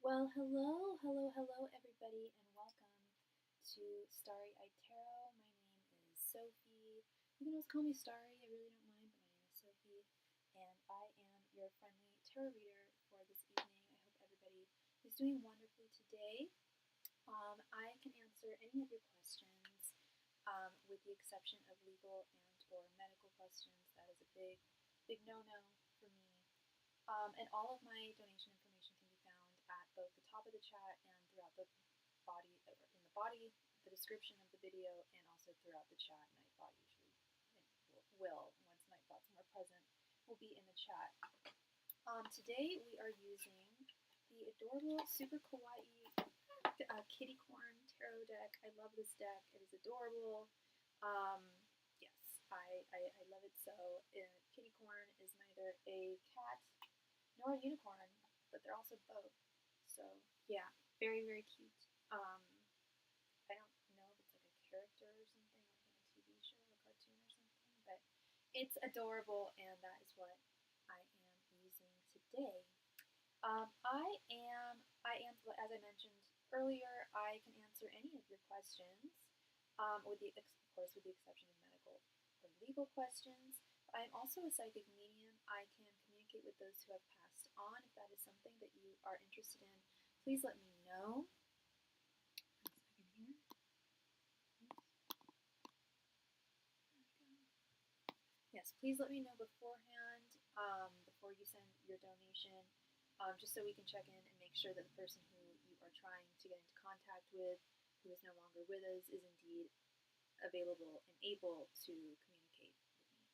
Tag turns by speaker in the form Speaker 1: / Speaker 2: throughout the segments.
Speaker 1: Well, hello, everybody, and welcome to Starry Tarot. My name is Sophie. You can always call me Starry, I really don't mind, but my name is Sophie, and I am your friendly tarot reader for this evening. I hope everybody is doing wonderfully today. I can answer any of your questions, with the exception of legal and or medical questions. That is a big no-no for me. And all of my donation information can be found at both the top of the chat and throughout the body, in the body, the description of the video, and also throughout the chat. Nightbot usually will, once Nightbot's more present, will be in the chat. Today we are using the adorable, super kawaii kitty corn tarot deck. I love this deck. It is adorable. Yes, I love it so. Kitty corn is neither a cat nor a unicorn, but they're also both. So yeah, very cute. I don't know if it's like a character or something, like in a TV show or cartoon or something, but it's adorable, and that is what I am using today. I am, as I mentioned earlier, I can answer any of your questions, with the, of course, with the exception of medical or legal questions. I'm also a psychic medium. I can communicate with those who have passed on. If that is something that you are interested in, please let me know. One second here. Yes, please let me know beforehand, before you send your donation, just so we can check in and make sure that the person who you are trying to get into contact with, who is no longer with us, is indeed available and able to communicate with me.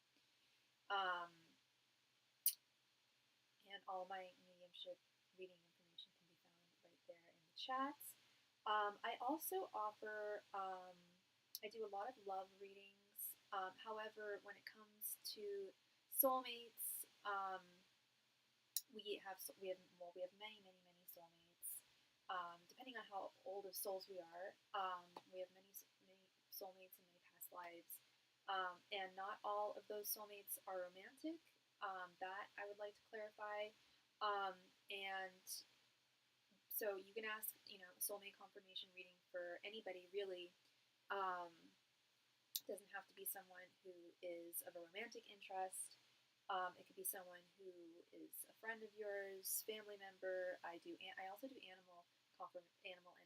Speaker 1: And all my mediumship reading information can be found right there in the chats. I also offer, I do a lot of love readings. However, when it comes to soulmates, we have many soulmates. Depending on how old of souls we are, we have many soulmates in many past lives, and not all of those soulmates are romantic. That I would like to clarify, and so you can ask, soulmate confirmation reading for anybody really. It doesn't have to be someone who is of a romantic interest. It could be someone who is a friend of yours, family member. I also do animal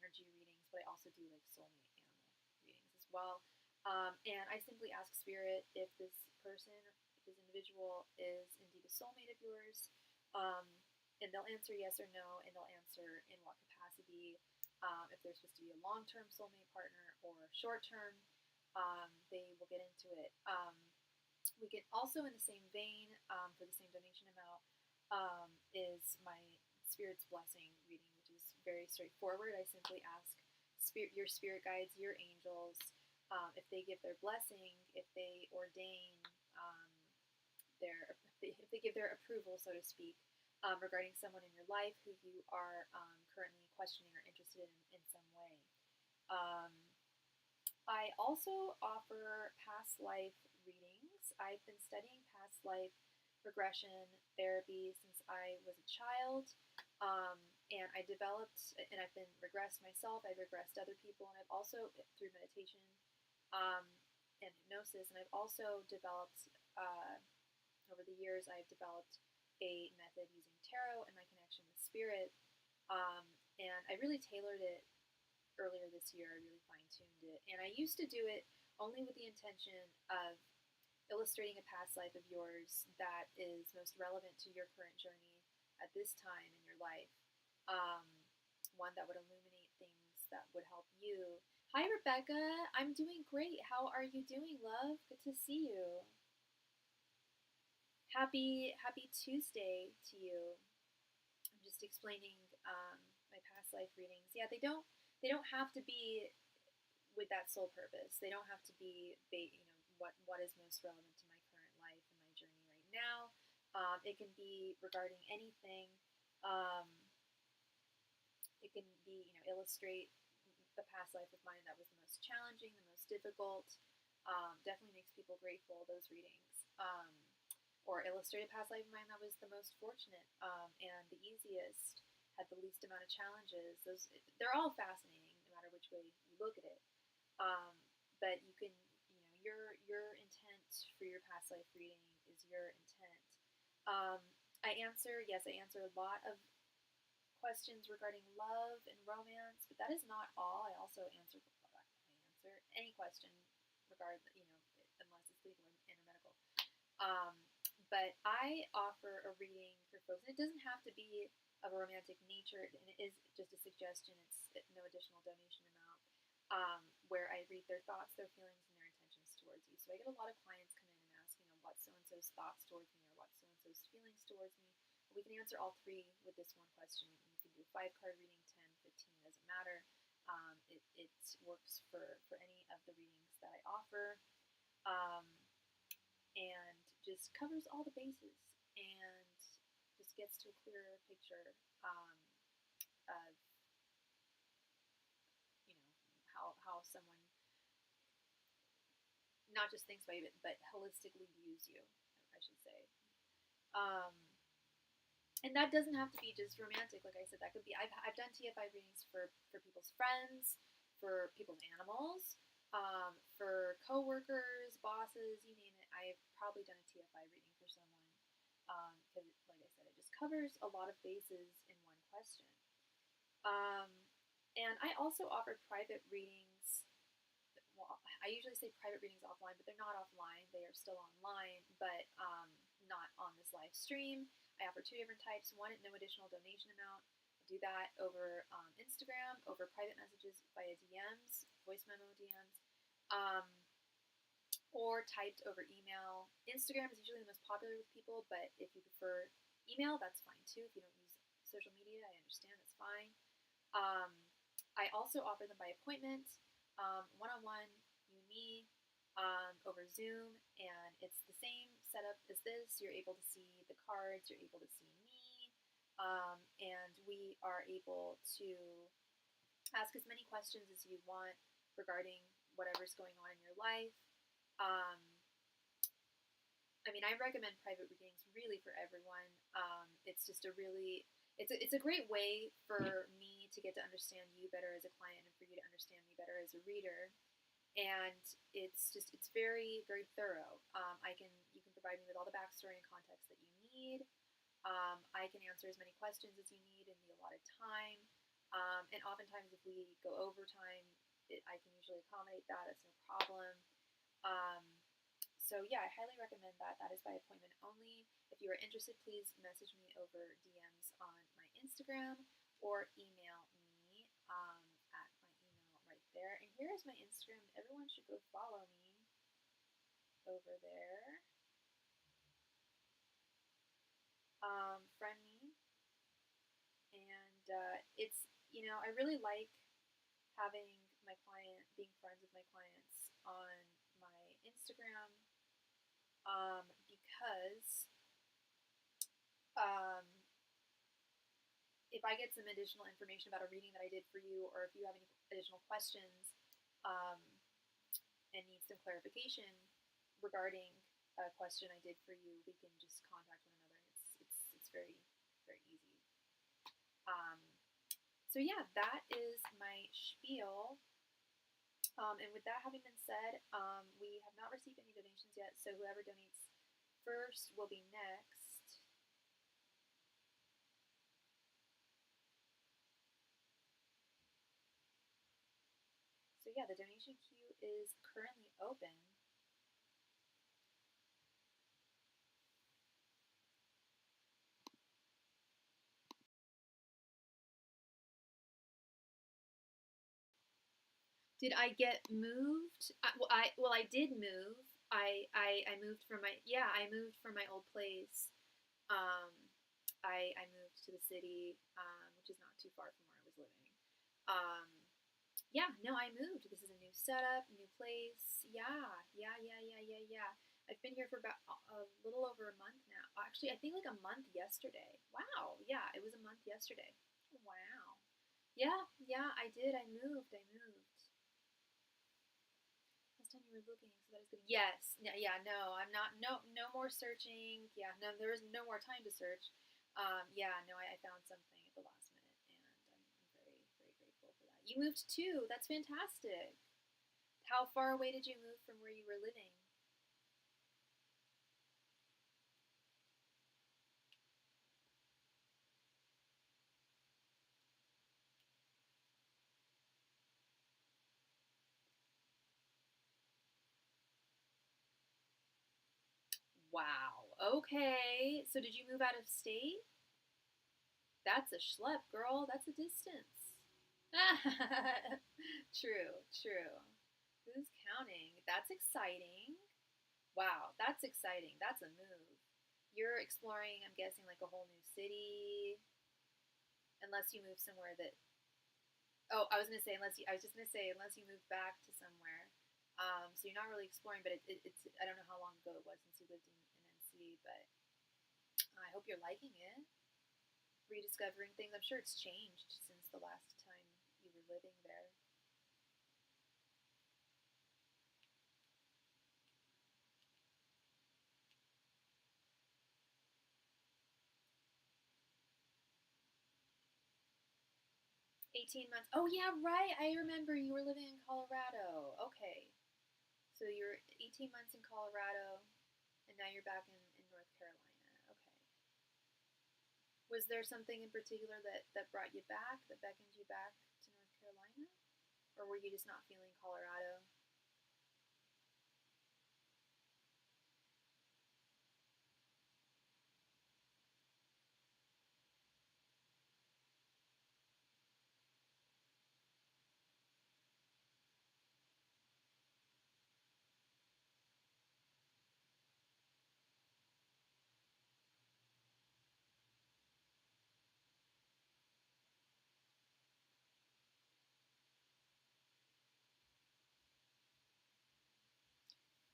Speaker 1: energy readings, but I also do like soulmate animal readings as well. And I simply ask spirit if this person, if this individual is indeed a soulmate of yours, and they'll answer yes or no, and they'll answer in what capacity. If they're supposed to be a long-term soulmate partner or short-term, they will get into it. We can also, in the same vein, for the same donation amount, is my Spirit's Blessing reading, which is very straightforward. I simply ask your spirit guides, your angels, if they give their blessing, if they ordain if they give their approval, so to speak, regarding someone in your life who you are currently questioning or interested in some way. I also offer past life readings. I've been studying past life regression therapy since I was a child, and I've been regressed myself. I've regressed other people, and I've also, through meditation and hypnosis, and I've also developed, over the years, I've developed a method using tarot and my connection with spirit, and I really tailored it earlier this year. I really fine-tuned it, and I used to do it only with the intention of illustrating a past life of yours that is most relevant to your current journey at this time in your life, one that would illuminate things that would help you. Hi, Rebecca. I'm doing great. How are you doing, love? Good to see you. Happy Tuesday to you. I'm just explaining my past life readings. Yeah, they don't have to be with that sole purpose. They don't have to be, what is most relevant to my current life and my journey right now. It can be regarding anything. It can be, illustrate the past life of mine that was the most challenging, the most difficult. Definitely makes people grateful, those readings. Or illustrate a past life of mine that was the most fortunate, and the easiest. had the least amount of challenges. They're all fascinating, no matter which way you look at it. But you can, your intent for your past life reading is your intent. I answer a lot of questions regarding love and romance, but that is not all. I also answer any question regarding, unless it's legal and medical. But I offer a reading for folks, and it doesn't have to be of a romantic nature, and it is just a suggestion. It's no additional donation amount, where I read their thoughts, their feelings, and their intentions towards you. So I get a lot of clients come in and ask, what so-and-so's thoughts towards me, or what so-and-so's feelings towards me. We can answer all three with this one question. You can do a 5-card reading, 10, 15, doesn't matter. It works for any of the readings that I offer, and just covers all the bases and just gets to a clearer picture of how someone not just thinks about you, but holistically views you, I should say. And that doesn't have to be just romantic. Like I said, that could be, I've done TFI readings for people's friends, for people's animals, for coworkers, bosses, you name it. I've probably done a TFI reading for someone, because, like I said, it just covers a lot of bases in one question. And I also offer private readings. Well, I usually say private readings offline, but they're not offline. They are still online, but not on this live stream. I offer 2 different types. One at no additional donation amount. I do that over Instagram, over private messages via DMs, voice memo DMs, or typed over email. Instagram is usually the most popular with people, but if you prefer email, that's fine too. If you don't use social media, I understand, that's fine. I also offer them by appointment, one-on-one, you and me, over Zoom, and it's the same setup as this. You're able to see the cards, you're able to see me, and we are able to ask as many questions as you want regarding whatever's going on in your life. I recommend private readings really for everyone. It's just it's a great way for me to get to understand you better as a client, and for you to understand me better as a reader. And it's very, very thorough. You can provide me with all the backstory and context that you need. I can answer as many questions as you need in the allotted time. And oftentimes, if we go over time, I can usually accommodate that. It's no problem. So yeah, I highly recommend that. That is by appointment only. If you are interested, please message me over DMs on my Instagram or email me at my email right there. And here is my Instagram. Everyone should go follow me over there. Friend me. And it's, I really like having being friends with my clients on my Instagram, because if I get some additional information about a reading that I did for you, or if you have any additional questions and need some clarification regarding a question I did for you, we can just contact one another. It's very, very easy. So yeah, that is my spiel. And with that having been said, we have not received any donations yet, so whoever donates first will be next. So yeah, the donation queue is currently open. Did I get moved? I did move. I moved from my old place. I moved to the city, which is not too far from where I was living. I moved. This is a new setup, new place. Yeah. I've been here for about a little over a month now. Actually, I think like a month yesterday. Wow. Yeah, it was a month yesterday. Wow. Yeah, I did. I moved. Last time you were looking, so that is good. Yes. Yeah, no, I'm not. No more searching. Yeah, no, there is no more time to search. I found something at the last minute. You moved too. That's fantastic. How far away did you move from where you were living? Wow. Okay. So did you move out of state? That's a schlep, girl. That's a distance. True, true. Who's counting? That's exciting. Wow, that's exciting. That's a move. You're exploring, I'm guessing, like a whole new city, unless you move somewhere that. Oh, I was gonna say I was just gonna say unless you move back to somewhere. So you're not really exploring, but it's. I don't know how long ago it was since you lived in NC, but I hope you're liking it. Rediscovering things. I'm sure it's changed since the last time you were living there. 18 months. Oh, yeah, right. I remember you were living in Colorado. Okay. So you're 18 months in Colorado, and now you're back in North Carolina. Okay. Was there something in particular that brought you back, that beckoned you back to North Carolina? Or were you just not feeling Colorado?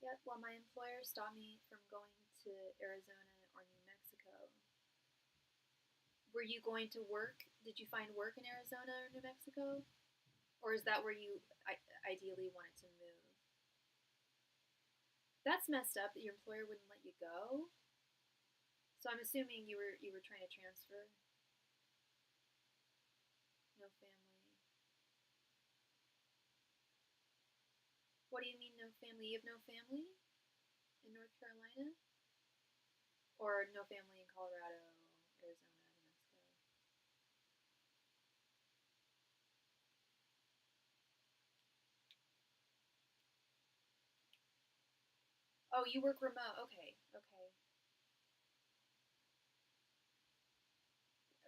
Speaker 1: Yep, well, my employer stopped me from going to Arizona or New Mexico. Were you going to work? Did you find work in Arizona or New Mexico? Or is that where you ideally wanted to move? That's messed up that your employer wouldn't let you go. So I'm assuming you were trying to transfer. No family. What do you mean no family? You have no family in North Carolina, or no family in Colorado, Arizona, New Mexico? Oh, you work remote. Okay, okay.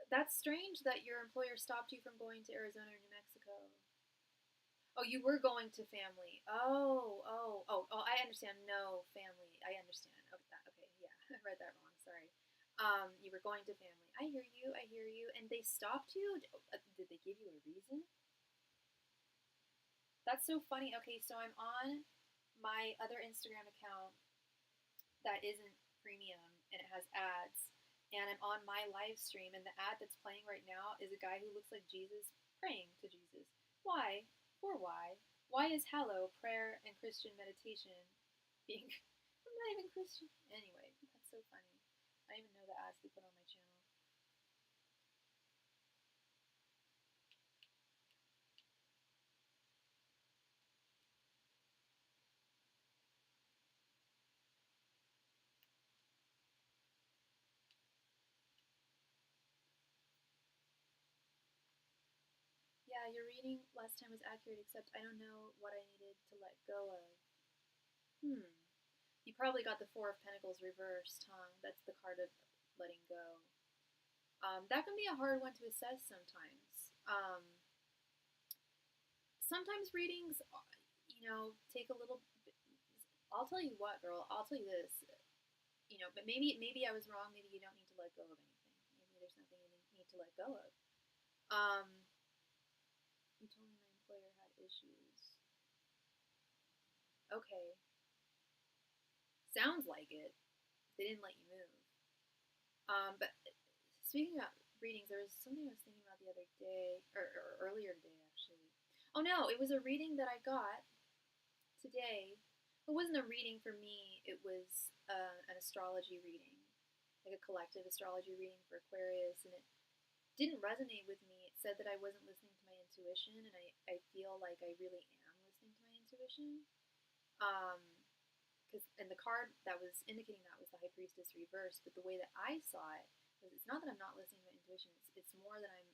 Speaker 1: That's strange that your employer stopped you from going to Arizona or New Mexico. Oh, you were going to family. Oh, I understand. No family. I understand. Okay, okay, yeah, I read that wrong. Sorry. You were going to family. I hear you. I hear you. And they stopped you. Did they give you a reason? That's so funny. Okay, so I'm on my other Instagram account that isn't premium and it has ads. And I'm on my live stream, and the ad that's playing right now is a guy who looks like Jesus praying to Jesus. Why? For why? Why is hello, prayer, and Christian meditation being. I'm not even Christian. Anyway, that's so funny. I didn't even know the ads they put on my channel. Yeah, your reading last time was accurate, except I don't know what I needed to let go of. Hmm. You probably got the Four of Pentacles reversed, huh? That's the card of letting go. That can be a hard one to assess sometimes. Sometimes readings, take a little. I'll tell you what, girl. I'll tell you this. But maybe I was wrong. Maybe you don't need to let go of anything. Maybe there's nothing you need to let go of. Um, you told me my employer had issues. Okay, sounds like it. They didn't let you move. But speaking of readings, there was something I was thinking about the other day, or earlier today, actually. Oh no, it was a reading that I got today. It wasn't a reading for me. It was an astrology reading, like a collective astrology reading for Aquarius, and didn't resonate with me. It said that I wasn't listening to my intuition, and I feel like I really am listening to my intuition. And the card that was indicating that was the High Priestess reversed, but the way that I saw it was, it's not that I'm not listening to my intuition, it's more that I'm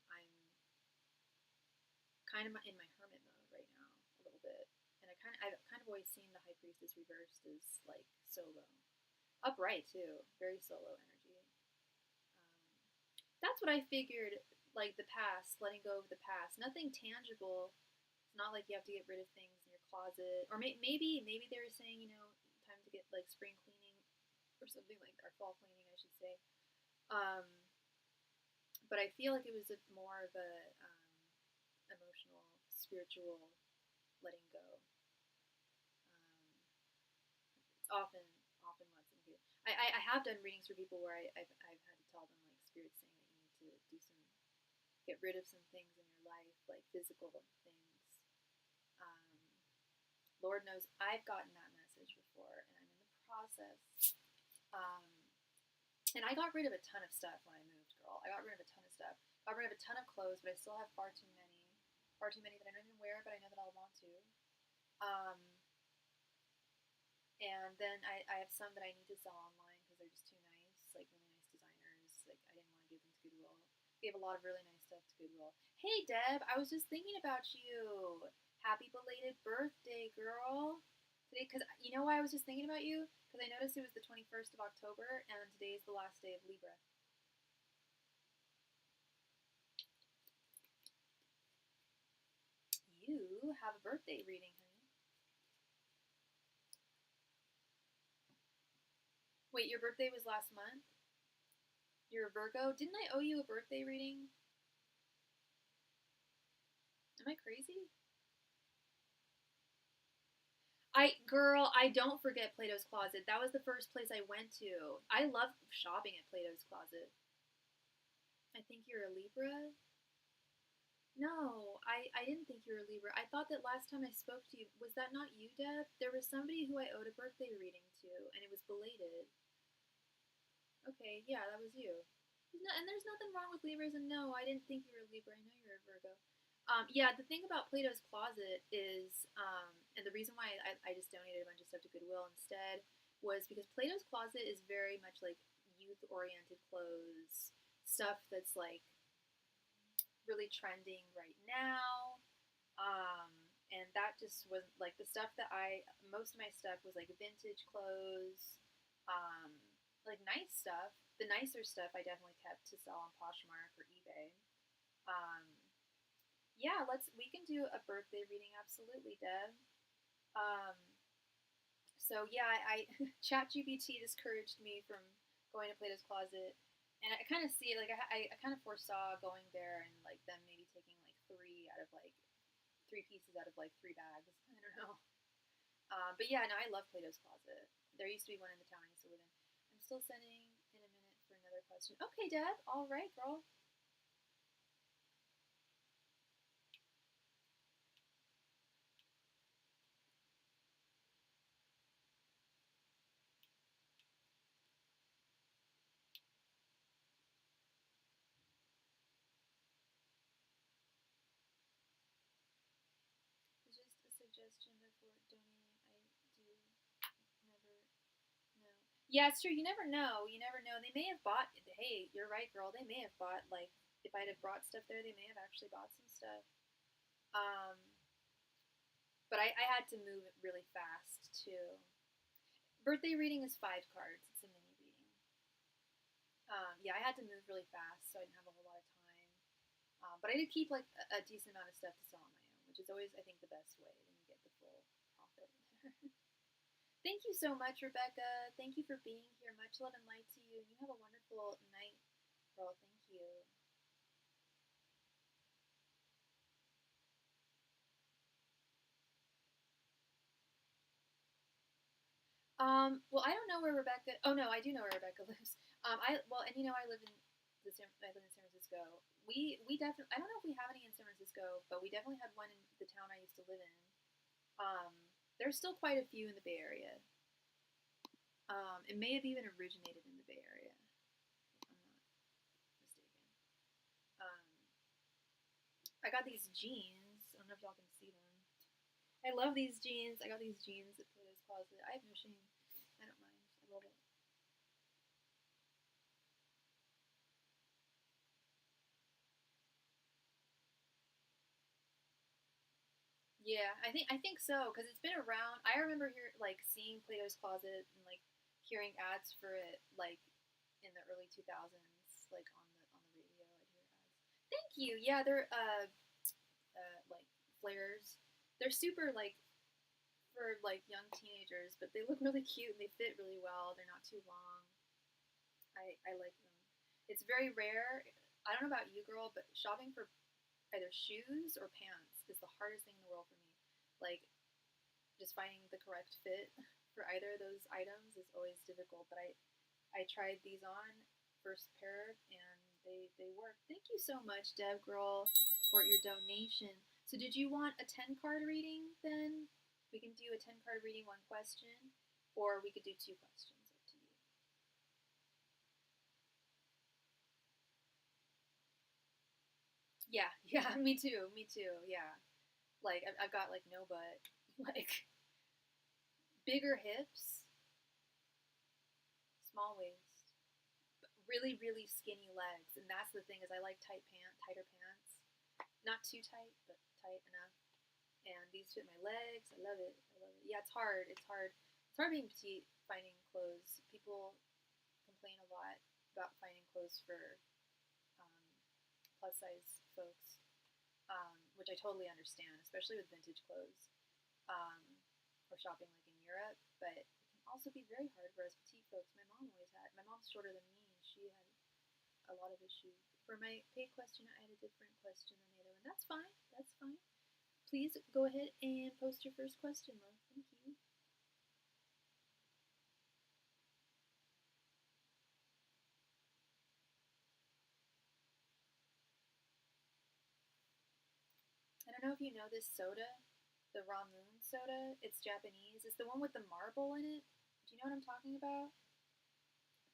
Speaker 1: kind of in my hermit mode right now a little bit. And I've kind of always seen the High Priestess reversed as like solo. Upright too, very solo energy. That's what I figured, like the past, letting go of the past. Nothing tangible. It's not like you have to get rid of things in your closet. Or maybe they were saying, time to get like spring cleaning or something like that, or fall cleaning, I should say. But I feel like it was more of a emotional, spiritual letting go. It's often lets them get. I have done readings for people where I've had to tell them, like, Spirit's saying that you need to get rid of some things in your life, like physical things. Lord knows I've gotten that message before, and I'm in the process. And I got rid of a ton of stuff when I moved, girl. I got rid of a ton of stuff. Got rid of a ton of clothes, but I still have far too many that I don't even wear, but I know that I'll want to. And then I have some that I need to sell online because they're just too nice, like really nice designers. Like, I didn't want to give them to Goodwill. Gave a lot of really nice stuff to Goodwill. Hey, Deb, I was just thinking about you. Happy belated birthday, girl. Today, because you know why I was just thinking about you? Because I noticed it was the 21st of October, and today is the last day of Libra. You have a birthday reading, honey. Wait, your birthday was last month? You're a Virgo? Didn't I owe you a birthday reading? Am I crazy? Girl, I don't forget Plato's Closet. That was the first place I went to. I love shopping at Plato's Closet. I think you're a Libra? No, I didn't think you were a Libra. I thought that last time I spoke to you, was that not you, Deb? There was somebody who I owed a birthday reading to, and it was belated. Okay, yeah, that was you. And there's nothing wrong with Libras, and no, I didn't think you were a Libra. I know you're a Virgo. Yeah, the thing about Plato's Closet is, and the reason why I just donated a bunch of stuff to Goodwill instead was because Plato's Closet is very much like youth-oriented clothes, stuff that's like really trending right now. And that just was like the stuff that most of my stuff was like vintage clothes, um, like nice stuff. The nicer stuff I definitely kept to sell on Poshmark or eBay. Um, yeah, we can do a birthday reading, absolutely, Deb. Um, so yeah, I ChatGPT discouraged me from going to Plato's Closet, and I kind of see it, like I kind of foresaw going there and like them maybe taking like three pieces out of like three bags. I don't know. But yeah, no, I love Plato's Closet. There used to be one in the town I used to live in. I'm still sending in a minute for another question. Okay, Deb. All right, girl. Just a suggestion before donating. I do never know. Yeah, it's true. You never know. You never know. They may have bought. Hey, you're right, girl. They may have bought, like, if I'd have brought stuff there, they may have actually bought some stuff. Um, but I had to move it really fast too. Birthday reading is 5 cards. It's a mini reading. Yeah, I had to move really fast, so I didn't have a whole lot of time. But I did keep like a decent amount of stuff to sell on my own, which is always, I think, the best way. Then you get the full profit. Thank you so much, Rebecca. Thank you for being here. Much love and light to you. And you have a wonderful night, girl. Thank you. Well, I don't know where Rebecca. Oh no, I do know where Rebecca lives. And I live in I live in San Francisco. We definitely. I don't know if we have any in San Francisco, but we definitely had one in the town I used to live in. Um, there's still quite a few in the Bay Area. It may have even originated in the Bay Area, if I'm not mistaken. I got these jeans. I don't know if y'all can see them. I love these jeans. I got these jeans at Plato's Closet. I have no shame. I don't mind. I love it. Yeah, I think so because it's been around. I remember seeing Plato's Closet and like hearing ads for it like in the early 2000s, like on the radio. I'd hear ads. Thank you. Yeah, they're like flares. They're super like for like young teenagers, but they look really cute and they fit really well. They're not too long. I like them. It's very rare. I don't know about you, girl, but shopping for either shoes or pants is the hardest thing in the world for me. Like just finding the correct fit for either of those items is always difficult. But I tried these on first pair and they work. Thank you so much, Dev Girl, for your donation. So did you want a 10 card reading then? We can do a 10 card reading, one question, or we could do two questions. Up to you. Yeah, yeah, me too, me too. Yeah, like I've got like no butt, like bigger hips, small waist, really really skinny legs, and that's the thing is I like tighter pants, not too tight, but tight enough. And these fit my legs. I love it. I love it. Yeah, it's hard. It's hard. It's hard being petite finding clothes. People complain a lot about finding clothes for um, plus size folks, which I totally understand, especially with vintage clothes um, or shopping like in Europe. But it can also be very hard for us petite folks. My mom always had. My mom's shorter than me, and she had a lot of issues. For my paid question, I had a different question than the other one. That's fine. That's fine. Please go ahead and post your first question, love. Thank you. I don't know if you know this soda, the raw moon soda. It's Japanese. It's the one with the marble in it. Do you know what I'm talking about?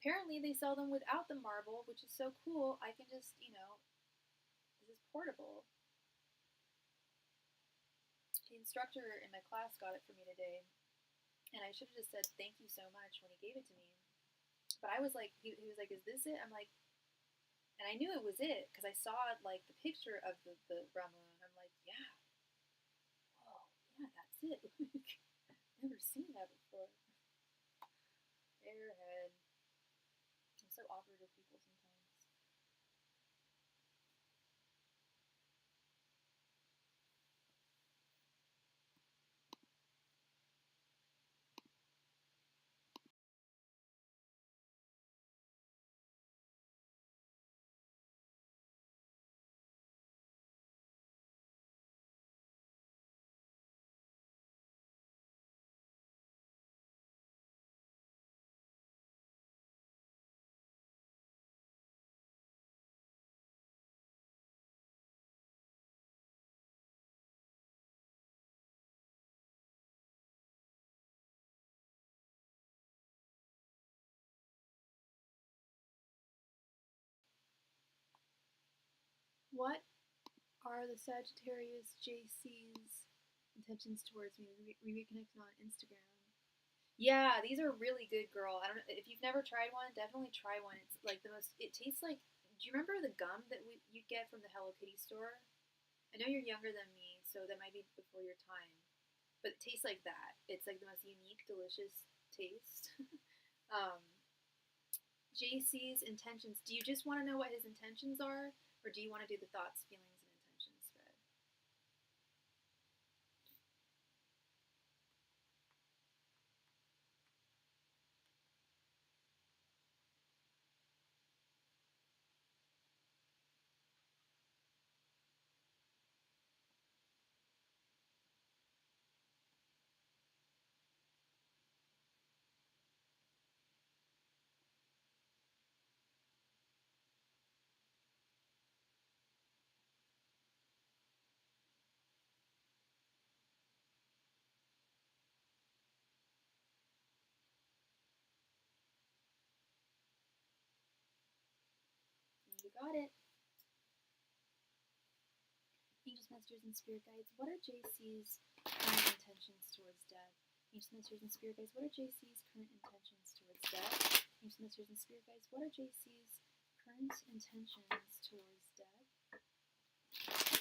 Speaker 1: Apparently, they sell them without the marble, which is so cool. I can just, this is portable. The instructor in my class got it for me today, and I should have just said thank you so much when he gave it to me. But I was like, he was like, is this it? I'm like, and I knew it was it because I saw like the picture of the ramen. I'm like, yeah, whoa, yeah, that's it. Never seen that before. Airhead. I'm so awkward with people sometimes. What are the Sagittarius JC's intentions towards me? We reconnected on Instagram. Yeah, these are really good, girl. I don't know if you've never tried one. Definitely try one. It's like the most. It tastes like. Do you remember the gum that you get from the Hello Kitty store? I know you're younger than me, so that might be before your time. But it tastes like that. It's like the most unique, delicious taste. um, JC's intentions. Do you just want to know what his intentions are, or do you want to do the thoughts, feelings, and intentions spread? You got it. Ancient Masters and Spirit Guides, what are JC's current intentions towards Deb? Ancient Masters and Spirit Guides, what are JC's current intentions towards Deb? Ancient Masters and Spirit Guides, what are JC's current intentions towards Deb?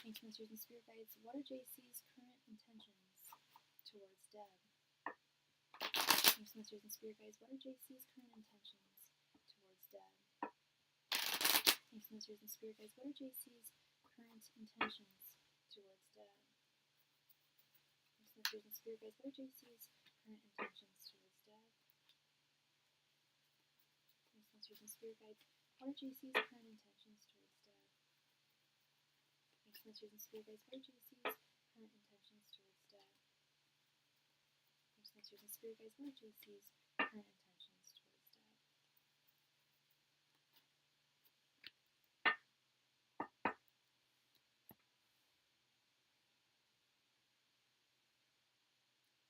Speaker 1: Ancient Masters and Spirit Guides, what are JC's current intentions towards Deb? Ancient Masters and Spirit Guides, what are JC's current intentions towards Deb? Ancient Masters and Spirit Guides, what are JC's current intentions towards Deb? Ancient Masters and Spirit Guides, what are JC's current intentions towards Deb? Ancient Masters and Spirit Guides, what are JC's current intentions towards Deb? Ancient Masters and Spirit Guides, what are JC's current intentions towards Deb? Ancient Masters and Spirit Guides, what are JC's current intentions towards Deb?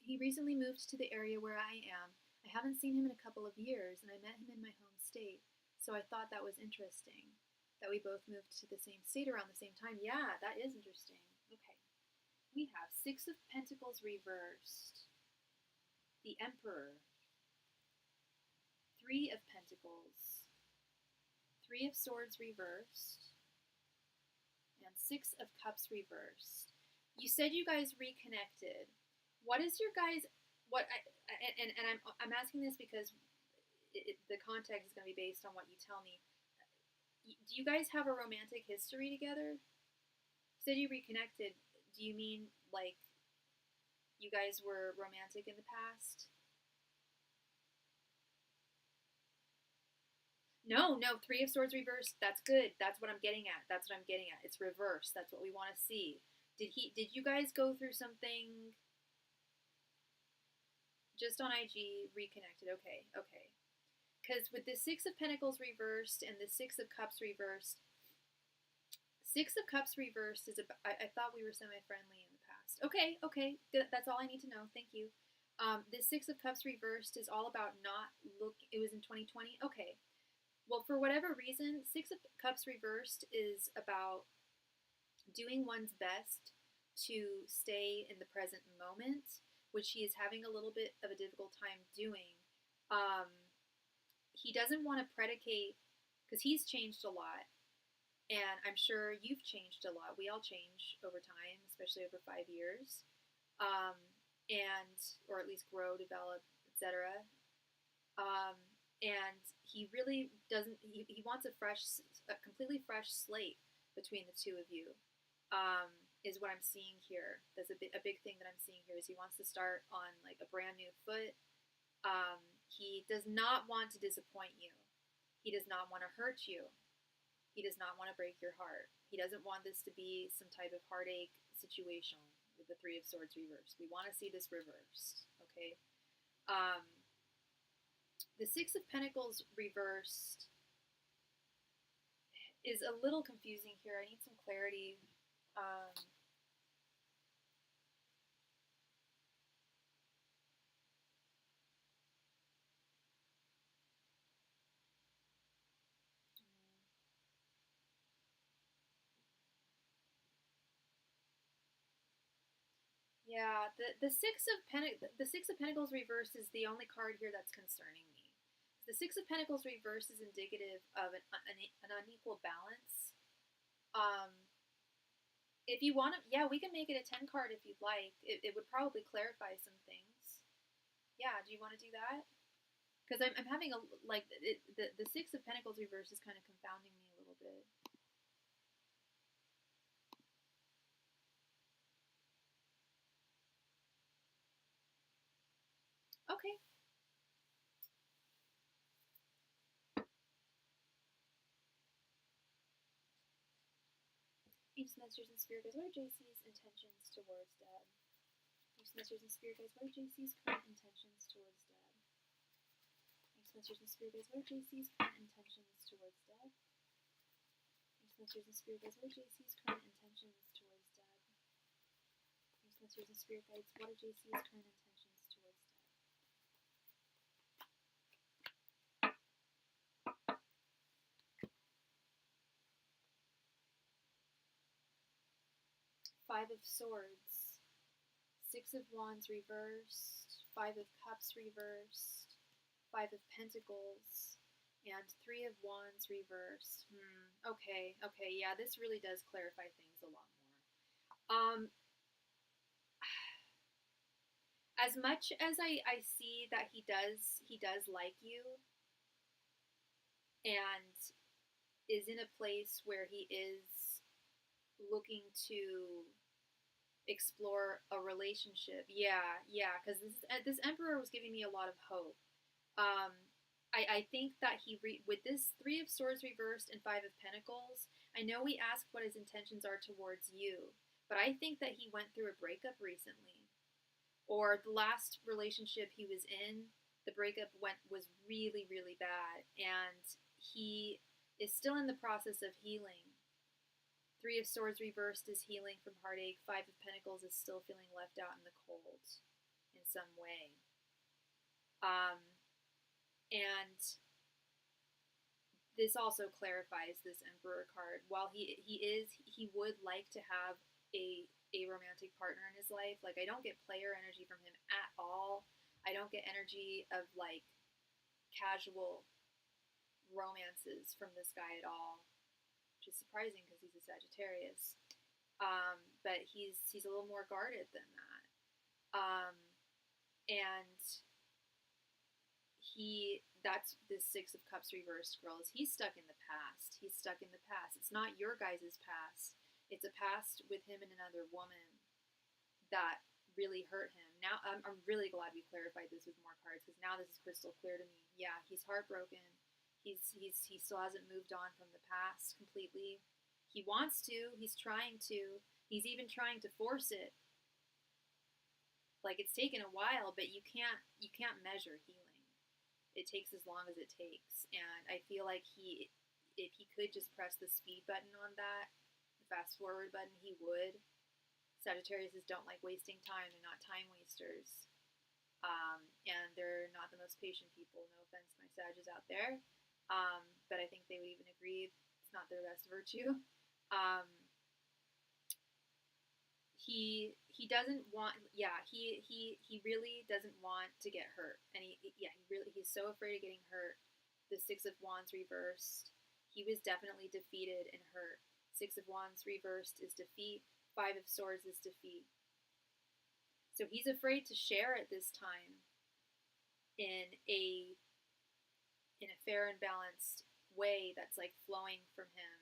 Speaker 1: He recently moved to the area where I am. I haven't seen him in a couple of years, and I met him in my home state, so I thought that was interesting, that we both moved to the same state around the same time. Yeah, that is interesting. Okay. We have Six of Pentacles reversed, the Emperor, Three of Pentacles, Three of Swords reversed, and Six of Cups reversed. You said you guys reconnected. What is your guys? I'm asking this because the context is going to be based on what you tell me. Do you guys have a romantic history together? You said you reconnected. Do you mean like you guys were romantic in the past? No, Three of Swords reversed. That's good. That's what I'm getting at. That's what I'm getting at. It's reversed. That's what we want to see. Did you guys go through something? Just on IG, reconnected. Okay. Because with the Six of Pentacles reversed and the Six of Cups reversed, Six of Cups reversed is I thought we were semi-friendly in the past. Okay. That's all I need to know. Thank you. The Six of Cups reversed is all about it was in 2020. Okay. Well, for whatever reason, Six of Cups reversed is about doing one's best to stay in the present moment, which he is having a little bit of a difficult time doing. He doesn't want to predicate, because he's changed a lot, and I'm sure you've changed a lot. We all change over time, especially over 5 years, or at least grow, develop, etc. And he really doesn't. He wants a completely fresh slate between the two of you. Is what I'm seeing here. That's a big thing that I'm seeing here is he wants to start on like a brand new foot. He does not want to disappoint you. He does not want to hurt you. He does not want to break your heart. He doesn't want this to be some type of heartache situation with the Three of Swords reversed. We want to see this reversed, okay? The Six of Pentacles reversed is a little confusing here. I need some clarity. Yeah, the Six of Pentacles reversed is the only card here that's concerning me. The Six of Pentacles reversed is indicative of an unequal balance. If you want to, yeah, we can make it a 10 card if you'd like. It would probably clarify some things. Yeah, do you want to do that? Because I'm having the Six of Pentacles reversed is kind of confounding me a little bit. Okay. Ancient Masters and Spirit Guides, what are JC's intentions towards Deb? Ancient Masters and Spirit Guides, what are JC's current intentions towards Deb? Ancient Masters and Spirit Guides, what are JC's current intentions towards Deb? Ancient Masters and Spirit Guides, what are JC's current intentions towards Deb? Ancient Masters and Spirit Guides, what are JC's current intentions towards Deb? Five of Swords, Six of Wands reversed, Five of Cups reversed, Five of Pentacles, and Three of Wands reversed. Okay, yeah, this really does clarify things a lot more. As much as I see that he does like you and is in a place where he is looking to explore a relationship. Yeah, because this Emperor was giving me a lot of hope. I think that with this Three of Swords reversed and Five of Pentacles, I know we asked what his intentions are towards you, but I think that he went through a breakup recently, or the last relationship he was in, the breakup was really, really bad, and he is still in the process of healing. Three of Swords reversed is healing from heartache. Five of Pentacles is still feeling left out in the cold in some way. And this also clarifies this Emperor card. While he would like to have a romantic partner in his life. Like, I don't get player energy from him at all. I don't get energy of like casual romances from this guy at all, which is surprising because he's a Sagittarius. But he's a little more guarded than that. And that's this Six of Cups reversed, girls. He's stuck in the past. It's not your guys' past. It's a past with him and another woman that really hurt him. Now, I'm really glad we clarified this with more cards, because now this is crystal clear to me. Yeah, he's heartbroken. He still hasn't moved on from the past completely. He wants to. He's trying to. He's even trying to force it. Like, it's taken a while, but you can't measure healing. It takes as long as it takes, and I feel like if he could just press the speed button on that, the fast forward button, he would. Sagittariuses don't like wasting time. They're not time wasters, and they're not the most patient people. No offense to my Sagittarius out there, but I think they would even agree it's not their best virtue. He doesn't want, he really doesn't want to get hurt, and he's so afraid of getting hurt. The Six of Wands reversed, he was definitely defeated and hurt. Six of Wands reversed is defeat. Five of Swords is defeat. So he's afraid to share at this time in a fair and balanced way that's like flowing from him.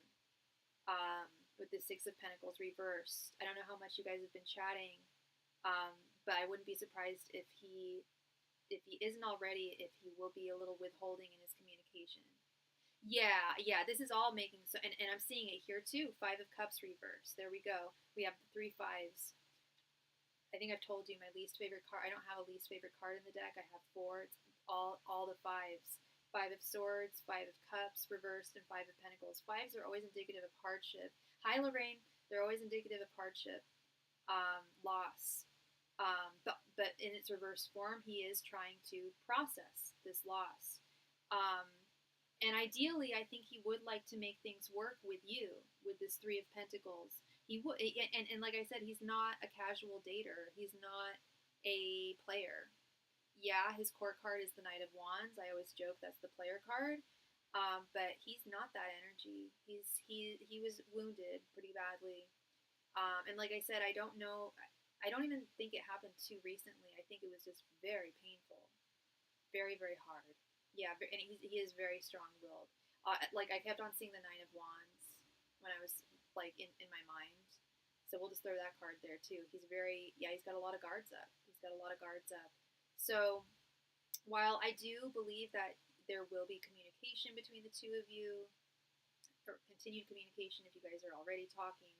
Speaker 1: With the Six of Pentacles reversed. I don't know how much you guys have been chatting, but I wouldn't be surprised if he isn't already, if he will be a little withholding in his communication. Yeah, this is all making so, and I'm seeing it here too. Five of Cups reversed. There we go. We have the three fives. I think I've told you my least favorite card. I don't have a least favorite card in the deck. I have four. It's all the fives. Five of Swords, Five of Cups reversed, and Five of Pentacles. Fives are always indicative of hardship. Hi, Lorraine. They're always indicative of hardship, loss. But in its reverse form, he is trying to process this loss. And ideally, I think he would like to make things work with you, with this Three of Pentacles. He would, and like I said, he's not a casual dater. He's not a player. Yeah, his court card is the Knight of Wands. I always joke that's the player card. But he's not that energy. He was wounded pretty badly. And like I said, I don't know. I don't even think it happened too recently. I think it was just very painful, very, very hard. Yeah, and he is very strong-willed. Like, I kept on seeing the Nine of Wands when I was like in my mind. So we'll just throw that card there too. He's got a lot of guards up. So while I do believe that there will be communication between the two of you, or continued communication if you guys are already talking,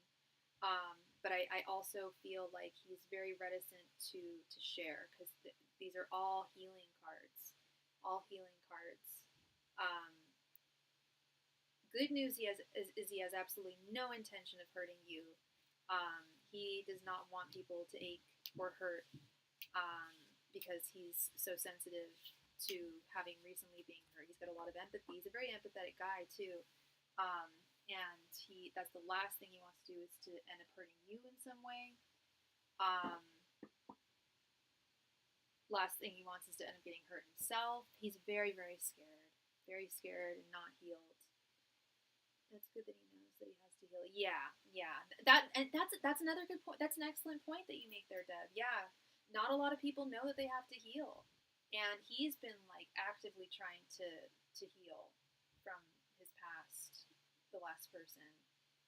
Speaker 1: but I also feel like he's very reticent to share, because these are all healing cards. Good news he has absolutely no intention of hurting you. He does not want people to ache or hurt, because he's so sensitive to having recently being hurt. He's got a lot of empathy. He's a very empathetic guy too. and that's the last thing he wants to do, is to end up hurting you in some way. Last thing he wants is to end up getting hurt himself. He's very, very scared and not healed. That's good that he knows that he has to heal. Yeah. That's another good point. That's an excellent point that you make there, Deb. Yeah, not a lot of people know that they have to heal, and he's been like actively trying to heal from his past, the last person,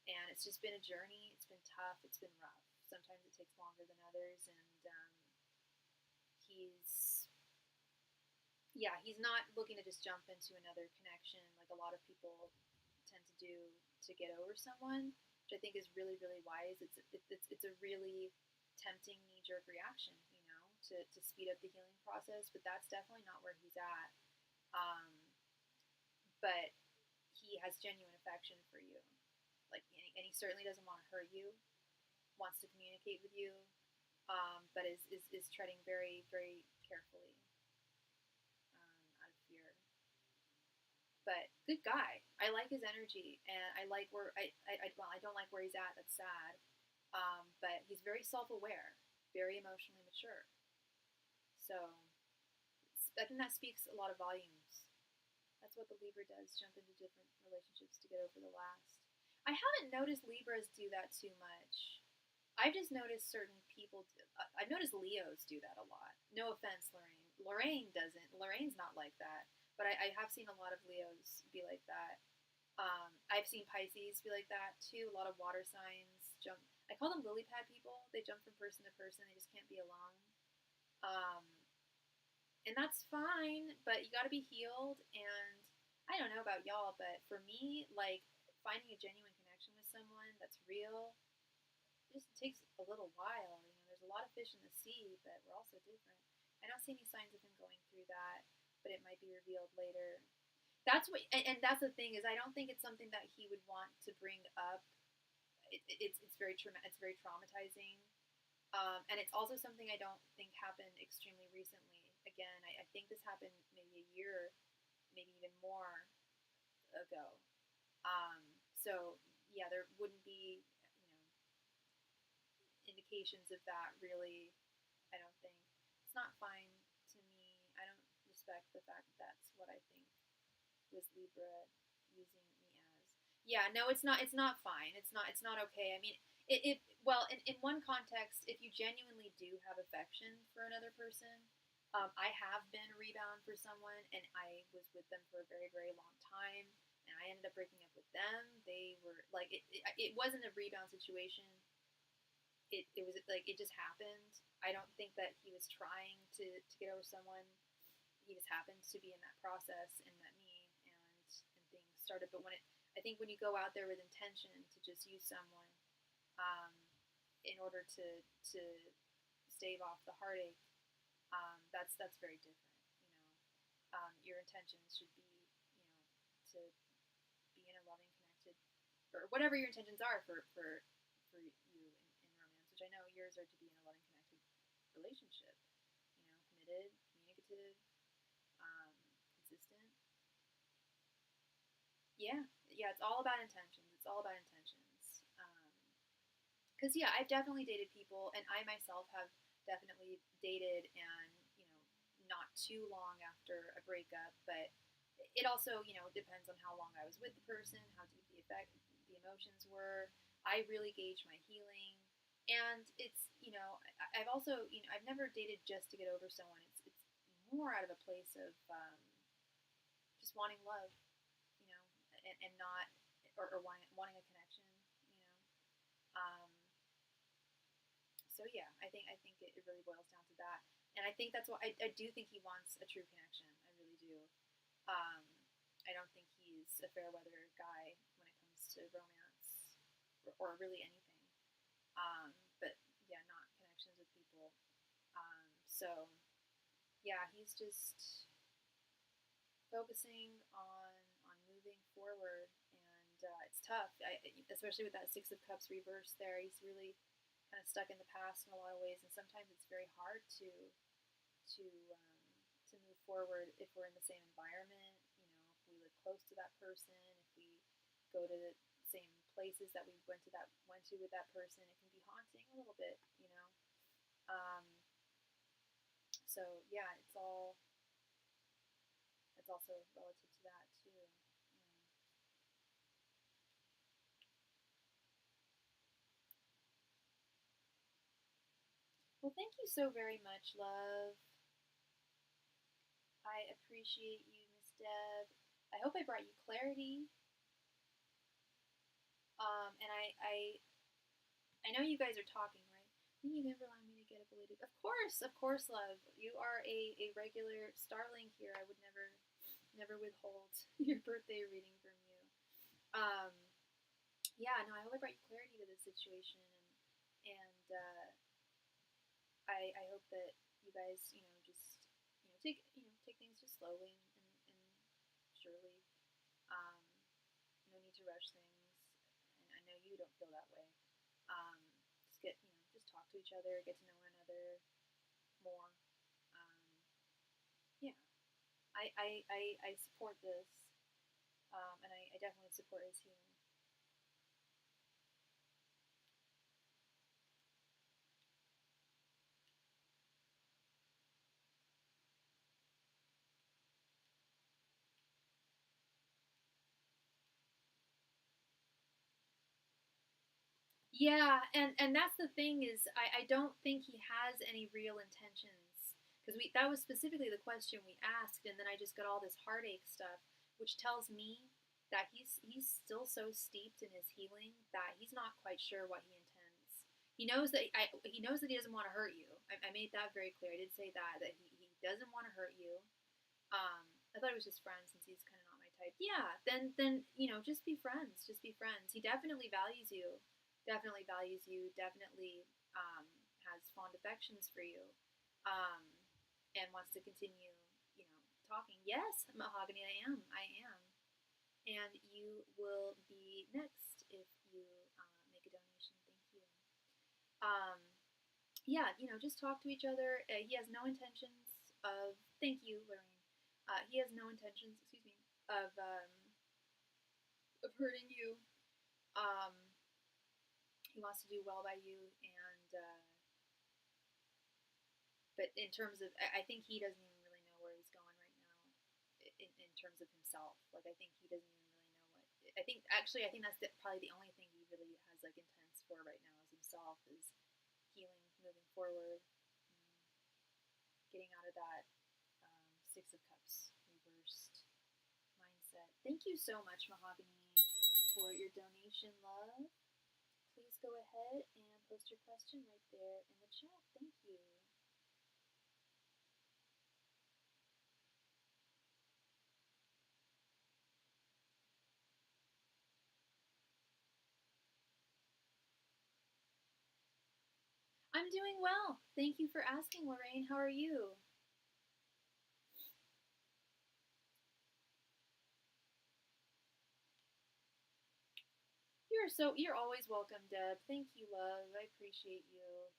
Speaker 1: and it's just been a journey. It's been tough. It's been rough. Sometimes it takes longer than others, and he's not looking to just jump into another connection like a lot of people tend to do to get over someone, which I think is really, really wise. It's a really tempting knee jerk reaction, to speed up the healing process, but that's definitely not where he's at. But he has genuine affection for you, and he certainly doesn't want to hurt you. Wants to communicate with you, but is treading very, very carefully, out of fear. But good guy. I like his energy, and I like where I don't like where he's at. That's sad. But he's very self-aware, very emotionally mature. So I think that speaks a lot of volumes. That's what the Libra does, jump into different relationships to get over the last. I haven't noticed Libras do that too much. I've just noticed certain people. I've noticed Leos do that a lot. No offense, Lorraine. Lorraine doesn't. Lorraine's not like that. But I have seen a lot of Leos be like that. I've seen Pisces be like that too. A lot of water signs jump. I call them lily pad people. They jump from person to person. They just can't be alone. And that's fine, but you got to be healed. And I don't know about y'all, but for me, like finding a genuine connection with someone that's real, it just takes a little while. There's a lot of fish in the sea, but we're all so different. I don't see any signs of him going through that, but it might be revealed later. That's what, and that's the thing, is I don't think it's something that he would want to bring up. It's very it's very traumatizing, and it's also something I don't think happened extremely recently. Again, I think this happened maybe a year, maybe even more ago. So yeah, there wouldn't be indications of that really. I don't think it's not fine to me. I don't respect the fact that that's what I think was Libra using me as. Yeah, no, it's not. It's not fine. It's not. It's not okay. I mean, well, in one context, if you genuinely do have affection for another person, I have been a rebound for someone, and I was with them for a very, very long time, and I ended up breaking up with them. They were like, it wasn't a rebound situation. It was like it just happened. I don't think that he was trying to get over someone. He just happened to be in that process and met me, and things started. But I think when you go out there with intention to just use someone, in order to stave off the heartache, that's very different. Your intentions should be, to be in a loving, connected, or whatever your intentions are for you in romance, which I know yours are to be in a loving, connected relationship. Committed, communicative, consistent. Yeah, it's all about intentions. It's all about intentions. Because I've definitely dated people, and I myself have definitely dated, and not too long after a breakup, but it also depends on how long I was with the person, how deep the emotions were. I really gauge my healing, and it's I've also I've never dated just to get over someone. It's more out of a place of just wanting love, and not or wanting a connection. Um, so yeah, I think it really boils down to that, and I think that's what I do think he wants a true connection. I really do. I don't think he's a fair weather guy when it comes to romance or really anything. But yeah, not connections with people. So yeah, he's just focusing on moving forward, and it's tough, especially with that Six of Cups reverse there. He's really kind of stuck in the past in a lot of ways, and sometimes it's very hard to move forward if we're in the same environment. If we live close to that person, if we go to same places that we went to with that person, it can be haunting a little bit, you know. So yeah, it's also relative to that too. Well, thank you so very much, love. I appreciate you, Miss Deb. I hope I brought you clarity. And I know you guys are talking, right? Think you can ever allow me to get a belated? Of course, love. You are a regular starling here. I would never withhold your birthday reading from you. Um, yeah, no, I hope I brought you clarity to this situation, and I hope that you guys, just take things just slowly and surely. Um, no need to rush things, and I know you don't feel that way. Um, just talk to each other, get to know one another more. Um, yeah, I support this, and I definitely support his healing. Yeah, and that's the thing is I don't think he has any real intentions because we that was specifically the question we asked, and then I just got all this heartache stuff, which tells me that he's still so steeped in his healing that he's not quite sure what he intends. He knows that he doesn't want to hurt you. I made that very clear. I did say that he doesn't want to hurt you. I thought it was just friends since he's kind of not my type. Yeah, then just be friends. Just be friends. He definitely values you. Definitely values you. Definitely has fond affections for you, um, and wants to continue. Talking. Yes, Mahogany. I am. I am. And you will be next if you make a donation. Thank you. Um, yeah, just talk to each other. He has no intentions of. Thank you, Lorraine. He has no intentions, excuse me, of hurting you. Um, he wants to do well by you, and but in terms of, I think he doesn't even really know where he's going right now, in terms of himself. Like I think he doesn't even really know what. I think that's probably the only thing he really has like intents for right now is himself, is healing, moving forward, getting out of that Six of Cups reversed mindset. Thank you so much, Mahogany, for your donation, love. Please go ahead and post your question right there in the chat. Thank you. I'm doing well. Thank you for asking, Lorraine. How are you? You're always welcome, Deb. Thank you, love. I appreciate you.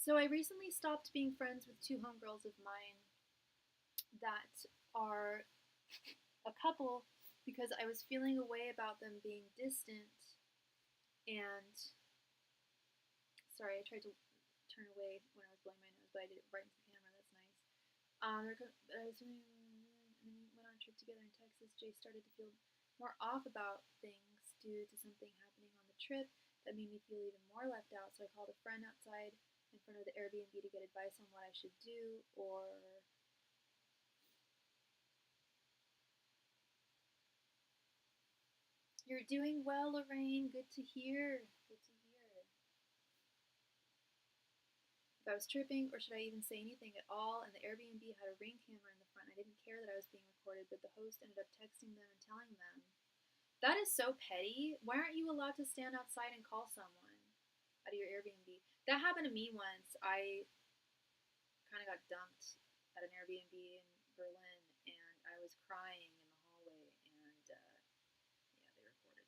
Speaker 1: So I recently stopped being friends with two homegirls of mine that are a couple because I was feeling a way about them being distant. And sorry, I tried to turn away when I was blowing my nose, but I did it right into the camera. That's nice. I was and then we went on a trip together in Texas. Jay started to feel more off about things due to something happening on the trip that made me feel even more left out. So I called a friend outside in front of the Airbnb to get advice on what I should do, or You're doing well, Lorraine. Good to hear. Good to hear. If I was tripping, or should I even say anything at all, and the Airbnb had a ring camera in the front, I didn't care that I was being recorded, but the host ended up texting them and telling them. That is so petty. Why aren't you allowed to stand outside and call someone out of your Airbnb? That happened to me once. I kind of got dumped at an Airbnb in Berlin, and I was crying in the hallway, and yeah, they recorded me.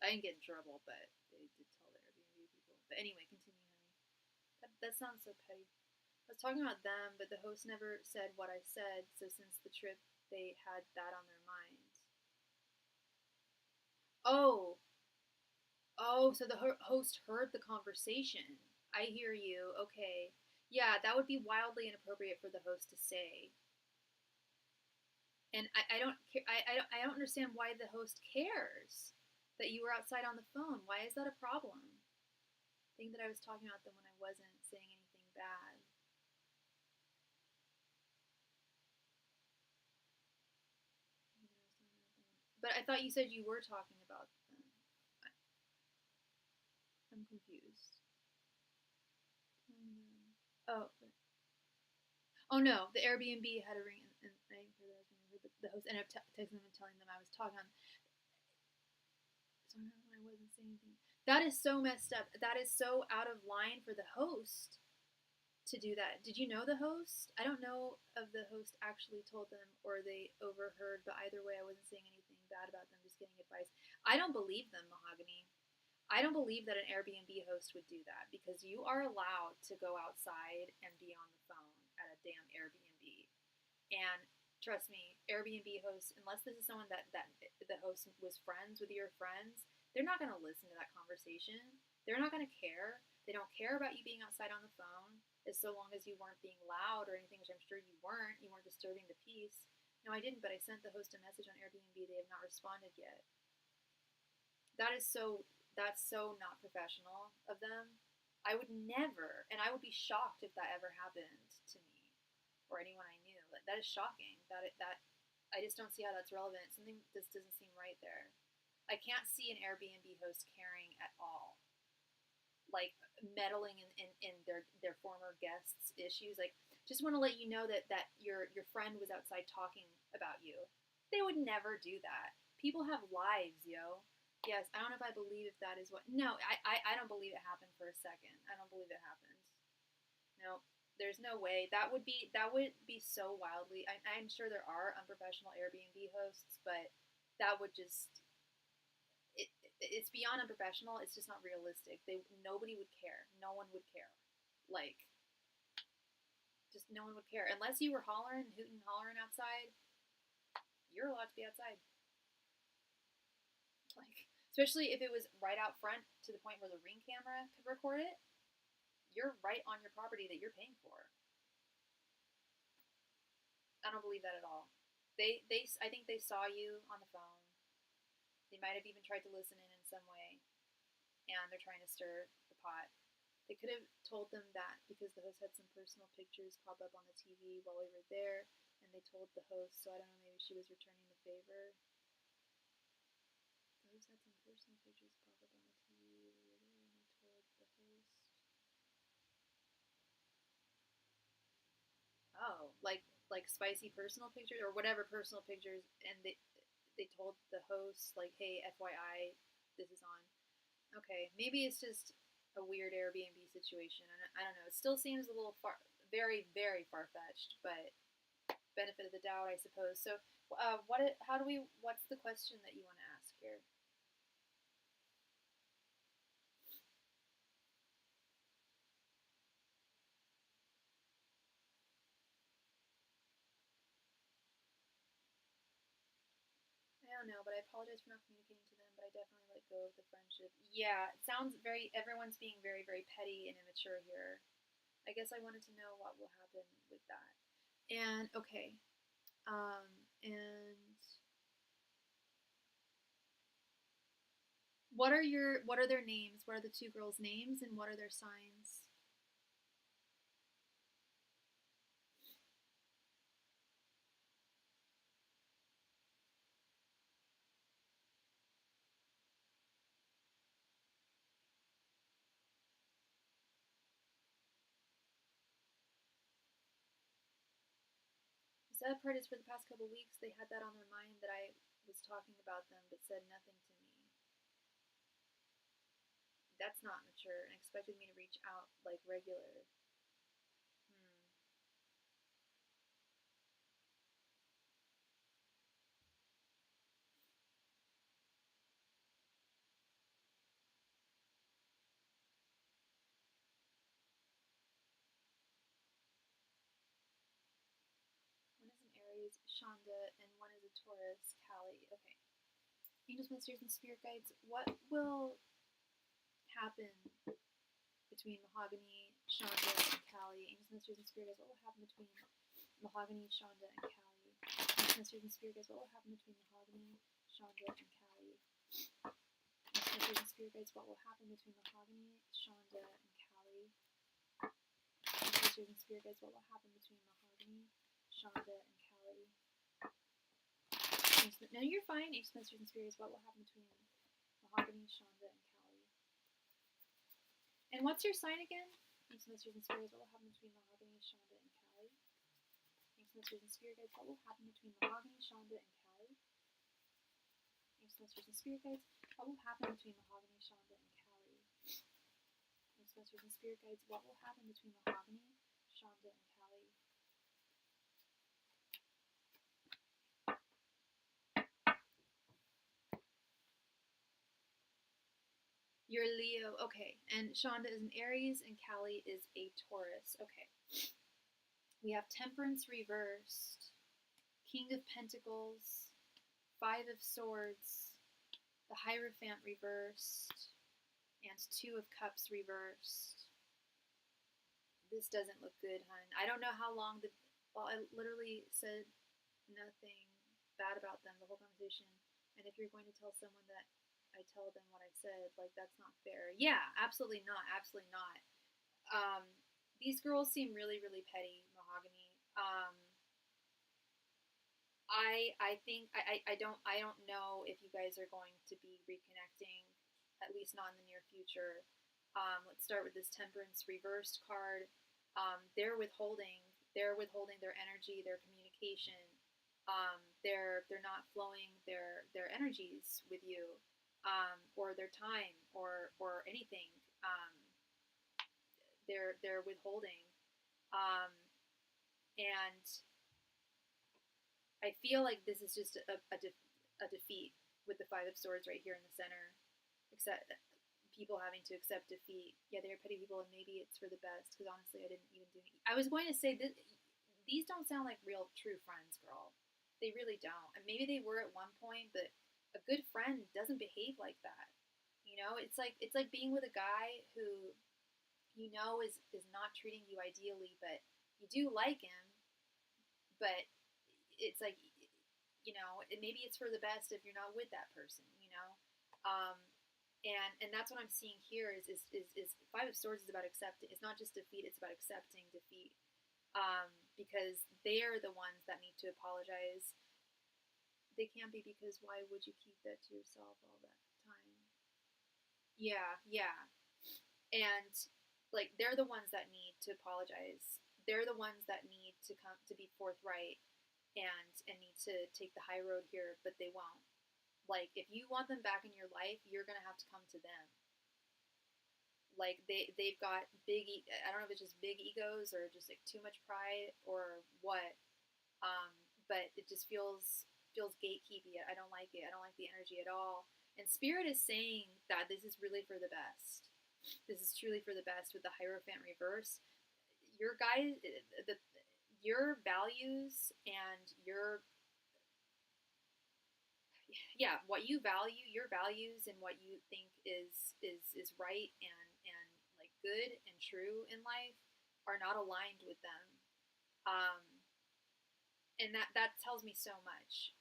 Speaker 1: I didn't get in trouble, but they did tell the Airbnb people. But anyway, continue, honey. That sounds so petty. I was talking about them, but the host never said what I said, so since the trip, they had that on their minds. Oh, oh, so the host heard the conversation. I hear you. Okay. Yeah, that would be wildly inappropriate for the host to say. And I don't I don't understand why the host cares that you were outside on the phone. Why is that a problem? Think that I was talking about them when I wasn't saying anything bad. But I thought you said you were talking about them. I'm confused. Oh, oh no, the Airbnb had a ring, and I didn't hear that I was being rude, but the host ended up texting them and telling them I was talking on. So I wasn't saying anything. That is so messed up. That is so out of line for the host to do that. Did you know the host? I don't know if the host actually told them or they overheard, but either way, I wasn't saying anything bad about them, just getting advice. I don't believe them, Mahogany. I don't believe that an Airbnb host would do that because you are allowed to go outside and be on the phone at a damn Airbnb. And trust me, Airbnb hosts, unless this is someone that the host was friends with your friends, they're not going to listen to that conversation. They're not going to care. They don't care about you being outside on the phone, as so long as you weren't being loud or anything, which I'm sure you weren't. You weren't disturbing the peace. No, I didn't, but I sent the host a message on Airbnb. They have not responded yet. That is so. That's so not professional of them. I would never, and I would be shocked if that ever happened to me or anyone I knew. That is shocking. That I just don't see how that's relevant. Something just doesn't seem right there. I can't see an Airbnb host caring at all, like meddling in their former guests' issues. Like, just want to let you know that your friend was outside talking about you. They would never do that. People have lives, yo. Yes, I don't know if I believe if that is what. No, I don't believe it happened for a second. I don't believe it happened. No, there's no way. That would be so wildly. I'm sure there are unprofessional Airbnb hosts, but that would just it's beyond unprofessional. It's just not realistic. Nobody would care. No one would care. Like, just no one would care unless you were hollering, hooting, hollering outside. You're allowed to be outside. Like, especially if it was right out front to the point where the ring camera could record it. You're right on your property that you're paying for. I don't believe that at all. I think they saw you on the phone. They might have even tried to listen in some way, and they're trying to stir the pot. They could have told them that because the host had some personal pictures pop up on the TV while we were there, and they told the host. So I don't know, maybe she was returning the favor. The host had some personal pictures pop up on the TV while we were there, and they told the host. Oh, like spicy personal pictures or whatever personal pictures, and they told the host like, hey, FYI, this is on. Okay, maybe it's just a weird Airbnb situation. I don't know. It still seems a little very, very far fetched, but benefit of the doubt, I suppose. So, what's the question that you want to ask here? I don't know, but I apologize for not communicating to them, but I definitely let go of the friendship. Yeah, it sounds everyone's being very, very petty and immature here. I guess I wanted to know what will happen with that. And, okay. And what are their names? What are the two girls' names and what are their signs? sad part is for the past couple weeks, they had that on their mind that I was talking about them but said nothing to me. That's not mature and expected me to reach out like regular. One is an Aries, Shonda, and one is a Taurus, Callie. Okay. Angels, Masters, and Spirit Guides, what will happen between Mahogany, Shonda, and Callie? Angels, Masters, and Spirit Guides, what will happen between Mahogany, Shonda, and Callie? Angels, Masters, and Spirit Guides, what will happen between Mahogany, Shonda, and Callie? Angels, Masters, and Spirit Guides, what will happen between Mahogany, Shonda, and Callie? Angels, Masters, and Spirit Guides, what will happen between Mahogany, Shonda, and Callie? No, you're fine. Angels, Masters, and Spirits, what will happen between Mahogany, Shonda, and Callie? And what's your sign again? Angels, Masters, and Spirits, what will happen between Mahogany, Shonda, and Callie? Angels, Masters, and Spirit Guides, what will happen between Mahogany, Shonda, and Callie? Angels, Masters, and Spirit Guides, what will happen between Mahogany, Shonda, and Callie? Angels, Masters, and Spirit Guides, what will happen between Mahogany, Shonda, and Callie? You're Leo, okay. And Shonda is an Aries, and Callie is a Taurus. Okay. We have Temperance reversed, King of Pentacles, Five of Swords, the Hierophant reversed, and Two of Cups reversed. This doesn't look good, hun. I don't know how long well, I literally said nothing bad about them the whole conversation. And if you're going to tell someone that I tell them what I said, like, that's not fair. Yeah, absolutely not. Absolutely not. These girls seem really, really petty, Mahogany. I think I don't know if you guys are going to be reconnecting, at least not in the near future. Let's start with this Temperance reversed card. They're withholding their energy, their communication. They're not flowing their energies with you, or their time, or anything. They're withholding, and I feel like this is just a defeat with the Five of Swords right here in the center. Except people having to accept defeat. Yeah, they're petty people, and maybe it's for the best. Because honestly, I didn't even do anything. I was going to say that these don't sound like real, true friends, girl. They really don't. And maybe they were at one point, but a good friend doesn't behave like that. You know, it's like being with a guy who you know is not treating you ideally, but you do like him. But it's like, you know, maybe it's for the best if you're not with that person. You know. And that's what I'm seeing here is Five of Swords is about accepting. It's not just defeat; it's about accepting defeat. Because they're the ones that need to apologize. They can't be, because why would you keep that to yourself all that time? Yeah, yeah. And like, they're the ones that need to apologize. They're the ones that need to come to be forthright and need to take the high road here, but they won't. Like, if you want them back in your life, you're gonna have to come to them. Like, they've got I don't know if it's just big egos or just like too much pride or what. But it just feels gatekeepy. I don't like it. I don't like the energy at all. And Spirit is saying that this is really for the best. This is truly for the best with the Hierophant reverse. Your guys, your values and what you value, your values and what you think is right and like good and true in life are not aligned with them. And that tells me so much.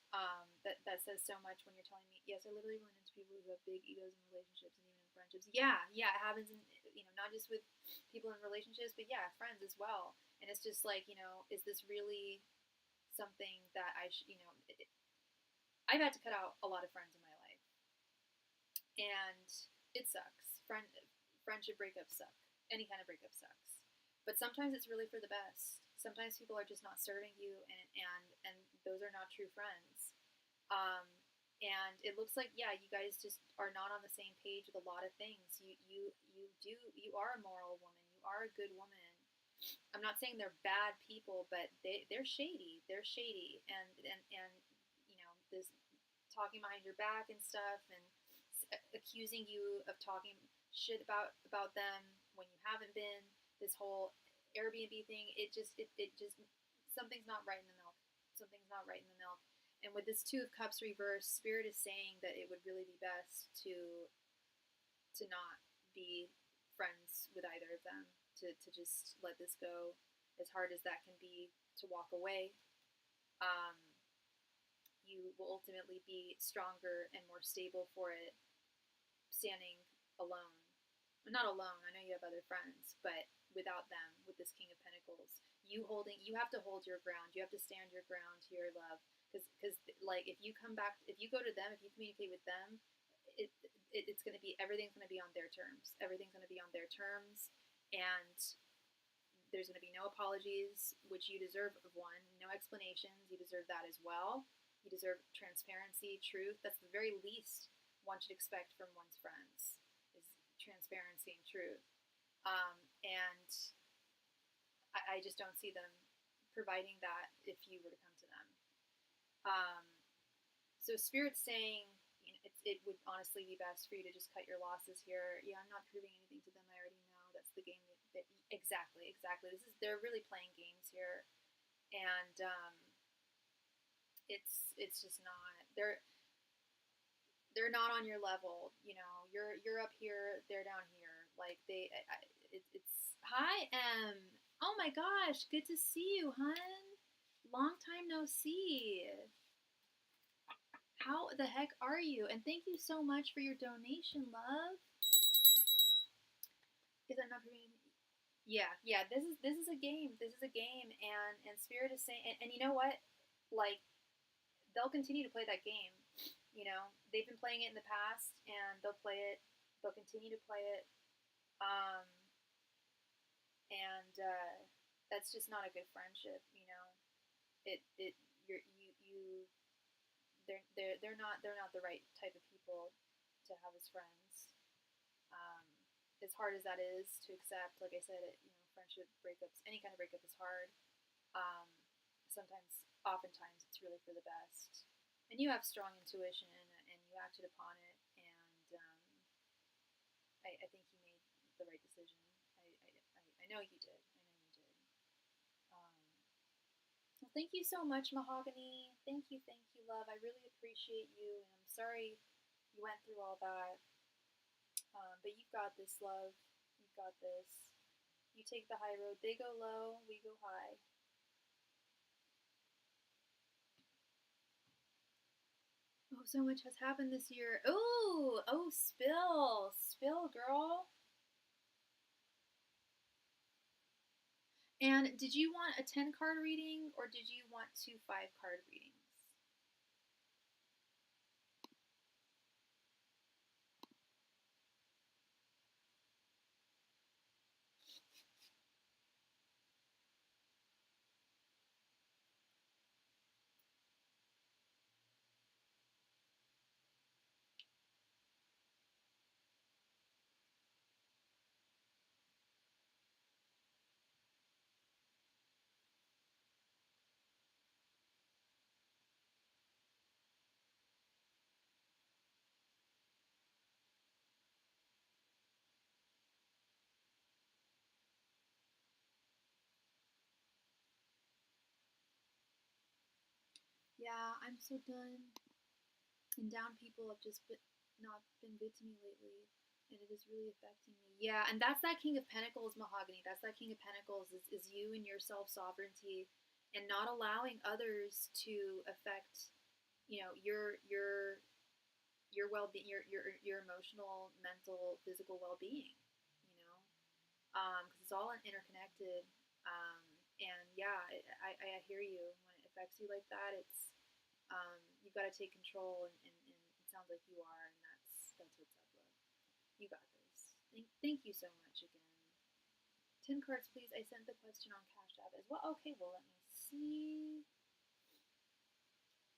Speaker 1: That says so much when you're telling me, yes, I literally run into people who have big egos in relationships and even in friendships. Yeah, it happens in, not just with people in relationships, but yeah, friends as well. And it's just like, is this really something that I should, I've had to cut out a lot of friends in my life, and it sucks. Friendship breakups suck. Any kind of breakup sucks. But sometimes it's really for the best. Sometimes people are just not serving you, and those are not true friends. Um, and it looks like, yeah, you guys just are not on the same page with a lot of things. You are a moral woman. You are a good woman. I'm not saying they're bad people, but they're shady. They're shady, and this talking behind your back and stuff, and accusing you of talking shit about them when you haven't been. This whole Airbnb thing, it just something's not right in the milk. Something's not right in the milk. And with this Two of Cups reverse, Spirit is saying that it would really be best to not be friends with either of them, to just let this go, as hard as that can be, to walk away. You will ultimately be stronger and more stable for it standing alone. Not alone, I know you have other friends, but without them, with this King of Pentacles. You have to hold your ground. You have to stand your ground to your love. Because like, if you come back, if you go to them, if you communicate with them, it's going to be, everything's going to be on their terms. Everything's going to be on their terms, and there's going to be no apologies, which you deserve of one. No explanations. You deserve that as well. You deserve transparency, truth. That's the very least one should expect from one's friends, is transparency and truth. And I just don't see them providing that if you were to come to them. So Spirit's saying, it would honestly be best for you to just cut your losses here. Yeah, I'm not proving anything to them. I already know. That's the game that exactly. They're really playing games here, and it's just not. They're not on your level. You're up here, they're down here. Like, it's hi Em. Oh my gosh, good to see you, hun. Long time no see. How the heck are you? And thank you so much for your donation, love. Is that not for me? Yeah. This is a game. This is a game, and Spirit is saying, and you know what? Like, they'll continue to play that game. They've been playing it in the past, and they'll play it. They'll continue to play it. And that's just not a good friendship. They're not the right type of people to have as friends. As hard as that is to accept, like I said, friendship breakups, any kind of breakup is hard. Oftentimes, it's really for the best. And you have strong intuition, and you acted upon it, and I think you made the right decision. I know you did. Well, thank you so much, Mahogany. Thank you, love. I really appreciate you, and I'm sorry you went through all that. But you've got this, love. You've got this. You take the high road. They go low, we go high. Oh, so much has happened this year. Oh, spill, girl. And did you want a 10-card reading, or did you want 2 5-card readings? Yeah, I'm so done. And down people have just not been good to me lately, and it is really affecting me. Yeah, and that's that King of Pentacles, Mahogany. That's that King of Pentacles, is you and your self-sovereignty, and not allowing others to affect, your well-being, your emotional, mental, physical well-being. Because it's all interconnected. And yeah, I hear you. When it affects you like that, you've got to take control, and it sounds like you are, and that's what's up, love. You got this. Thank you so much again. 10 cards, please. I sent the question on Cashapp as well. Okay, well, let me see.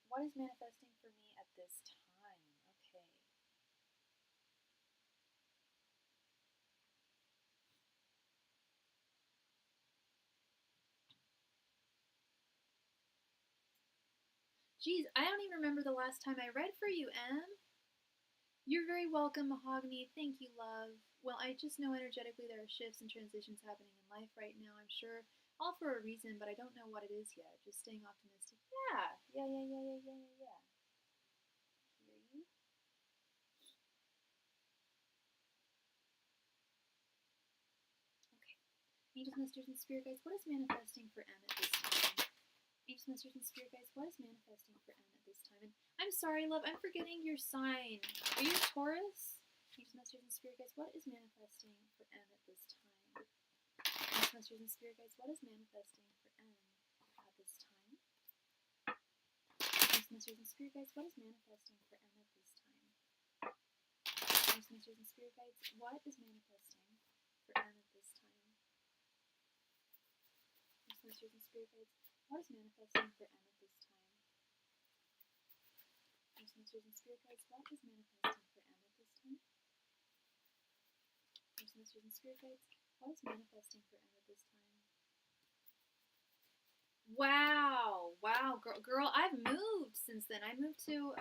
Speaker 1: What is manifesting for me at this time? Okay. Geez, I don't even remember the last time I read for you, Em. You're very welcome, Mahogany. Thank you, love. Well, I just know energetically there are shifts and transitions happening in life right now. I'm sure all for a reason, but I don't know what it is yet. Just staying optimistic. Yeah. Hear you. Okay. Angels, Masters, and Spirit Guides, what is manifesting for Em at this time? Angels, Masters, and Spirit Guides, what is manifesting for Em at this time? And I'm sorry, love, I'm forgetting your sign. Are you a Taurus? Angels, Masters, and Spirit Guides, what is manifesting for Em at this time? Angels, Masters, and Spirit Guides, what is manifesting for Em at this time? Angels, Masters, and Spirit Guides, what is manifesting for Em at this time? Angels, Masters, and Spirit Guides, what is manifesting for Em at this time? Masters, and Spirit Guides, what is manifesting for Em at this time? Masters, and Spirit Guides, what is manifesting for Em at this time? Masters, and Spirit Guides, what is manifesting for Em at this time? Wow, girl, I've moved since then. I moved to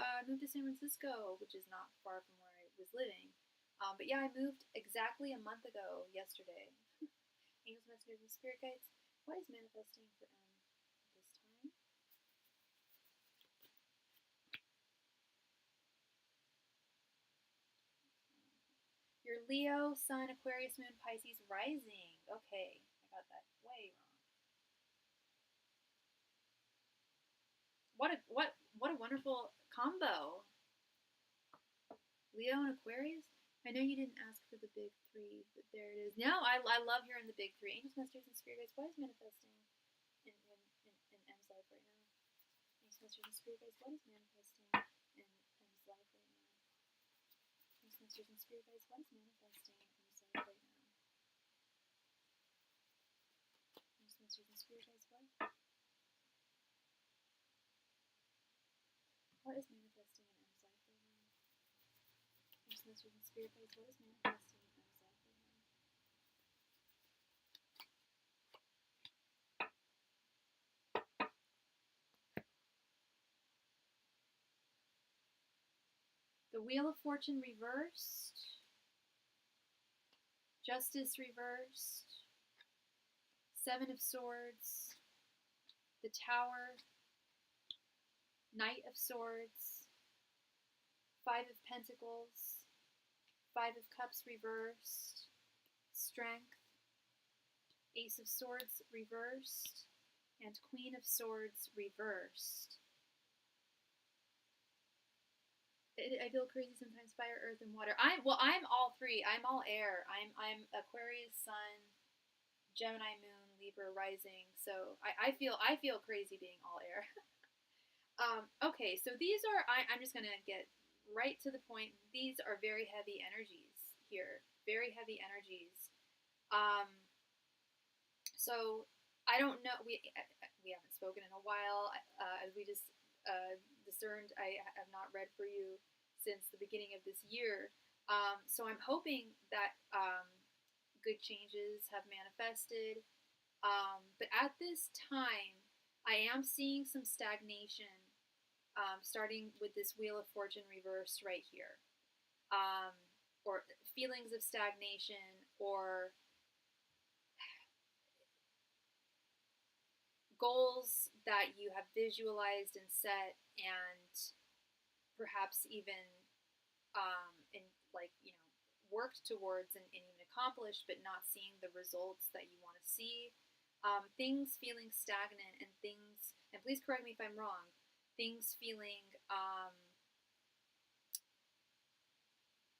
Speaker 1: San Francisco, which is not far from where I was living. But yeah, I moved exactly a month ago yesterday. Angels, Masters, and Spirit Guides, what is manifesting for Em at this time? You're Leo, Sun, Aquarius, Moon, Pisces, Rising. Okay, I got that way wrong. What a wonderful combo. Leo and Aquarius. I know you didn't ask for the big three, but there it is. No, I love hearing the big three. Angels, Masters, and Spirit Guides. What is manifesting in M's life right now? Angels, Masters, and Spirit Guides. What is manifesting in M's life right now? Angels, Masters, and Spirit Guides. What is manifesting in M's life right now? Angels, Masters, and Spirit Guides. What is manifesting in M's life right now? Angels, Masters, and Spirit Guides. What is manifesting in M's life right now? The Wheel of Fortune reversed. Justice reversed. Seven of Swords. The Tower. Knight of Swords. Five of Pentacles. Five of Cups reversed. Strength. Ace of Swords reversed. And Queen of Swords reversed. I feel crazy sometimes. Fire, earth, and water. I'm all three. I'm all air. I'm Aquarius, Sun, Gemini, Moon, Libra, Rising. So I feel crazy being all air. Okay, so these are I'm just gonna get right to the point. These are very heavy energies here. Very heavy energies. So I don't know. We haven't spoken in a while. As we just discerned, I have not read for you since the beginning of this year. So I'm hoping that good changes have manifested. But at this time, I am seeing some stagnation, starting with this Wheel of Fortune reversed right here. Or feelings of stagnation, or goals that you have visualized and set, and perhaps even worked towards and even accomplished, but not seeing the results that you want to see. Things feeling stagnant, and things, and please correct me if I'm wrong, things feeling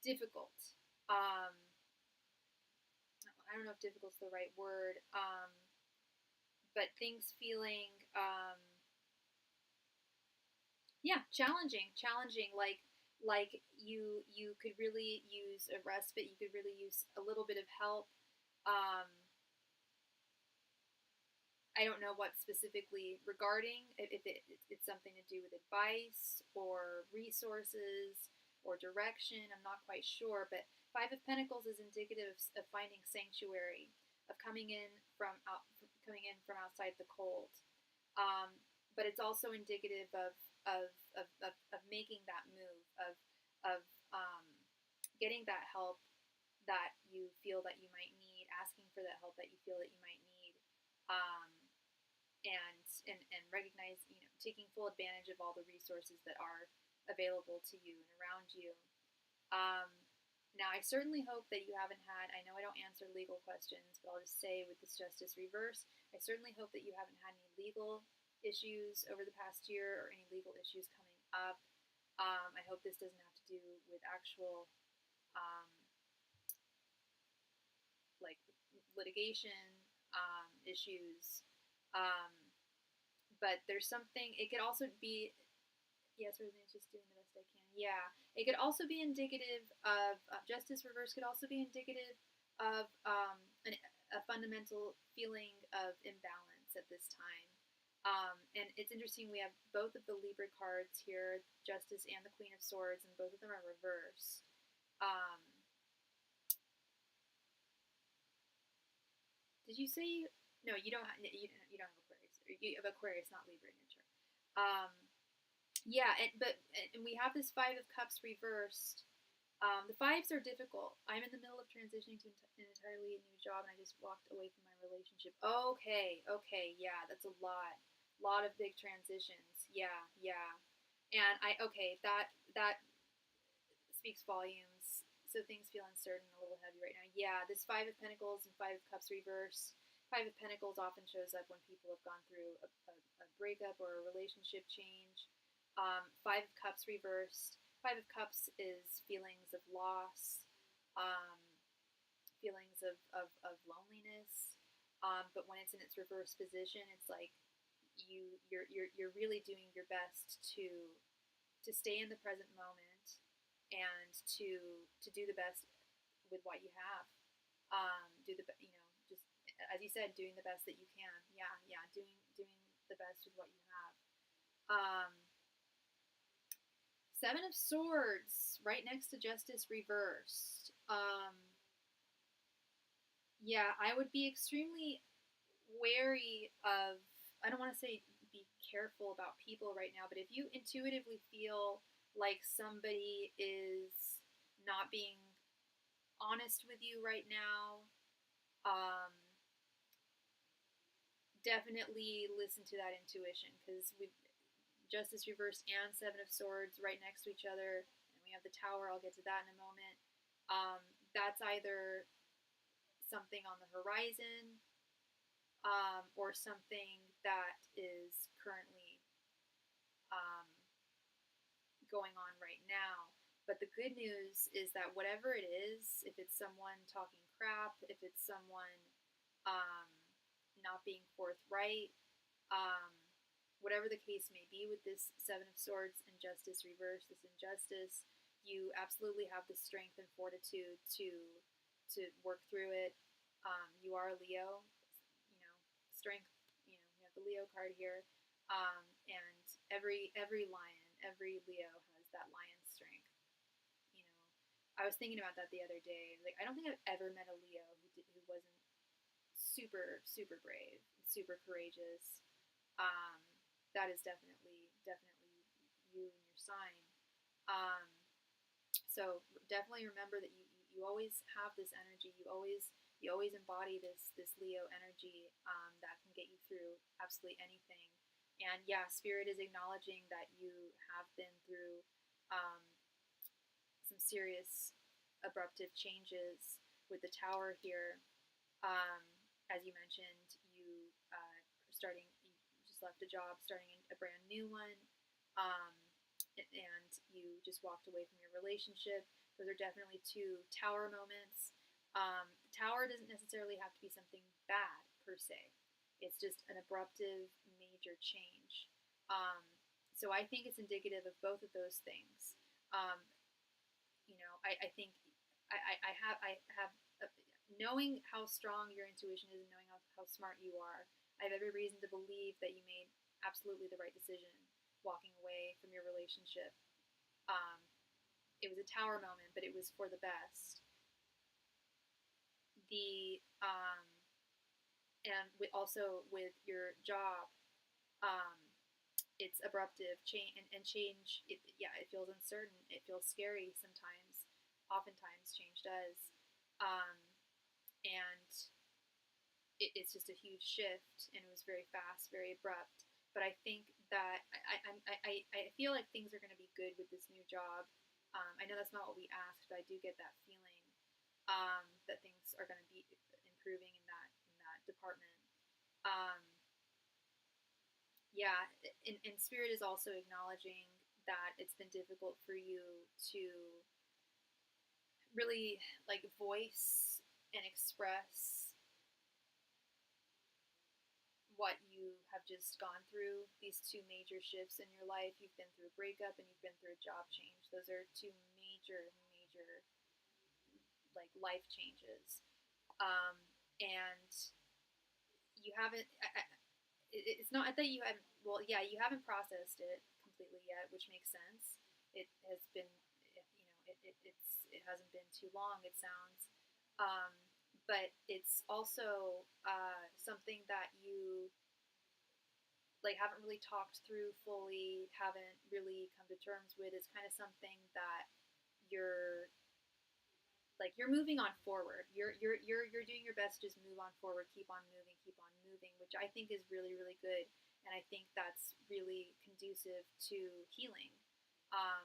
Speaker 1: difficult. I don't know if difficult's the right word, but things feeling challenging, like you could really use a respite, you could really use a little bit of help. I don't know what specifically regarding, if it's something to do with advice or resources or direction. I'm not quite sure, but Five of Pentacles is indicative of finding sanctuary, of coming in from outside the cold. But it's also indicative of making that move, of getting that help that you feel that you might need, asking for that help that you feel that you might need, um, and recognize, taking full advantage of all the resources that are available to you and around you. Now, I certainly hope that you haven't had, I know I don't answer legal questions, but I'll just say with this Justice reverse, I certainly hope that you haven't had any legal issues over the past year or any legal issues coming up. I hope this doesn't have to do with actual like litigation issues. Um, but there's something, it could also be, yes, everything's just doing the best I can. Yeah, it could also be indicative of Justice reverse. Could also be indicative of a fundamental feeling of imbalance at this time. And it's interesting. We have both of the Libra cards here, Justice and the Queen of Swords, and both of them are reversed. Did you say no? You don't. You don't have Aquarius. You have Aquarius, not Libra in your chart. Yeah, and we have this Five of Cups reversed. The fives are difficult. I'm in the middle of transitioning to an entirely new job, and I just walked away from my relationship. Okay, yeah, that's a lot of big transitions. Yeah, and that speaks volumes. So things feel uncertain, a little heavy right now. Yeah, this Five of Pentacles and Five of Cups reverse. Five of Pentacles often shows up when people have gone through a breakup or a relationship change. Five of Cups reversed. Five of Cups is feelings of loss, feelings of loneliness. But when it's in its reverse position, it's like you're really doing your best to stay in the present moment and to do the best with what you have. Just as you said, doing the best that you can. Yeah, doing the best with what you have. Seven of Swords, right next to Justice reversed. Yeah, I would be extremely wary of, I don't want to say be careful about people right now, but if you intuitively feel like somebody is not being honest with you right now, definitely listen to that intuition, because we've Justice reversed and Seven of Swords right next to each other, and we have the Tower. I'll get to that in a moment. That's either something on the horizon, or something that is currently going on right now. But the good news is that whatever it is, if it's someone talking crap, if it's someone not being forthright, whatever the case may be with this Seven of Swords and Justice reverse, this injustice, you absolutely have the strength and fortitude to work through it. You are a Leo, strength. We have the Leo card here, and every lion, every Leo has that lion strength. I was thinking about that the other day. Like, I don't think I've ever met a Leo who wasn't super brave, super courageous. That is definitely you and your sign. So definitely remember that you always have this energy. You always embody this Leo energy that can get you through absolutely anything. And yeah, Spirit is acknowledging that you have been through some serious abruptive changes with the Tower here. As you mentioned, you just left a job, starting a brand new one. And you just walked away from your relationship. Those are definitely two Tower moments. The Tower doesn't necessarily have to be something bad per se. It's just an abruptive, major change. So I think it's indicative of both of those things. I think I have knowing how strong your intuition is and knowing how smart you are. I have every reason to believe that you made absolutely the right decision walking away from your relationship. It was a tower moment, but it was for the best. And also with your job, it's abruptive change and change. It feels uncertain. It feels scary sometimes. Oftentimes, change does, and it's just a huge shift. And it was very fast, very abrupt. But I think that I feel like things are going to be good with this new job. I know that's not what we asked, but I do get that feeling that things are going to be improving in that department. Um, yeah, and Spirit is also acknowledging that it's been difficult for you to really like voice and express what you have just gone through. These two major shifts in your life. You've been through a breakup and you've been through a job change. Those are two major like life changes. And you haven't. It's not that you haven't. Well, yeah, you haven't processed it completely yet, which makes sense. It has been, it hasn't been too long. It sounds, but it's also something that you like haven't really talked through fully, haven't really come to terms with. It's kind of something that you're you're moving on forward. You're doing your best to just move on forward, keep on moving, which I think is really, really good. And I think that's really conducive to healing, um,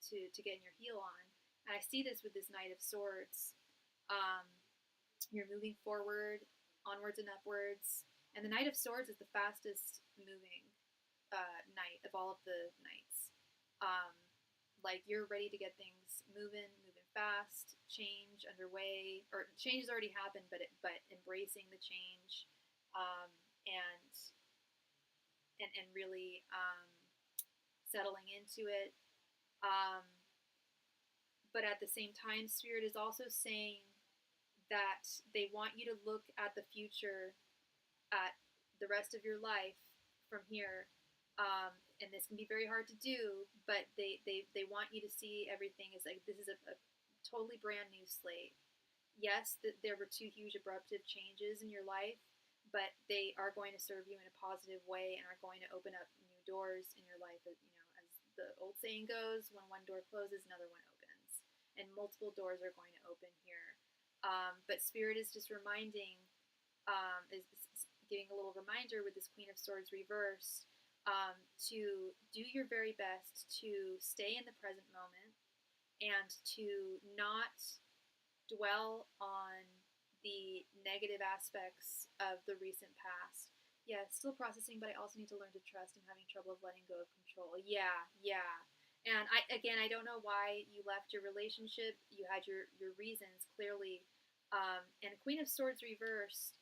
Speaker 1: to getting your heal on. And I see this with this Knight of Swords. Um, you're moving forward, onwards and upwards. And the Knight of Swords is the fastest moving knight of all of the knights. Um, like you're ready to get things moving fast, change underway, or change has already happened, but embracing the change, um, and really settling into it. Um, but at the same time, Spirit is also saying that they want you to look at the future, at the rest of your life from here. And this can be very hard to do, but they want you to see everything as like this is a totally brand new slate. Yes, there were two huge abruptive changes in your life, but they are going to serve you in a positive way and are going to open up new doors in your life. As the old saying goes, when one door closes, another one opens, and multiple doors are going to open here. But Spirit is just reminding, is giving a little reminder with this Queen of Swords reversed, to do your very best to stay in the present moment and to not dwell on the negative aspects of the recent past. Yeah, still processing, but I also need to learn to trust. I'm having trouble of letting go of control. Yeah. And I don't know why you left your relationship. You had your reasons, clearly. And Queen of Swords reversed.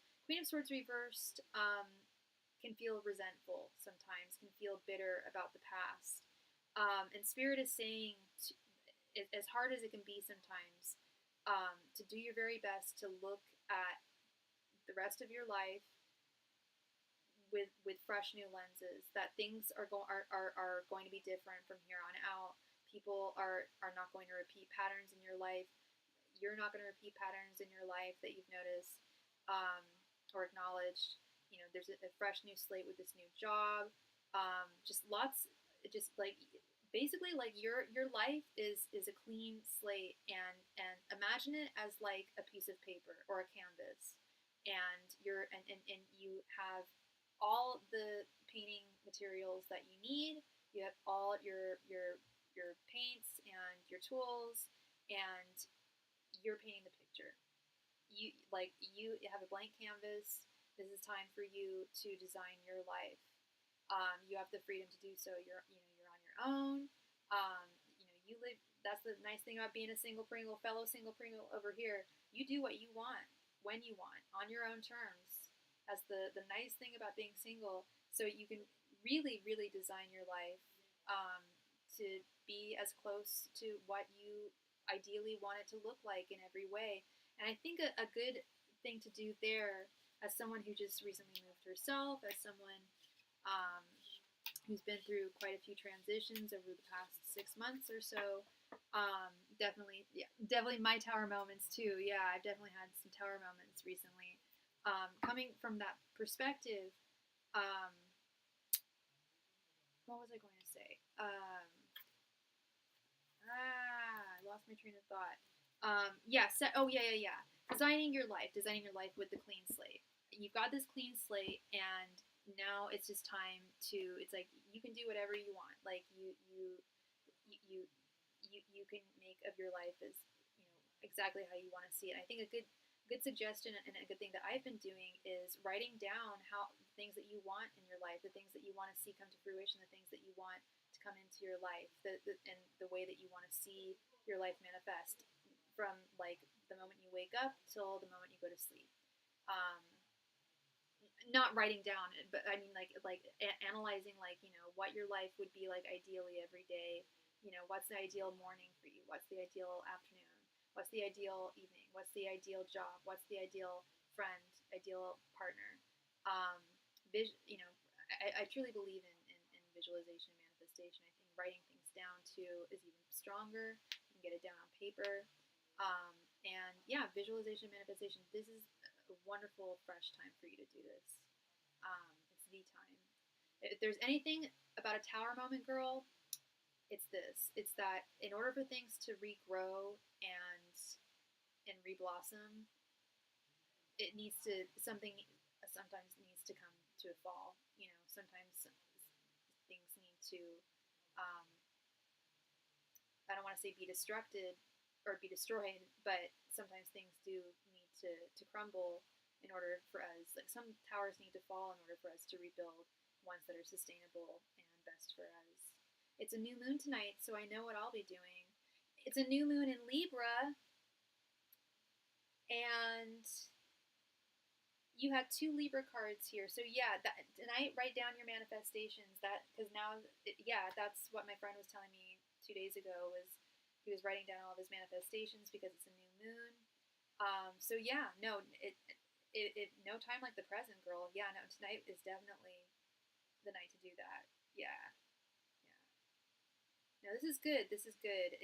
Speaker 1: Can feel resentful sometimes, can feel bitter about the past. And Spirit is saying, as hard as it can be sometimes, to do your very best to look at the rest of your life with fresh new lenses. That things are going to be different from here on out. People are not going to repeat patterns in your life. You're not going to repeat patterns in your life that you've noticed, or acknowledged. There's a fresh new slate with this new job. Just like basically like your life is a clean slate, and imagine it as like a piece of paper or a canvas, and you have all the painting materials that you need. You have all your paints and your tools, and you're painting the picture. You have a blank canvas. This is time for you to design your life. You have the freedom to do so. You're on your own. You live. That's the nice thing about being a single Pringle, fellow single Pringle over here. You do what you want, when you want, on your own terms. That's the nice thing about being single. So you can really, really design your life to be as close to what you ideally want it to look like in every way. And I think a good thing to do there, as someone who just recently moved herself, as someone um, who's been through quite a few transitions over the past 6 months or so. Definitely, yeah, definitely my tower moments too. Yeah, I've definitely had some tower moments recently. Coming from that perspective, um, what was I going to say? I lost my train of thought. Yeah. Oh, yeah. Designing your life with the clean slate. You've got this clean slate, and now it's just time to. It's like you can do whatever you want. Like you, you, you can make of your life as exactly how you want to see it. I think a good suggestion and a good thing that I've been doing is writing down how the things that you want in your life, the things that you want to see come to fruition, the things that you want to come into your life, and the way that you want to see your life manifest from like the moment you wake up till the moment you go to sleep. Um, Not writing down, but I mean analyzing what your life would be like ideally every day. What's the ideal morning for you? What's the ideal afternoon? What's the ideal evening? What's the ideal job? What's the ideal friend? Ideal partner? Um, I truly believe in visualization and manifestation. I think writing things down too is even stronger. You can get it down on paper. And yeah, visualization, manifestation. This is a wonderful, fresh time for you to do this. It's the time. If there's anything about a tower moment, girl, it's this. It's that in order for things to regrow and reblossom, it needs to something sometimes needs to come to a fall. Sometimes things need to. Um, I don't want to say be destructed or be destroyed, but sometimes things do need to crumble in order for us. Like some towers need to fall in order for us to rebuild ones that are sustainable and best for us. It's a new moon tonight, so I know what I'll be doing. It's a new moon in Libra, and you had two Libra cards here. So yeah, tonight write down your manifestations. That because now, yeah, that's what my friend was telling me 2 days ago. Was he was writing down all of his manifestations because it's a new moon. So yeah, no, no time like the present, girl. Yeah, no, tonight is definitely the night to do that. Yeah, yeah. No, this is good. This is good.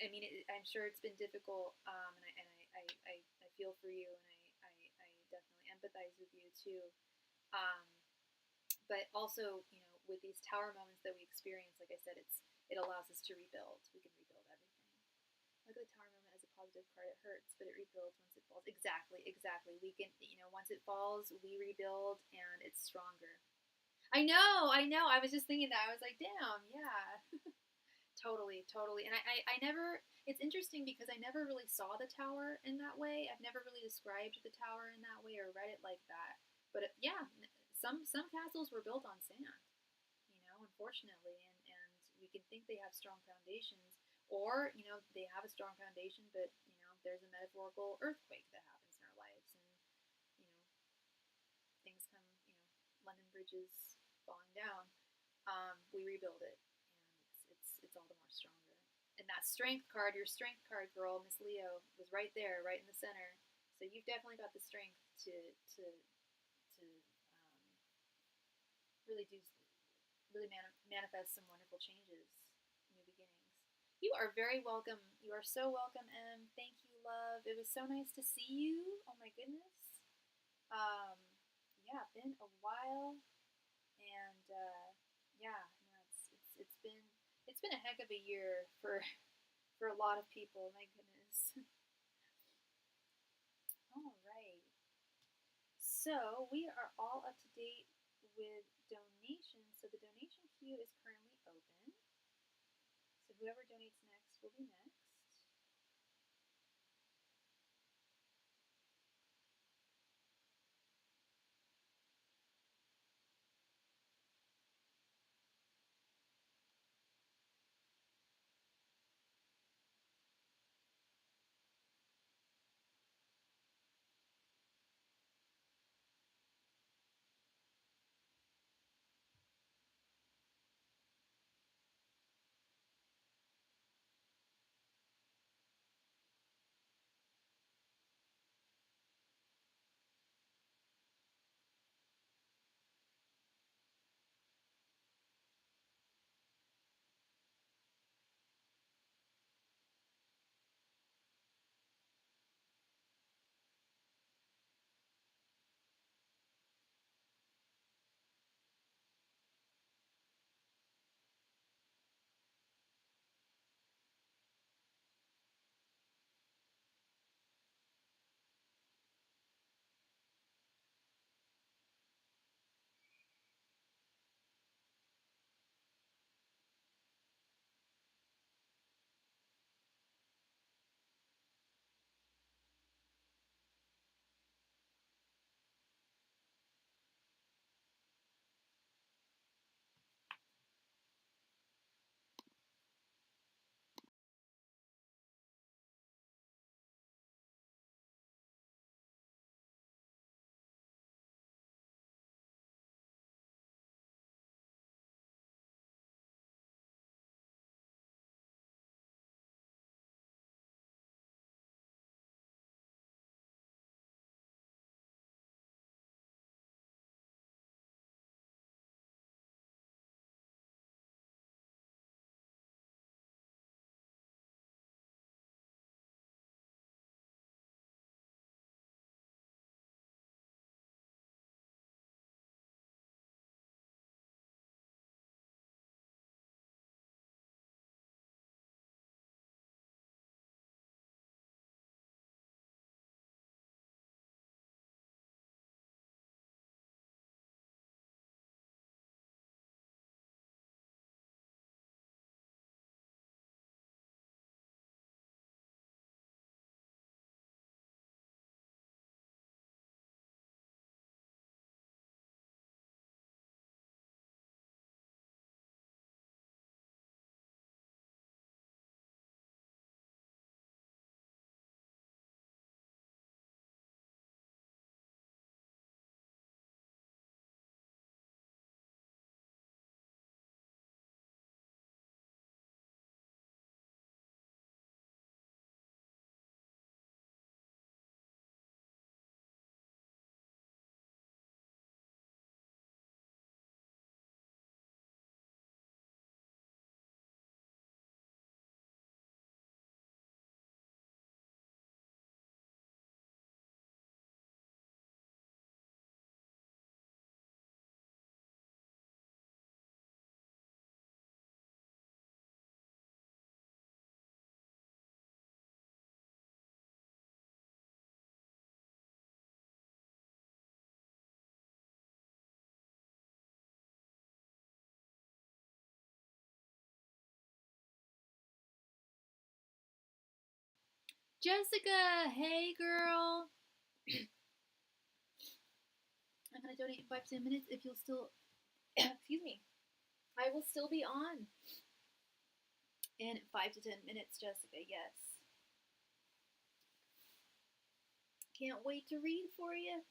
Speaker 1: I mean, I'm sure it's been difficult, and I feel for you, and I definitely empathize with you too. Um, but also, with these tower moments that we experience, like I said, it allows us to rebuild. We can rebuild everything. Look at the tower moment as a positive card. It hurts, but it rebuilds once it falls. Exactly, exactly. We can, once it falls, we rebuild, and it's stronger. I know, I know. I was just thinking that. I was like, damn, yeah. Totally, totally. And I never, it's interesting because I never really saw the tower in that way. I've never really described the tower in that way or read it like that. But yeah, some castles were built on sand, unfortunately. And we can think they have strong foundations, or, they have a strong foundation, but, there's a metaphorical earthquake that happens in our lives. And, you know, things come, London bridges falling down. We rebuild it, and it's all the more stronger. And that strength card, your strength card, girl, Miss Leo, was right there, right in the center. So you've definitely got the strength to really do really manifest some wonderful changes, new beginnings. You are very welcome. You are so welcome, Em. Thank you, love. It was so nice to see you. Oh my goodness. Um, yeah, been a while, and yeah, no, it's been a heck of a year for a lot of people. My goodness. All right. So we are all up to date with donations. So the donation queue is currently open. So whoever donates next will be next. Jessica, hey girl. I'm gonna donate in 5 to 10 minutes if you'll still, excuse me, I will still be on in 5 to 10 minutes, Jessica, yes. Can't wait to read for you.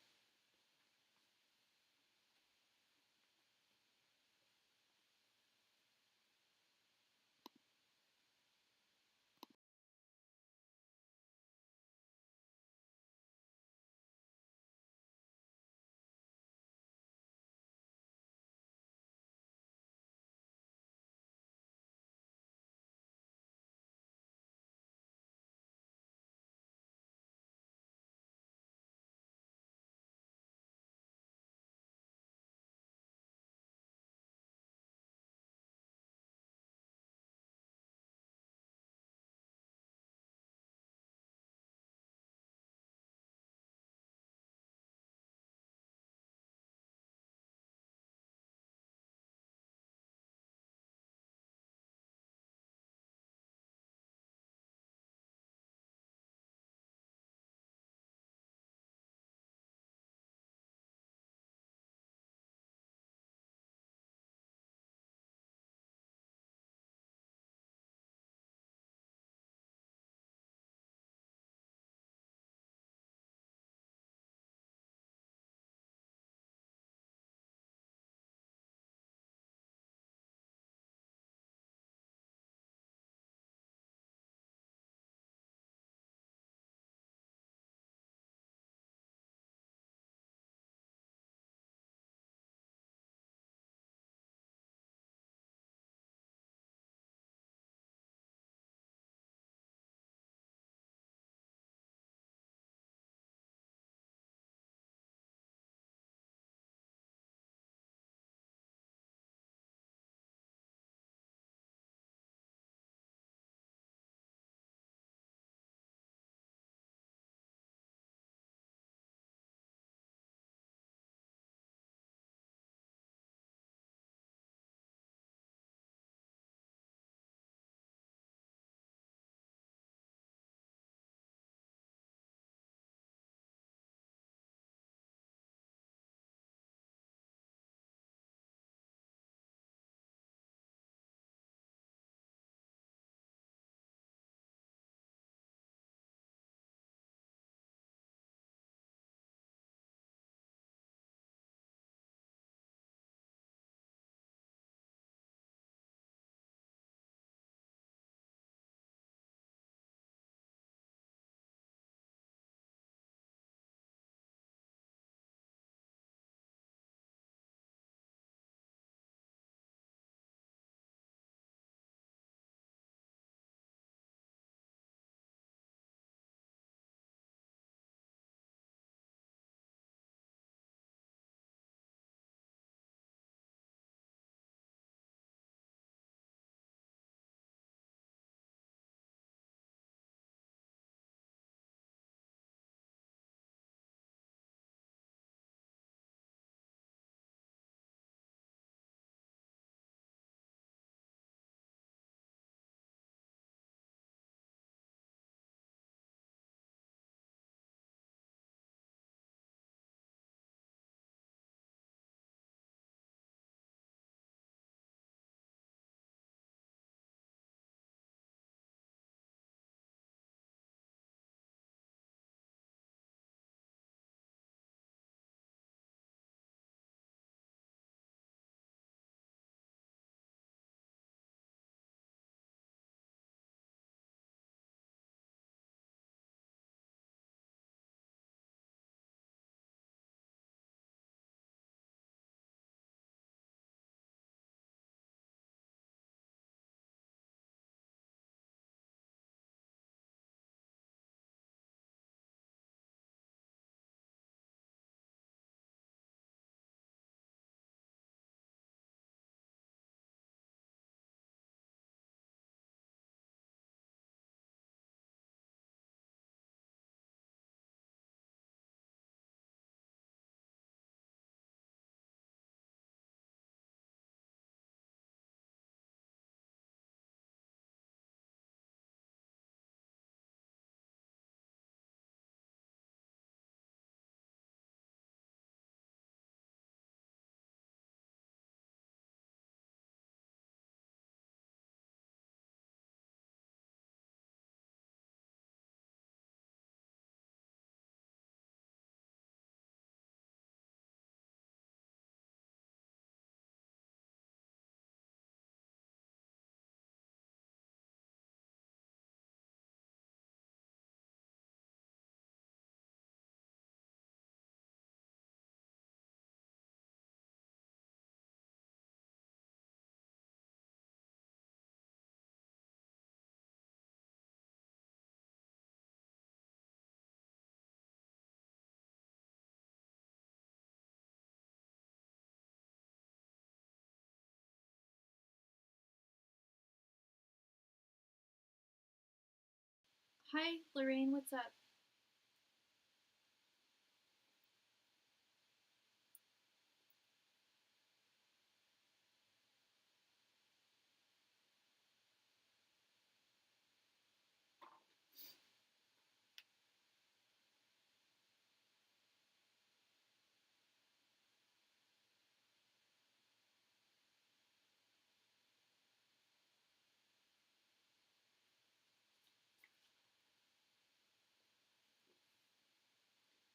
Speaker 1: Hi, Lorraine, what's up?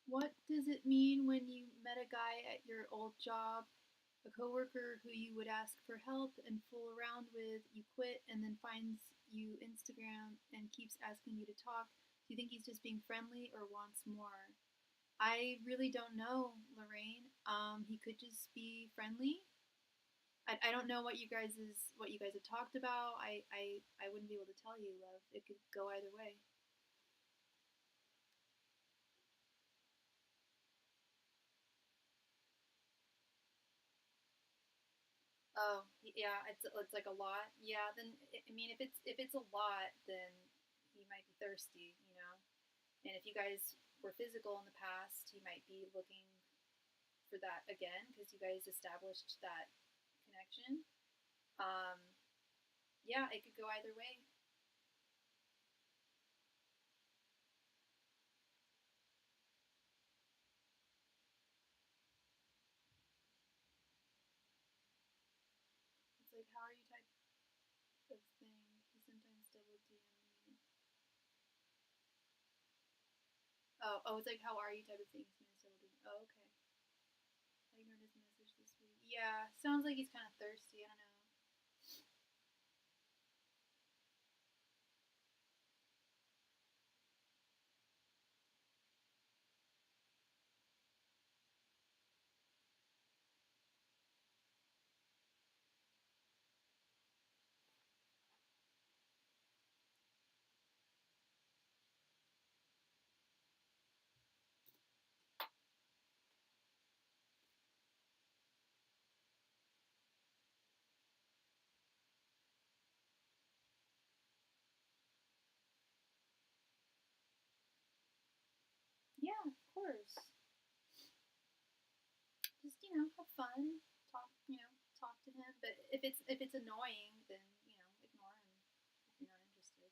Speaker 1: What does it mean when you met a guy at your old job, a coworker who you would ask for help and fool around with, you quit and then finds you Instagram and keeps asking you to talk? Do you think he's just being friendly or wants more? I really don't know, Lorraine. He could just be friendly. I don't know what you guys have talked about. I wouldn't be able to tell you, love. It could go either way. Oh, yeah, it's like a lot. Yeah, then I mean, if it's a lot, then he might be thirsty, you know. And if you guys were physical in the past, he might be looking for that again because you guys established that connection. Um, yeah, it could go either way. It's like, how are you type of thing? He sometimes double DM me. Oh, it's like, how are you type of thing. He's sometimes double DM. Oh, okay. I ignored his message this week. Yeah, sounds like he's kind of thirsty. I don't know. Yeah, of course. Just have fun. Talk, talk to him. But if it's annoying, then ignore him if you're not interested.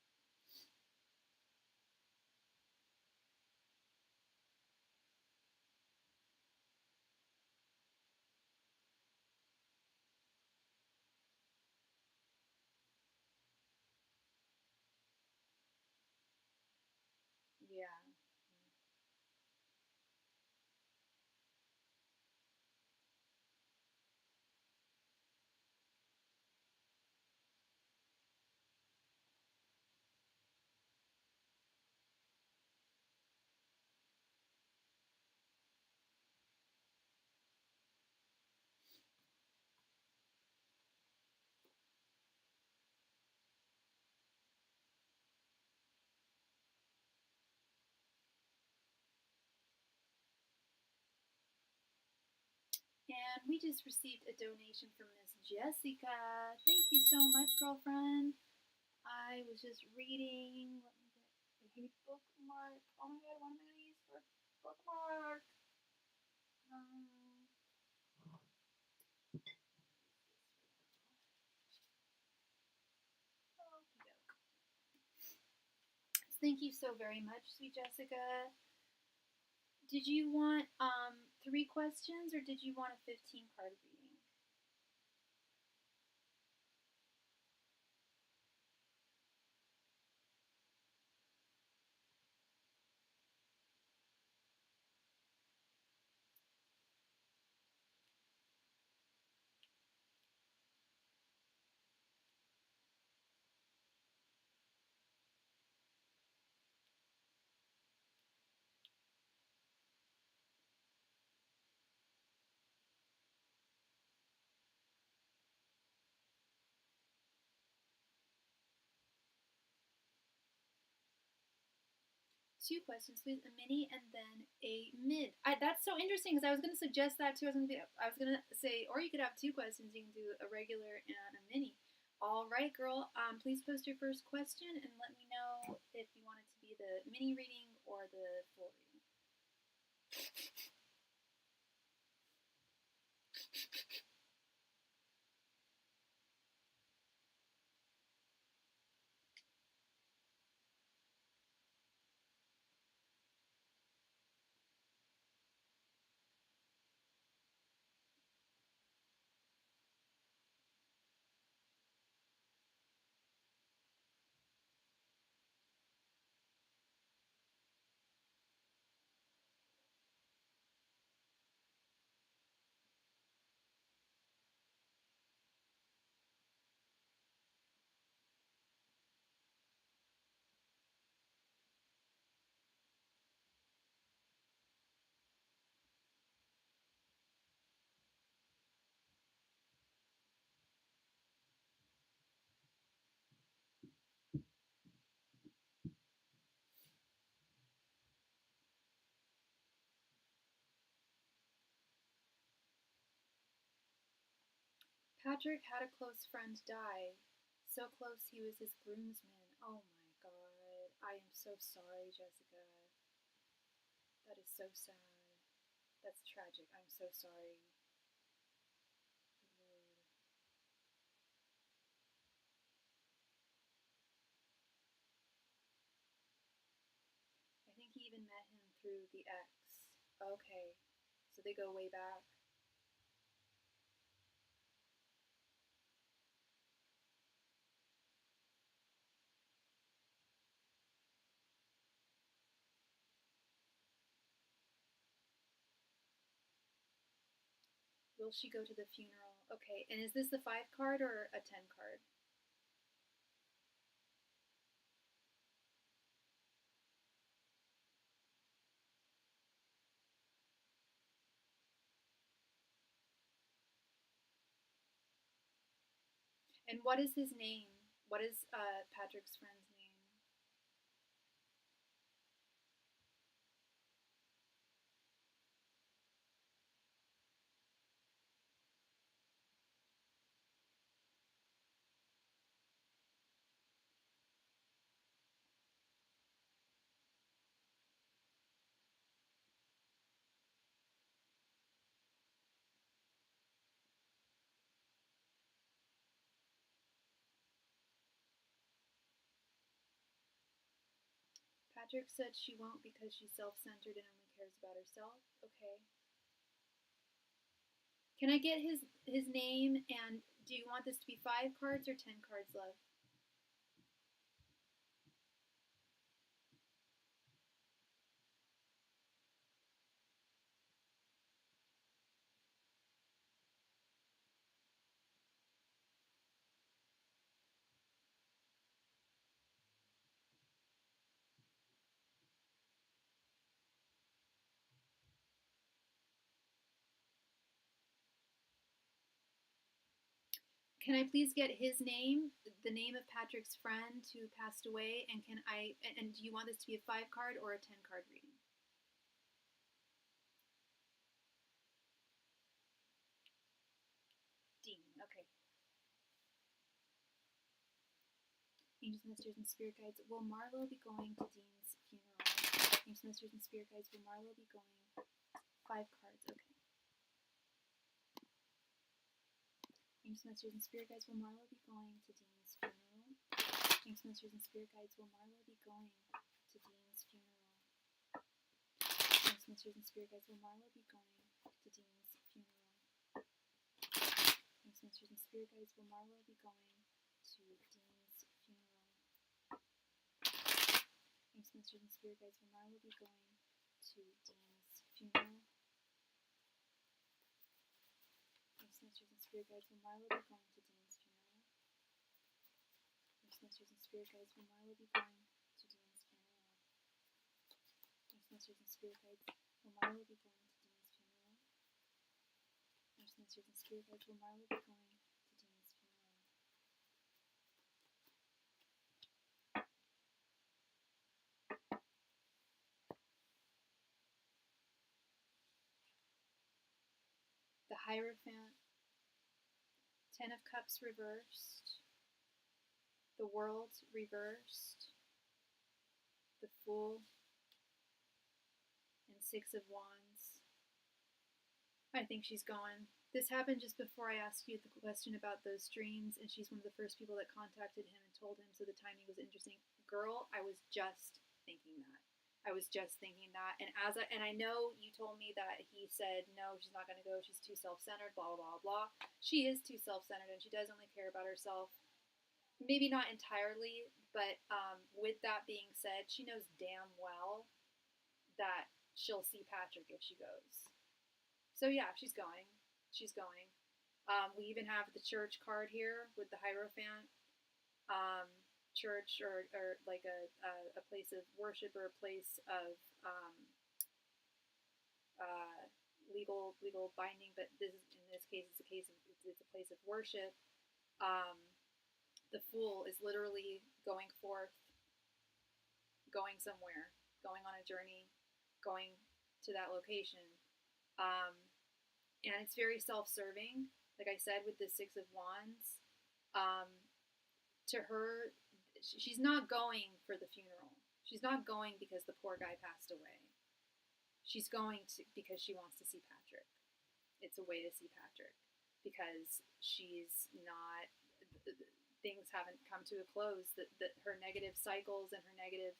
Speaker 1: Yeah. And we just received a donation from Miss Jessica. Thank you so much, girlfriend. I was just reading. Let me get. I hate bookmark. Oh my god, what am I gonna use for bookmark? Um, Thank you so very much, sweet Jessica. Did you want 3 questions or did you want a 15 card reading? Two questions, please. A mini and then a mid. That's so interesting because I was going to suggest that too. I was gonna say, or you could have 2 questions. You can do a regular and a mini. All right, girl. Please post your first question and let me know if you want it to be mini reading or the full reading? Patrick had a close friend die. So close he was his groomsman. Oh my god. I am so sorry, Jessica. That is so sad. That's tragic. I'm so sorry. Good Lord. I think he even met him through the ex. Okay. So they go way back. Will she go to the funeral? Okay, and is this the 5 card or a 10 card? And what is his name? What is Patrick's friend's name? Patrick said she won't because she's self-centered and only cares about herself. Okay. Can I get his name, and do you want this to be 5 cards or 10 cards, love? Can I please get his name, the name of Patrick's friend who passed away, and do you want this to be a 5 card or a 10 card reading? Dean, okay. Angels, Masters, and Spirit Guides. Will Marlo be going to Dean's funeral? Angels, Masters, and Spirit Guides. Will Marlo be going? 5 cards, okay. Angels, Masters, and Spirit Guides. Will Marlo be going to Dean's funeral? Angels, Masters, and Spirit Guides. Will Marlo be going to Dean's funeral? Angels, Masters, and Spirit Guides. Will Marlo be going to Dean's funeral? Angels, Masters, and Spirit Guides. Will Marlo be going to Dean's funeral? Angels, Masters, and Spirit Guides. Will Marlo be going to Dean's funeral? Angels, Masters, and Spirit Guides. Will Marlo be going to Dean's funeral? Angels, Masters, and Spirit Guides. Will Marlo be going to Dean's funeral? Angels, Masters, and Spirit Guides. Will Marlo be going to Dean's funeral? Angels, Masters, and Spirit Guides. Will Marlo be going to Dean's funeral? The Hierophant, 10 of Cups reversed, the World reversed, the Fool, and Six of Wands. I think she's gone. This happened just before I asked you the question about those dreams, and she's one of the first people that contacted him and told him, so the timing was interesting. Girl, I was just thinking that. And I know you told me that he said no, she's not going to go. She's too self-centered. Blah blah blah. She is too self-centered, and she does only care about herself. Maybe not entirely, but with that being said, she knows damn well that she'll see Patrick if she goes. So yeah, she's going. She's going. We even have the church card here with the Hierophant. Church or like a place of worship or a place of legal binding, but this is, in this case it's a place of worship. The Fool is literally going forth, going somewhere, going on a journey, going to that location. And it's very self-serving. Like I said, with the Six of Wands, to her, she's not going for the funeral. She's not going because the poor guy passed away. She's going because she wants to see Patrick. It's a way to see Patrick because she's not. Things haven't come to a close. That her negative cycles and her negative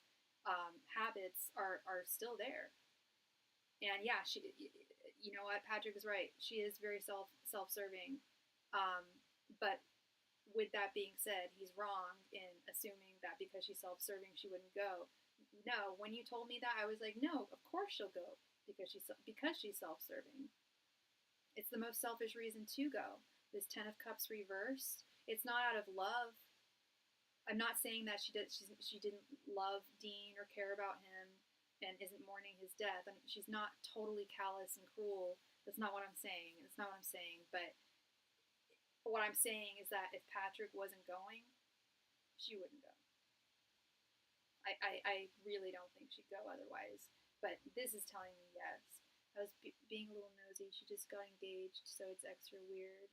Speaker 1: habits are still there. And yeah, she. You know what? Patrick is right. She is very self-serving. But with that being said, he's wrong in assuming that because she's self-serving, she wouldn't go. No, when you told me that, I was like, no, of course she'll go because she's self-serving. It's the most selfish reason to go. This Ten of Cups reversed. It's not out of love. I'm not saying that she didn't love Dean or care about him and isn't mourning his death. I mean, she's not totally callous and cruel. That's not what I'm saying. That's not what I'm saying. But what I'm saying is that if Patrick wasn't going, she wouldn't go. I really don't think she'd go otherwise. But this is telling me yes. I was being a little nosy. She just got engaged, so it's extra weird.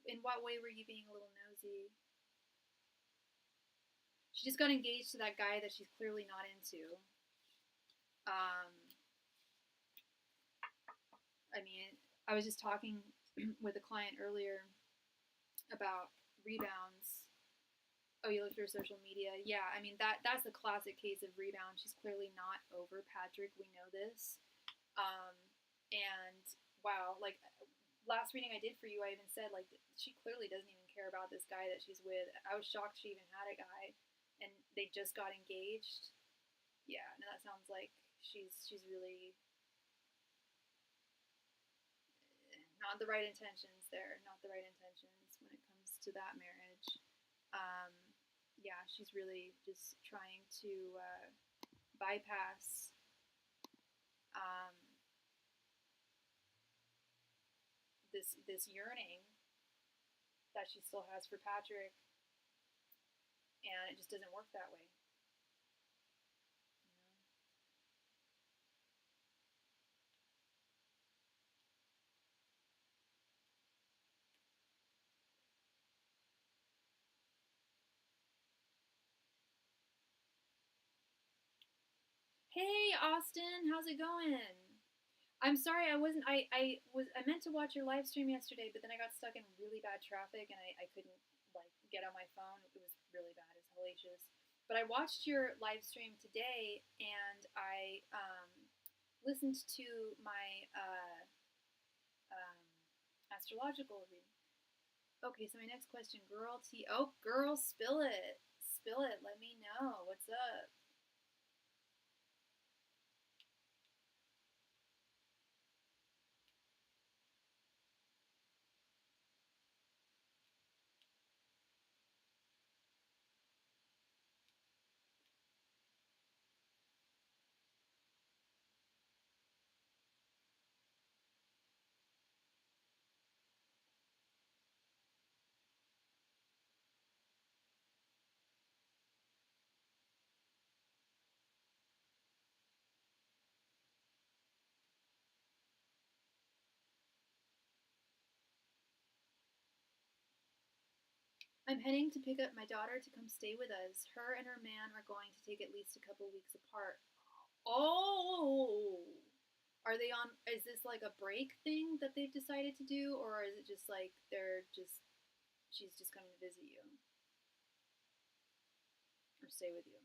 Speaker 1: In what way were you being a little nosy? She just got engaged to that guy that she's clearly not into. I mean, I was just talking with a client earlier about rebounds. Oh, you looked at her social media. Yeah, I mean, that's a classic case of rebound. She's clearly not over Patrick. We know this. And wow, like last reading I did for you, I even said like she clearly doesn't even care about this guy that she's with. I was shocked she even had a guy, and they just got engaged. Yeah, no, that sounds like she's really not the right intentions there. Not the right intentions when it comes to that marriage. Yeah, she's really just trying to bypass this yearning that she still has for Patrick, and it just doesn't work that way. Hey, Austin, how's it going? I'm sorry, I wasn't. I meant to watch your live stream yesterday, but then I got stuck in really bad traffic and I couldn't like get on my phone. It was really bad. It's hellacious. But I watched your live stream today and I listened to my um, astrological reading. Okay, so my next question, girl T. Oh, girl, spill it. Spill it. Let me know. What's up? I'm heading to pick up my daughter to come stay with us. Her and her man are going to take at least a couple weeks apart. Oh! Are they on? Is this like a break thing that they've decided to do, or is it just like she's just coming to visit you or stay with you?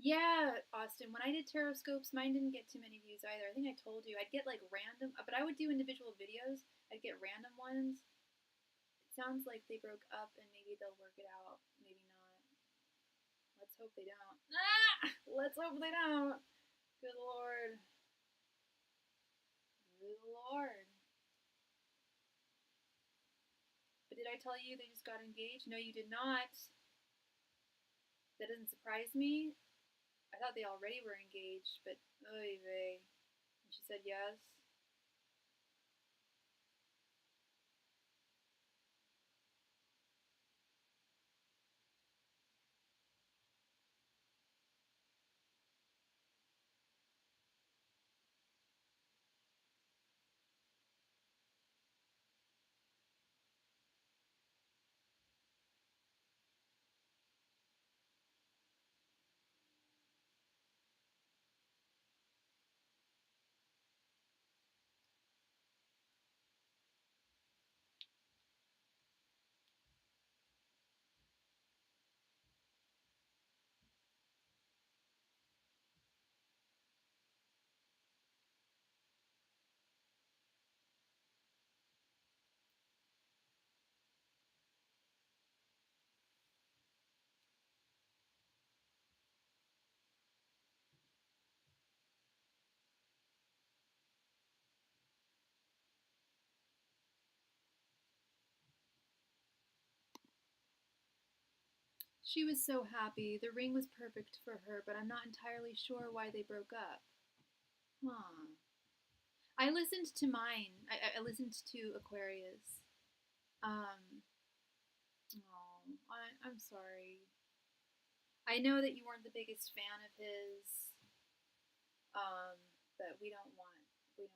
Speaker 1: Yeah, Austin. When I did tarot scopes, mine didn't get too many views either. I think I told you I'd get like random, but I would do individual videos. I'd get random ones. It sounds like they broke up, and maybe they'll work it out. Maybe not. Let's hope they don't. Ah! Let's hope they don't. Good lord. Good lord. But did I tell you they just got engaged? No, you did not. That doesn't surprise me. I thought they already were engaged, but oy vey. And she said yes. She was so happy. The ring was perfect for her, but I'm not entirely sure why they broke up. Huh. I listened to mine. I listened to Aquarius. Um, oh, I'm sorry. I know that you weren't the biggest fan of his, um, but we don't want your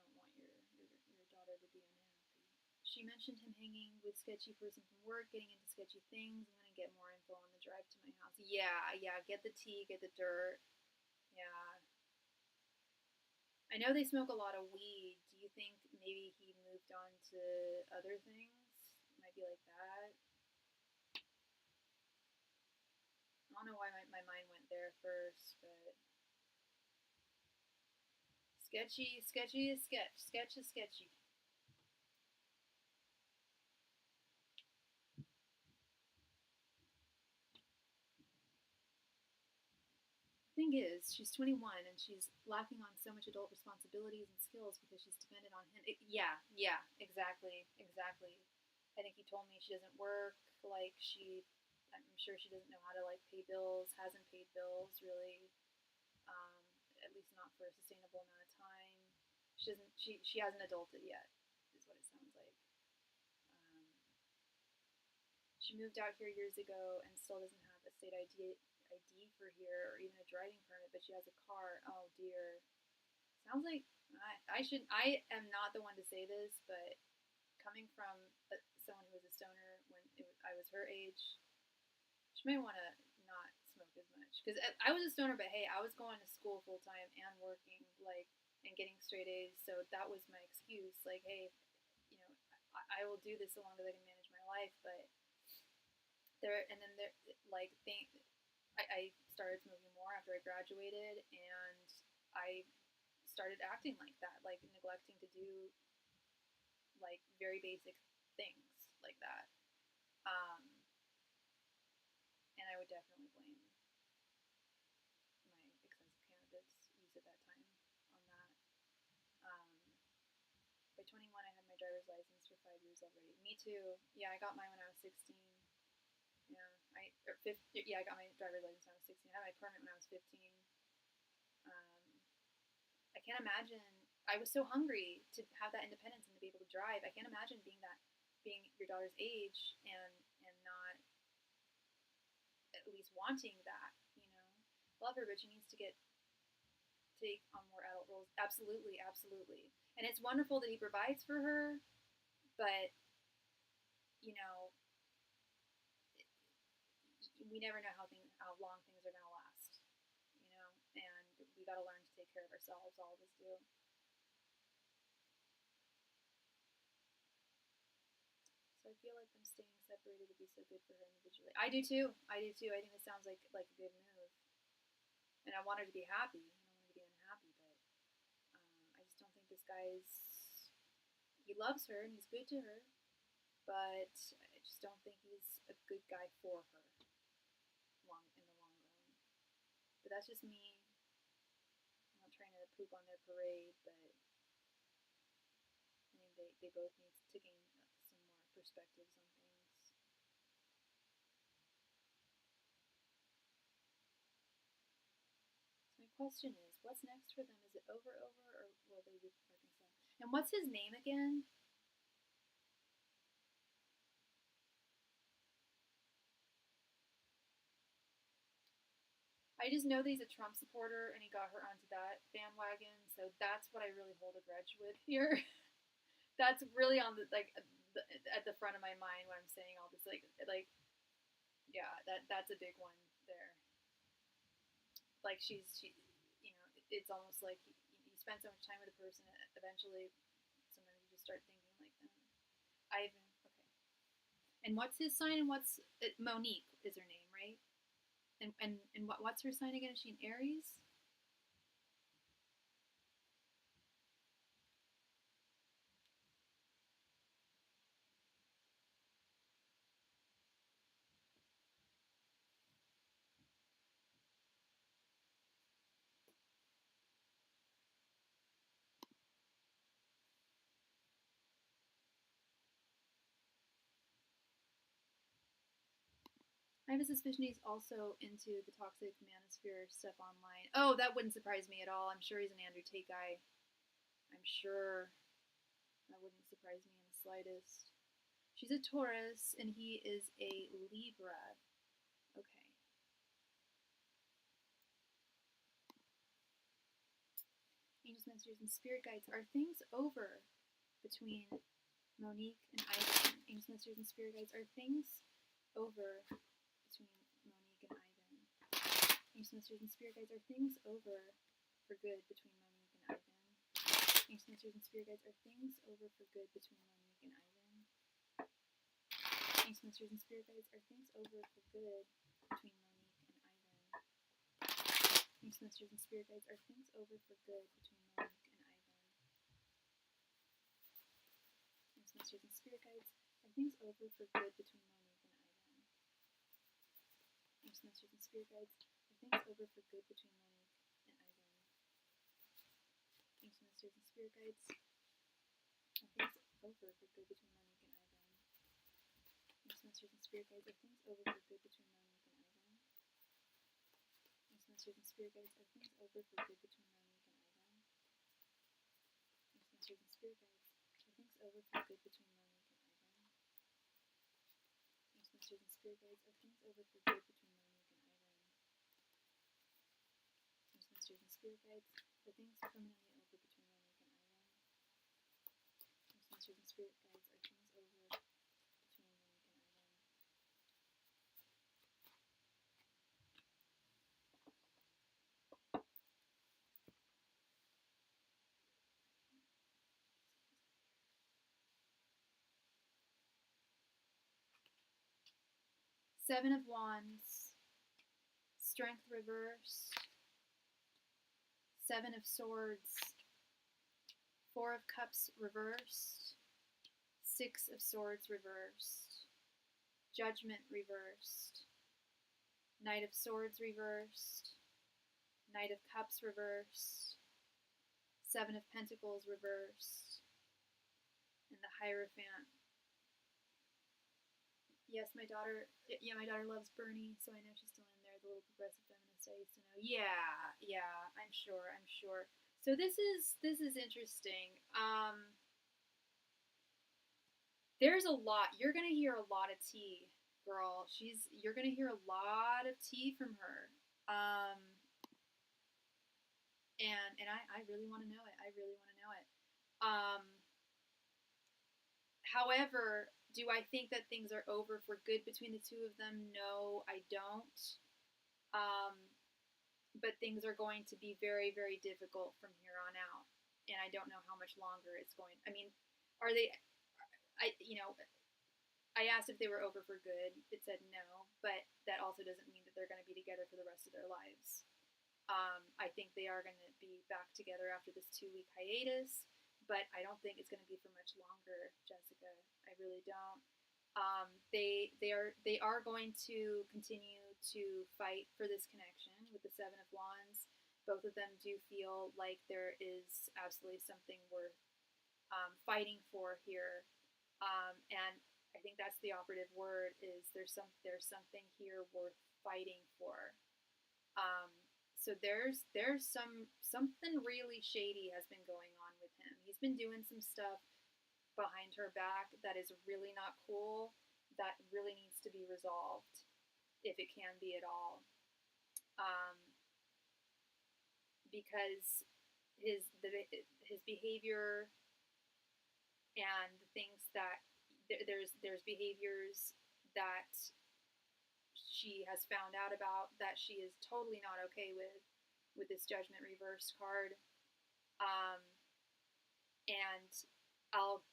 Speaker 1: daughter to be unhappy. She mentioned him hanging with sketchy person from work, getting into sketchy things. I'm gonna get more info on the drive to my house. Yeah, yeah. Get the tea, get the dirt. Yeah. I know they smoke a lot of weed. Do you think maybe he moved on to other things? Might be like that. I don't know why my mind went there first, but sketchy is sketch. Sketch is sketchy. Thing is, she's 21 and she's lacking on so much adult responsibilities and skills because she's dependent on him. Yeah, yeah, exactly, exactly. I think he told me she doesn't work. Like I'm sure she doesn't know how to like pay bills. Hasn't paid bills really, um, at least not for a sustainable amount of time. She doesn't. She hasn't adulted yet, is what it sounds like. Um, she moved out here years ago and still doesn't have a state ID for here or even a driving permit, but she has a car. Oh dear. Sounds like I should. I am not the one to say this, but coming from someone who was a stoner when I was her age, she may want to not smoke as much because I was a stoner, but hey, I was going to school full time and working like and getting straight A's, so that was my excuse. Like, hey, you know, I will do this so long as I can manage my life, but there and then there like think I started smoking more after I graduated, and I started acting like that, like neglecting to do like very basic things like that. Um, and I would definitely blame my extensive cannabis use at that time on that. Um, by 21, I had my driver's license for 5 years already. Me too. Yeah, I got mine when I was 16. Yeah, yeah, I got my driver's license when I was 16. I had my permit when I was 15. Um, I can't imagine. I was so hungry to have that independence and to be able to drive. I can't imagine being your daughter's age and not at least wanting that. love her, but she needs to take on more adult roles. Absolutely, absolutely. And it's wonderful that he provides for her, but you know, we never know how long things are gonna last. You know, and we got to learn to take care of ourselves. All of us do. So I feel like them staying separated would be so good for her individually. I do too. I do too. I think this sounds like a good move, and I want her to be happy. I don't want her to be unhappy, but I just don't think this guy's. He loves her and he's good to her, but I just don't think he's a good guy for her in the long run. But that's just me. I'm not trying to poop on their parade, but I think they both need to gain some more perspectives on things. So my question is, what's next for them? Is it over, or will they reconcile? And what's his name again? I just know that he's a Trump supporter and he got her onto that bandwagon, so that's what I really hold a grudge with here. That's really on the at the front of my mind when I'm saying all this. Yeah, that's a big one there. Like you know, it's almost like you spend so much time with a person, eventually, sometimes you just start thinking like them. Ivan, okay. And what's his sign? And what's Monique is her name, right? And what's her sign again? Is she an Aries? I have a suspicion he's also into the toxic manosphere stuff online. Oh, that wouldn't surprise me at all. I'm sure he's an Andrew Tate guy. I'm sure that wouldn't surprise me in the slightest. She's a Taurus and he is a Libra. Okay. Angels, messengers, and spirit guides. Are things over between Monique and Ivan? Angels, messengers, and spirit guides. Are things over between Monique and Ivan? Angels, messengers, and spirit guides. Are things over for good between Monique and Ivan? Angels, messengers, and spirit guides. Are things over for good between Monique and Ivan? Angels, messengers, and spirit guides. Are things over for good between Monique and Ivan? Angels, messengers, and spirit guides. Are things over for good between Monique and Ivan? Angels, messengers, and spirit guides. Are things over for good between Monique and Ivan? Angels, messengers, and spirit guides. Are things over for good between Monique and Ivan? Angels, messengers, and spirit guides. Are things over for good between Monique and Ivan? Angels, messengers, and spirit guides. Are things over for good between Monique and Ivan? Angels, messengers, and spirit guides. Are things over for good between Monique and Ivan? Angels, messengers, and spirit guides. Are things over for good between Monique and Ivan? Angels, messengers, and spirit guides. Are things over for good between Monique and Ivan? Angels, messengers, and spirit guides. Are things permanently over between Monique and Ivan? Angels, messengers, and spirit guides. Are things over between Monique and Ivan? 7 of Wands, Strength reversed, 7 of Swords, 4 of Cups reversed, 6 of Swords reversed, Judgment reversed, Knight of Swords reversed, Knight of Cups reversed, 7 of Pentacles reversed, and the Hierophant. Yes, my daughter loves Bernie, so I know she's still in there, the little progressive feminist I used to know. Yeah, I'm sure. So this is interesting. There's a lot. You're gonna hear a lot of tea, girl. You're gonna hear a lot of tea from her. And I really want to know it. I really want to know it. Um, However, do I think that things are over for good between the two of them? No, I don't. Um, but things are going to be very, very difficult from here on out. And I don't know how much longer it's going. I mean, are they? I asked if they were over for good. It said no, but that also doesn't mean that they're going to be together for the rest of their lives. I think they are going to be back together after this 2 week hiatus, but I don't think it's going to be for much longer, Jessica. I really don't. They are going to continue to fight for this connection with the Seven of Wands. Both of them do feel like there is absolutely something worth fighting for here, and I think that's the operative word. Is there's something here worth fighting for. Um, so there's something really shady has been going on with him. He's been doing some stuff behind her back that is really not cool. That really needs to be resolved, if it can be at all. Um, because his behavior and the things that there's behaviors that she has found out about that she is totally not okay with this Judgment reversed card. Um, and I'll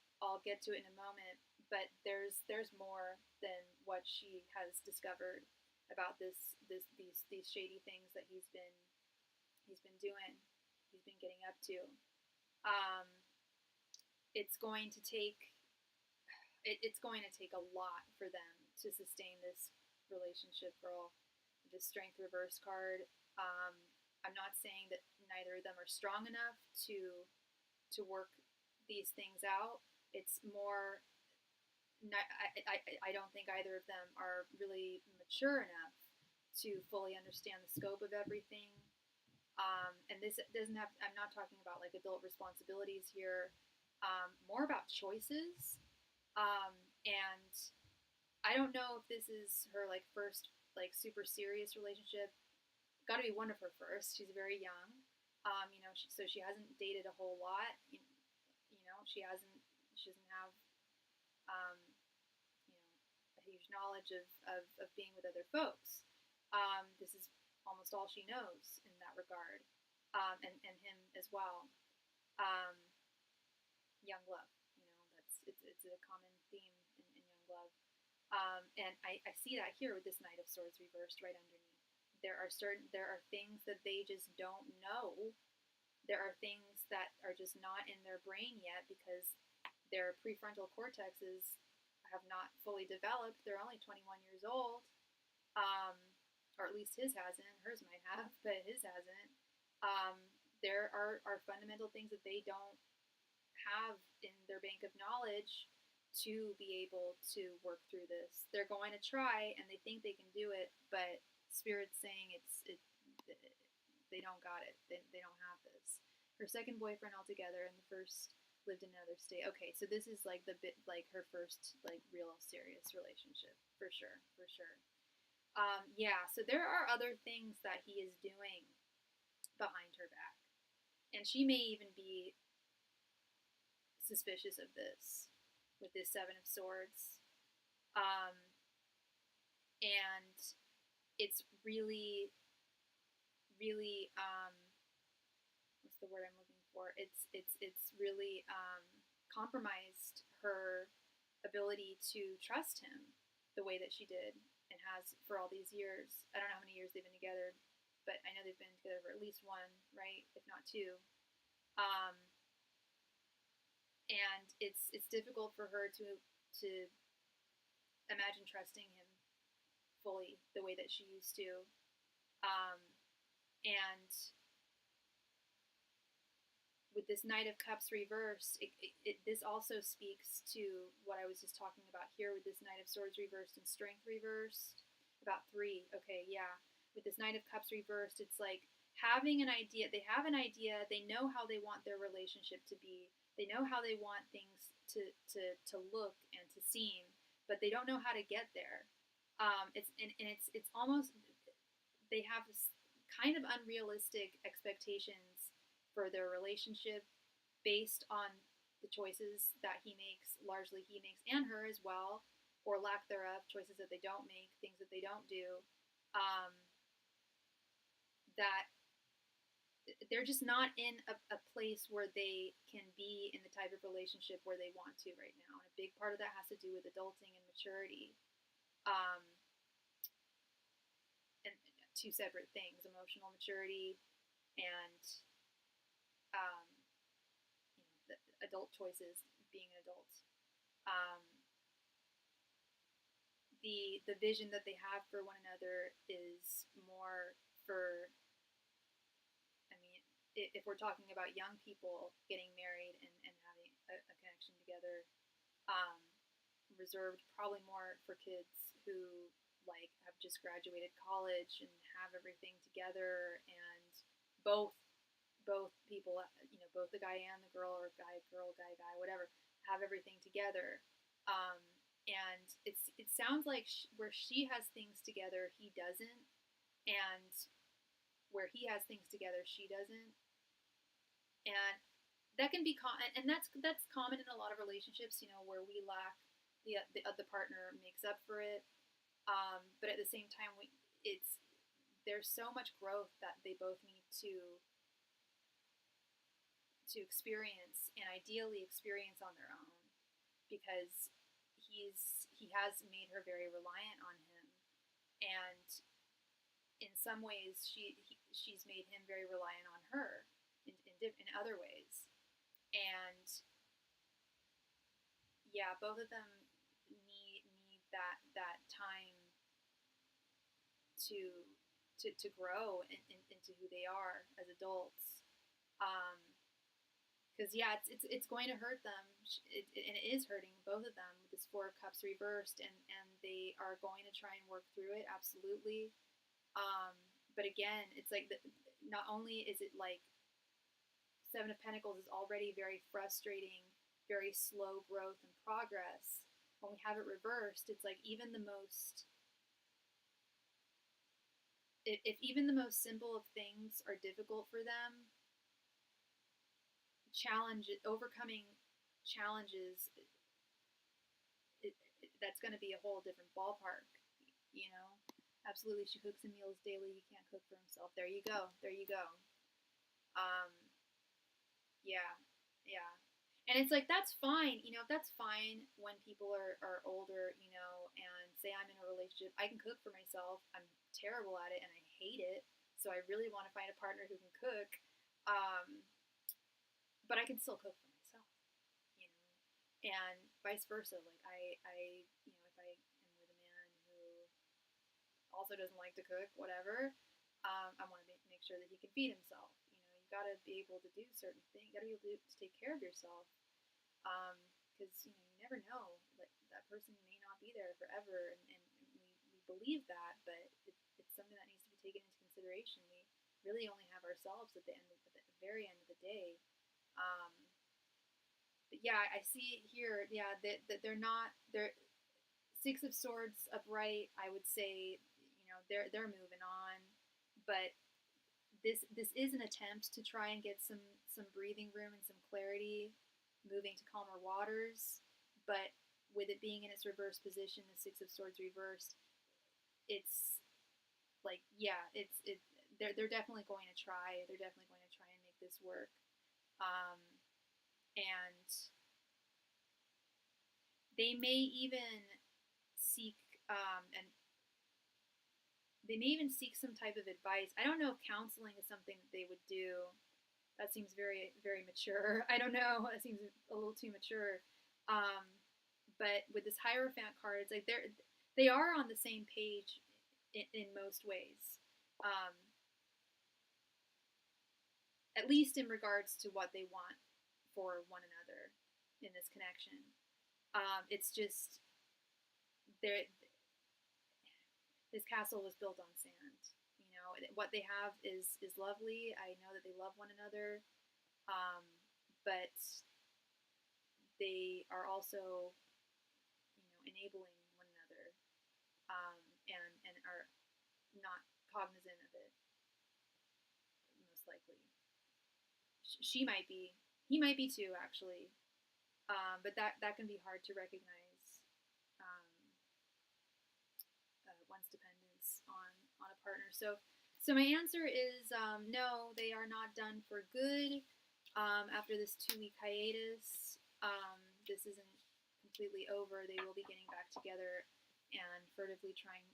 Speaker 1: get to it in a moment, but there's more than what she has discovered about these shady things that he's been doing, he's been getting up to. Um, it's going to take it's going to take a lot for them to sustain this relationship, girl. The Strength reverse card. Um, I'm not saying that neither of them are strong enough to work these things out. It's more. I don't think either of them are really mature enough to fully understand the scope of everything. And this doesn't have. I'm not talking about like adult responsibilities here. More about choices. And I don't know if this is her like first like super serious relationship. Got to be one of her first. She's very young. So she hasn't dated a whole lot. She doesn't have um, a huge knowledge of being with other folks. This is almost all she knows in that regard, and him as well. Um, Young love, it's a common theme in young love. And I see that here with this Knight of Swords reversed right underneath. There are things that they just don't know. There are things that are just not in their brain yet because their prefrontal cortexes have not fully developed. They're only 21 years old, um, or at least his hasn't. Hers might have, but his hasn't. Um, there are fundamental things that they don't have in their bank of knowledge to be able to work through this. They're going to try, and they think they can do it, but Spirit's saying they don't got it. They don't have this. Her second boyfriend altogether, and the first lived in another state. Okay, so this is like the bit like her first like real serious relationship for sure, for sure. Yeah, so there are other things that he is doing behind her back, and she may even be suspicious of this with this Seven of Swords. Um, and it's really, really, what's the word I'm looking for? It's really compromised her ability to trust him the way that she did and has for all these years. I don't know how many years they've been together, but I know they've been together for at least one, right? If not two. Um, and it's difficult for her to imagine trusting him fully the way that she used to. Um, and with this Knight of Cups reversed, this also speaks to what I was just talking about here with this Knight of Swords reversed and Strength reversed. About three. Okay, yeah. With this Knight of Cups reversed, it's like having an idea. They have an idea. They know how they want their relationship to be. They know how they want things to look and to seem, but they don't know how to get there. It's almost they have kind of unrealistic expectations for their relationship based on the choices that he makes, largely he makes, and her as well, or lack thereof, choices that they don't make, things that they don't do, that they're just not in a place where they can be in the type of relationship where they want to right now. And a big part of that has to do with adulting and maturity. And two separate things: emotional maturity and the adult choices, being an adult. The vision that they have for one another is more for, I mean, if we're talking about young people getting married and having a connection together, reserved probably more for kids who like have just graduated college and have everything together, and both people, both the guy and the girl, or guy, girl, guy, whatever, have everything together. And it sounds like where she has things together, he doesn't, and where he has things together, she doesn't. And that can be and that's common in a lot of relationships, where we lack, the other partner makes up for it. But at the same time, there's so much growth that they both need to experience, and ideally experience on their own, because he has made her very reliant on him, and in some ways she's made him very reliant on her in other ways. And yeah, both of them need that time to grow into who they are as adults. Because it's going to hurt them, and it is hurting both of them with this Four of Cups reversed, and they are going to try and work through it, absolutely. But again, it's like not only is it like Seven of Pentacles is already very frustrating, very slow growth and progress. When we have it reversed, it's like even the most, if even the most simple of things are difficult for them, overcoming challenges, that's going to be a whole different ballpark, Absolutely, she cooks and meals daily. He can't cook for himself. There you go. Yeah. And it's like, that's fine, that's fine when people are older, and say I'm in a relationship. I can cook for myself. I'm terrible at it and I hate it. So I really want to find a partner who can cook. But I can still cook for myself, and vice versa. Like if I am with a man who also doesn't like to cook, whatever, I want to make sure that he can feed himself. You got to be able to do certain things. You got to be able to take care of yourself, because you never know. Like, that person may not be there forever, and we believe that, but it's something that needs to be taken into consideration. We really only have ourselves at the very end of the day. But yeah, I see here, yeah, that they're Six of Swords upright. I would say, they're moving on, but this is an attempt to try and get some breathing room and some clarity, moving to calmer waters. But with it being in its reverse position, the Six of Swords reversed, it's like, yeah, they're definitely going to try. They're definitely going to try and make this work. And they may even seek some type of advice. I don't know if counseling is something that they would do. That seems very, very mature. I don't know. That seems a little too mature. But with this Hierophant card, it's like they are on the same page in most ways. At least in regards to what they want for one another in this connection. It's just this castle was built on sand. What they have is lovely. I know that they love one another, but they are also, enabling one another, and are not cognizant of it, most likely. she might be. He might be too, actually. But that can be hard to recognize. Um, one's dependence on a partner. So my answer is no, they are not done for good. After this 2-week hiatus, this isn't completely over. They will be getting back together and furtively trying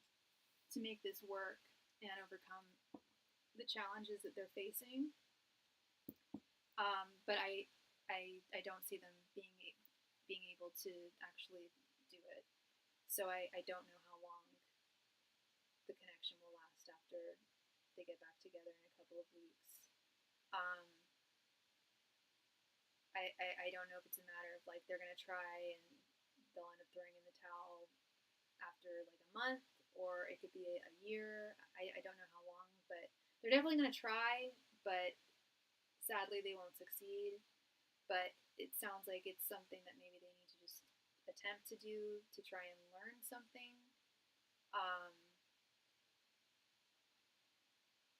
Speaker 1: to make this work and overcome the challenges that they're facing. But I don't see them being able to actually do it. So I don't know how long the connection will last after they get back together in a couple of weeks. I don't know if it's a matter of like they're gonna try and they'll end up throwing in the towel after like a month, or it could be a year. I don't know how long, but they're definitely gonna try, but sadly they won't succeed. But it sounds like it's something that maybe they need to just attempt to do to try and learn something.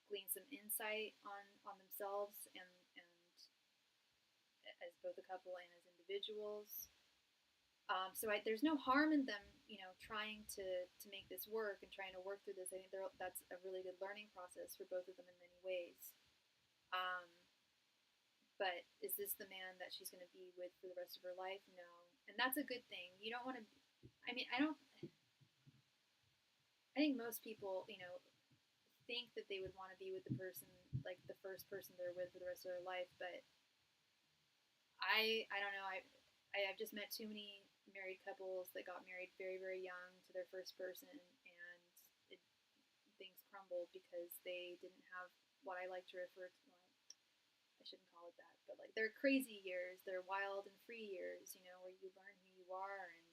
Speaker 1: Glean some insight on themselves and as both a couple and as individuals. So there's no harm in them, trying to make this work and trying to work through this. I think that's a really good learning process for both of them in many ways. But is this the man that she's going to be with for the rest of her life? No. And that's a good thing. You don't want to, I think most people, think that they would want to be with the person, like the first person they're with for the rest of their life. But I don't know. I've just met too many married couples that got married very, very young to their first person, and things crumbled because they didn't have what I like to refer to. Well, I shouldn't call it that, but like they're crazy years, they're wild and free years, where you learn who you are and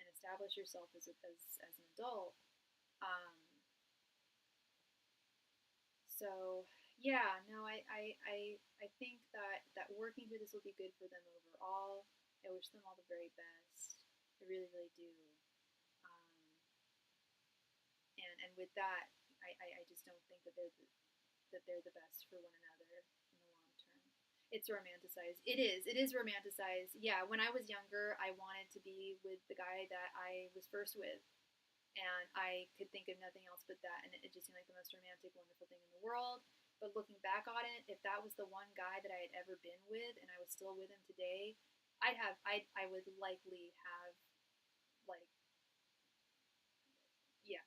Speaker 1: establish yourself as an adult. So yeah, no, I think that working through this will be good for them overall. I wish them all the very best. I really, really do. And with that, I just don't think that they're the best for one another in the long term. It's romanticized. It is romanticized. Yeah, when I was younger, I wanted to be with the guy that I was first with, and I could think of nothing else but that, and it just seemed like the most romantic, wonderful thing in the world. But looking back on it, if that was the one guy that I had ever been with, and I was still with him today, I would likely have, like, yeah,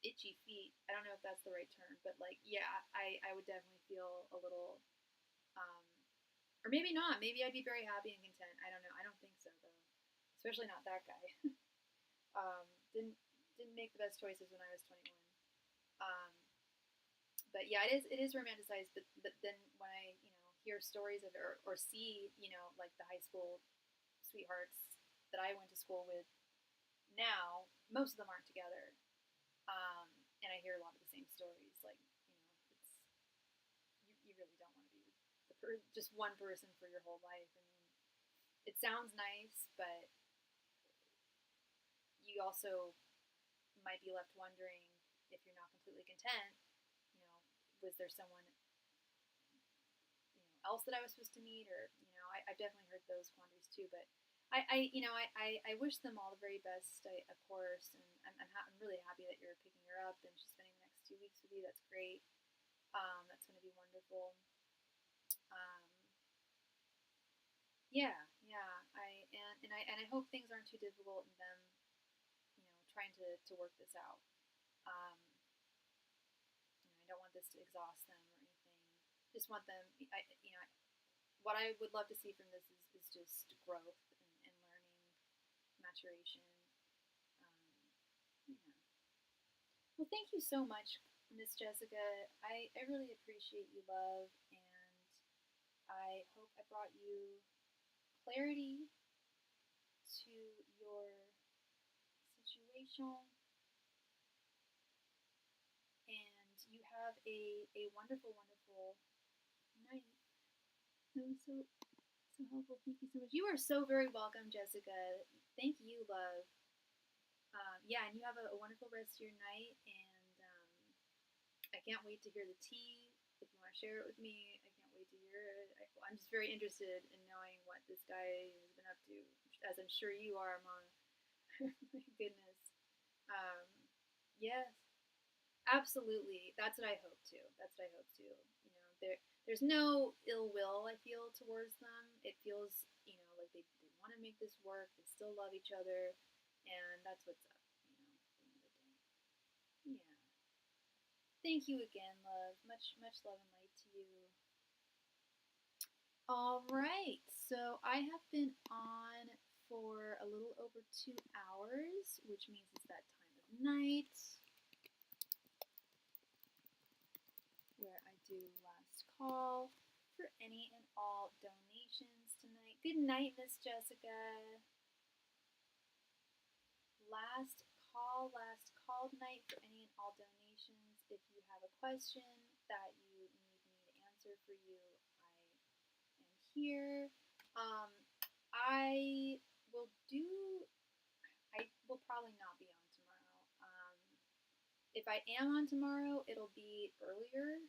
Speaker 1: itchy feet. I don't know if that's the right term, but like, yeah, I would definitely feel a little, um, or maybe not. Maybe I'd be very happy and content. I don't know. I don't think so though, especially not that guy. um, didn't make the best choices when I was 21. Um, but yeah, it is romanticized. But then when I hear stories of it or see like the high school sweethearts that I went to school with now, most of them aren't together. Um, and I hear a lot of the same stories. Like it's you really don't want to be with just one person for your whole life. I mean, it sounds nice, but you also might be left wondering if you're not completely content. Was there someone else that I was supposed to meet, or I've definitely heard those quandaries too. But I wish them all the very best, of course, and I'm really happy that you're picking her up and she's spending the next 2 weeks with you. That's great. That's going to be wonderful. Um, yeah, yeah. I hope things aren't too difficult in them, trying to work this out. Um, I don't want this to exhaust them or anything. Just want them. What I would love to see from this is just growth and learning, maturation. Yeah. Well, thank you so much, Miss Jessica. I really appreciate you, love, and I hope I brought you clarity to your situation, and you have a wonderful, wonderful night. That was so helpful. Thank you so much. You are so very welcome, Jessica. Thank you, love. Yeah, and you have a wonderful rest of your night, and I can't wait to hear the tea. If you want to share it with me. I can't wait to hear it. I'm just very interested in knowing what this guy has been up to, as I'm sure you are, Mom. My goodness. Um, yes, absolutely. That's what I hope to. That's what I hope to. You know, there's no ill will I feel towards them. It feels, you know, like they want to make this work. They still love each other, and that's what's up. You know, at the end of the day. Yeah. Thank you again, love. Much love and light to you. All right. So I have been on for a little over 2 hours, which means it's that time of night where I do last call for any and all donations tonight. Good night, Miss Jessica. Last call night for any and all donations. If you have a question that you need me to answer for you, I am here. I will do. I will probably not be on tomorrow. If I am on tomorrow, it'll be earlier.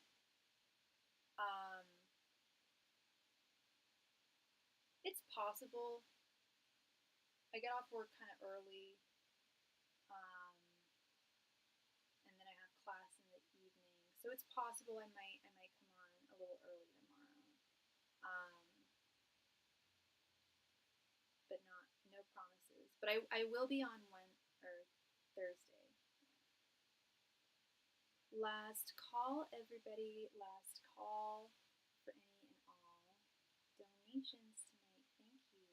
Speaker 1: It's possible. I get off work kind of early, and then I have class in the evening, so it's possible I might come on a little early tomorrow. But no promises. But I will be on Thursday. Last call, everybody. Last call for any and all donations tonight. Thank you.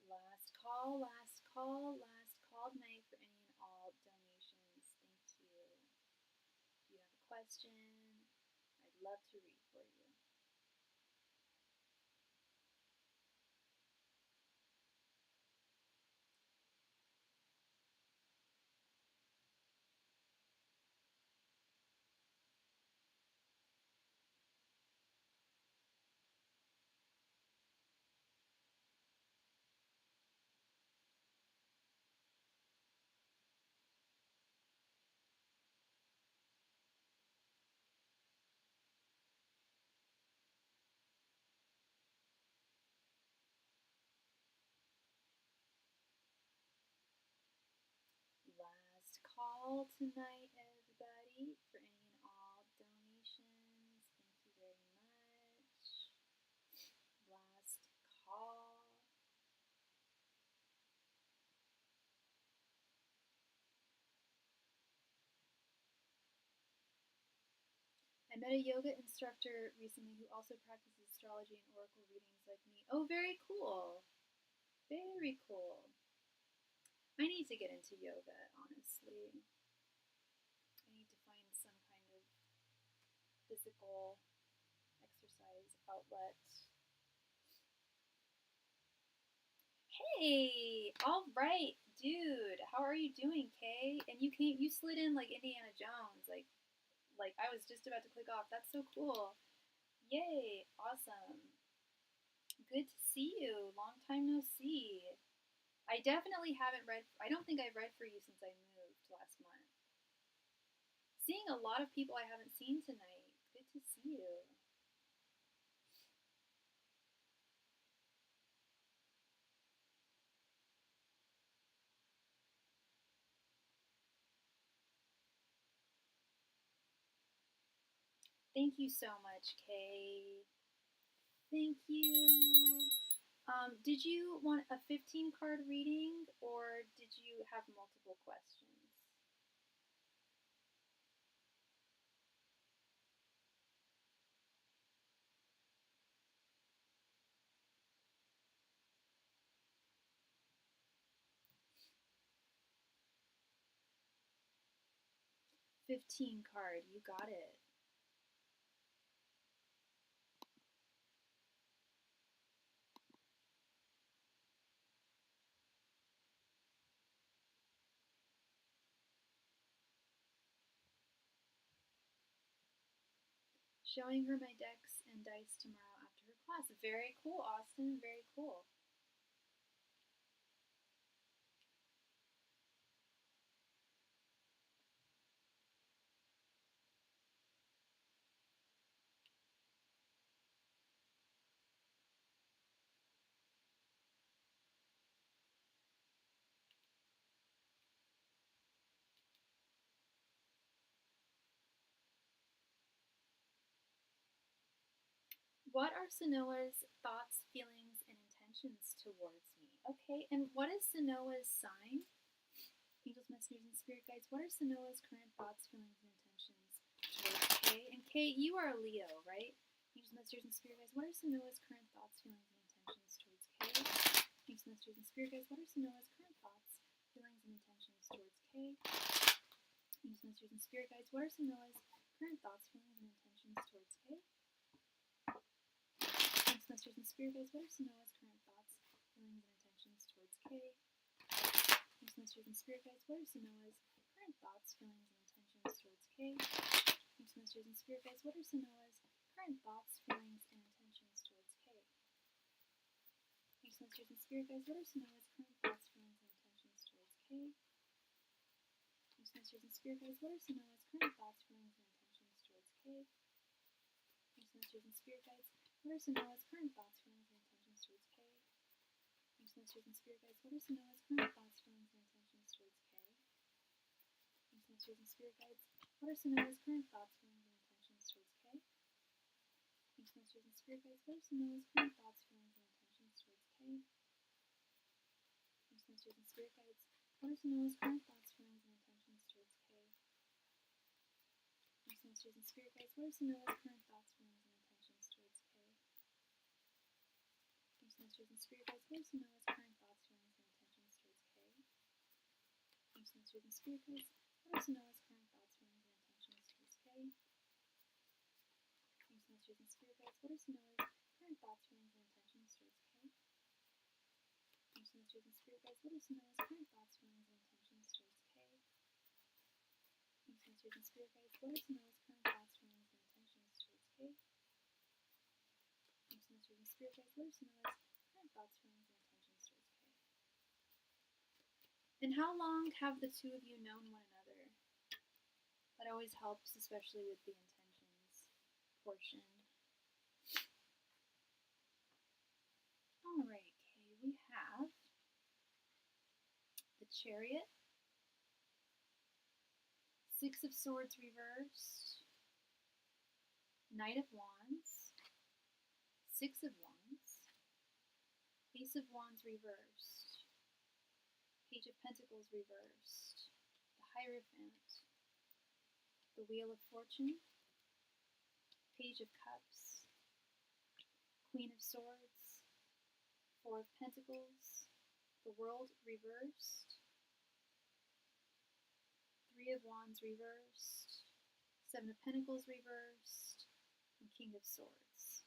Speaker 1: Last call tonight for any and all donations. Thank you. If you have a question, I'd love to read for you. Last call tonight, everybody, for any and all donations. Thank you very much. Last call. I met a yoga instructor recently who also practices astrology and oracle readings like me. Oh, very cool. Very cool. I need to get into yoga, honestly. I need to find some kind of physical exercise outlet. Hey, all right, dude. How are you doing, Kay? And you slid in like Indiana Jones, like I was just about to click off. That's so cool. Yay, awesome. Good to see you. Long time no see. I definitely haven't read. I don't think I've read for you since I moved last month. Seeing a lot of people I haven't seen tonight. Good to see you. Thank you so much, Kay. Thank you. Did you want a 15 card reading or did you have multiple questions? 15 card, you got it. Showing her my decks and dice tomorrow after her class. Very cool, Austin. Very cool. What are Sanoa's thoughts, feelings, and intentions towards me? Okay, and what is Sanoa's sign? Angels, messengers, and spirit guides. What are Sanoa's current thoughts, feelings, and intentions towards Kay? And Kay, you are a Leo, right? Angels, messengers, and spirit guides. What are Sanoa's current thoughts, feelings, and intentions towards Kay? Angels, messengers, and spirit guides. What are Sanoa's current thoughts, feelings, and intentions towards Kay? Angels, messengers, and spirit guides. What are Sanoa's current thoughts, feelings, and intentions towards Kay? Messengers and spirit guides, what are Sanoa's current thoughts, feelings, and intentions towards Kay? Messengers and spirit guides, what are Sanoa's current thoughts, feelings, and intentions towards Kay? Messengers and spirit guides, what are Sanoa's current thoughts, feelings, and intentions towards Kay? Messengers and spirit guides, what are Sanoa's current thoughts, feelings, and intentions towards Kay? Messengers and spirit guides, what are Sanoa's current thoughts, feelings, and intentions towards Kay? Messengers and spirit guides, what are Sanoa's current thoughts, feelings, and intentions towards Kay? Messengers and spirit guides, what are Sanoa's current thoughts, feelings, and intentions towards Kay? Messengers and spirit guides, what are Sanoa's current thoughts, feelings, and intentions towards Kay? Messengers and spirit guides, what are Sanoa's current thoughts, feelings, and intentions towards Kay? Messengers and spirit guides, what are Sanoa's current thoughts, feelings, and intentions towards Kay? Messengers and spirit guides, what are Sanoa's current thoughts, feelings, and intentions towards Kay? Messengers and spirit guides, what are Sanoa's current thoughts, feelings, and intentions towards Kay? Messengers and spirit guides, what are Sanoa's current thoughts, feelings, and intentions towards Kay? Messengers and spirit guides, what are Sanoa's current thoughts, feelings, and intentions towards Kay? Messengers and spirit guides, what are Sanoa's current thoughts, feelings, and intentions towards Kay? Messengers and spirit guides, what are Sanoa's current thoughts, feelings, and intentions towards Kay? Messengers and spirit guides, what are Sanoa's current thoughts, feelings, and intentions towards Kay? And how long have the two of you known one another? That always helps, especially with the intentions portion. Alright, Kay, we have the Chariot, Six of Swords reversed, Knight of Wands, Six of Wands, Ace of Wands reversed, Page of Pentacles reversed, the Hierophant, the Wheel of Fortune, Page of Cups, Queen of Swords, Four of Pentacles, the World reversed, Three of Wands reversed, Seven of Pentacles reversed, and King of Swords.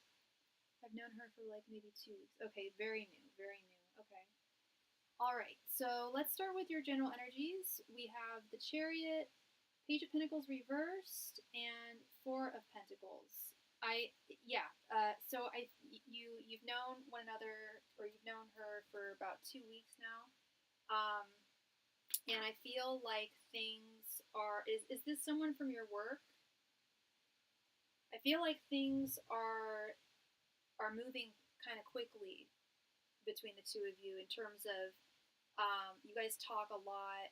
Speaker 1: I've known her for like maybe 2 weeks. Okay, very new, very new. Okay. Alright, so let's start with your general energies. We have the Chariot, Page of Pentacles reversed, and Four of Pentacles. You've known one another, or you've known her for about 2 weeks now. And I feel like things are, is this someone from your work? I feel like things are moving kind of quickly between the two of you in terms of, you guys talk a lot.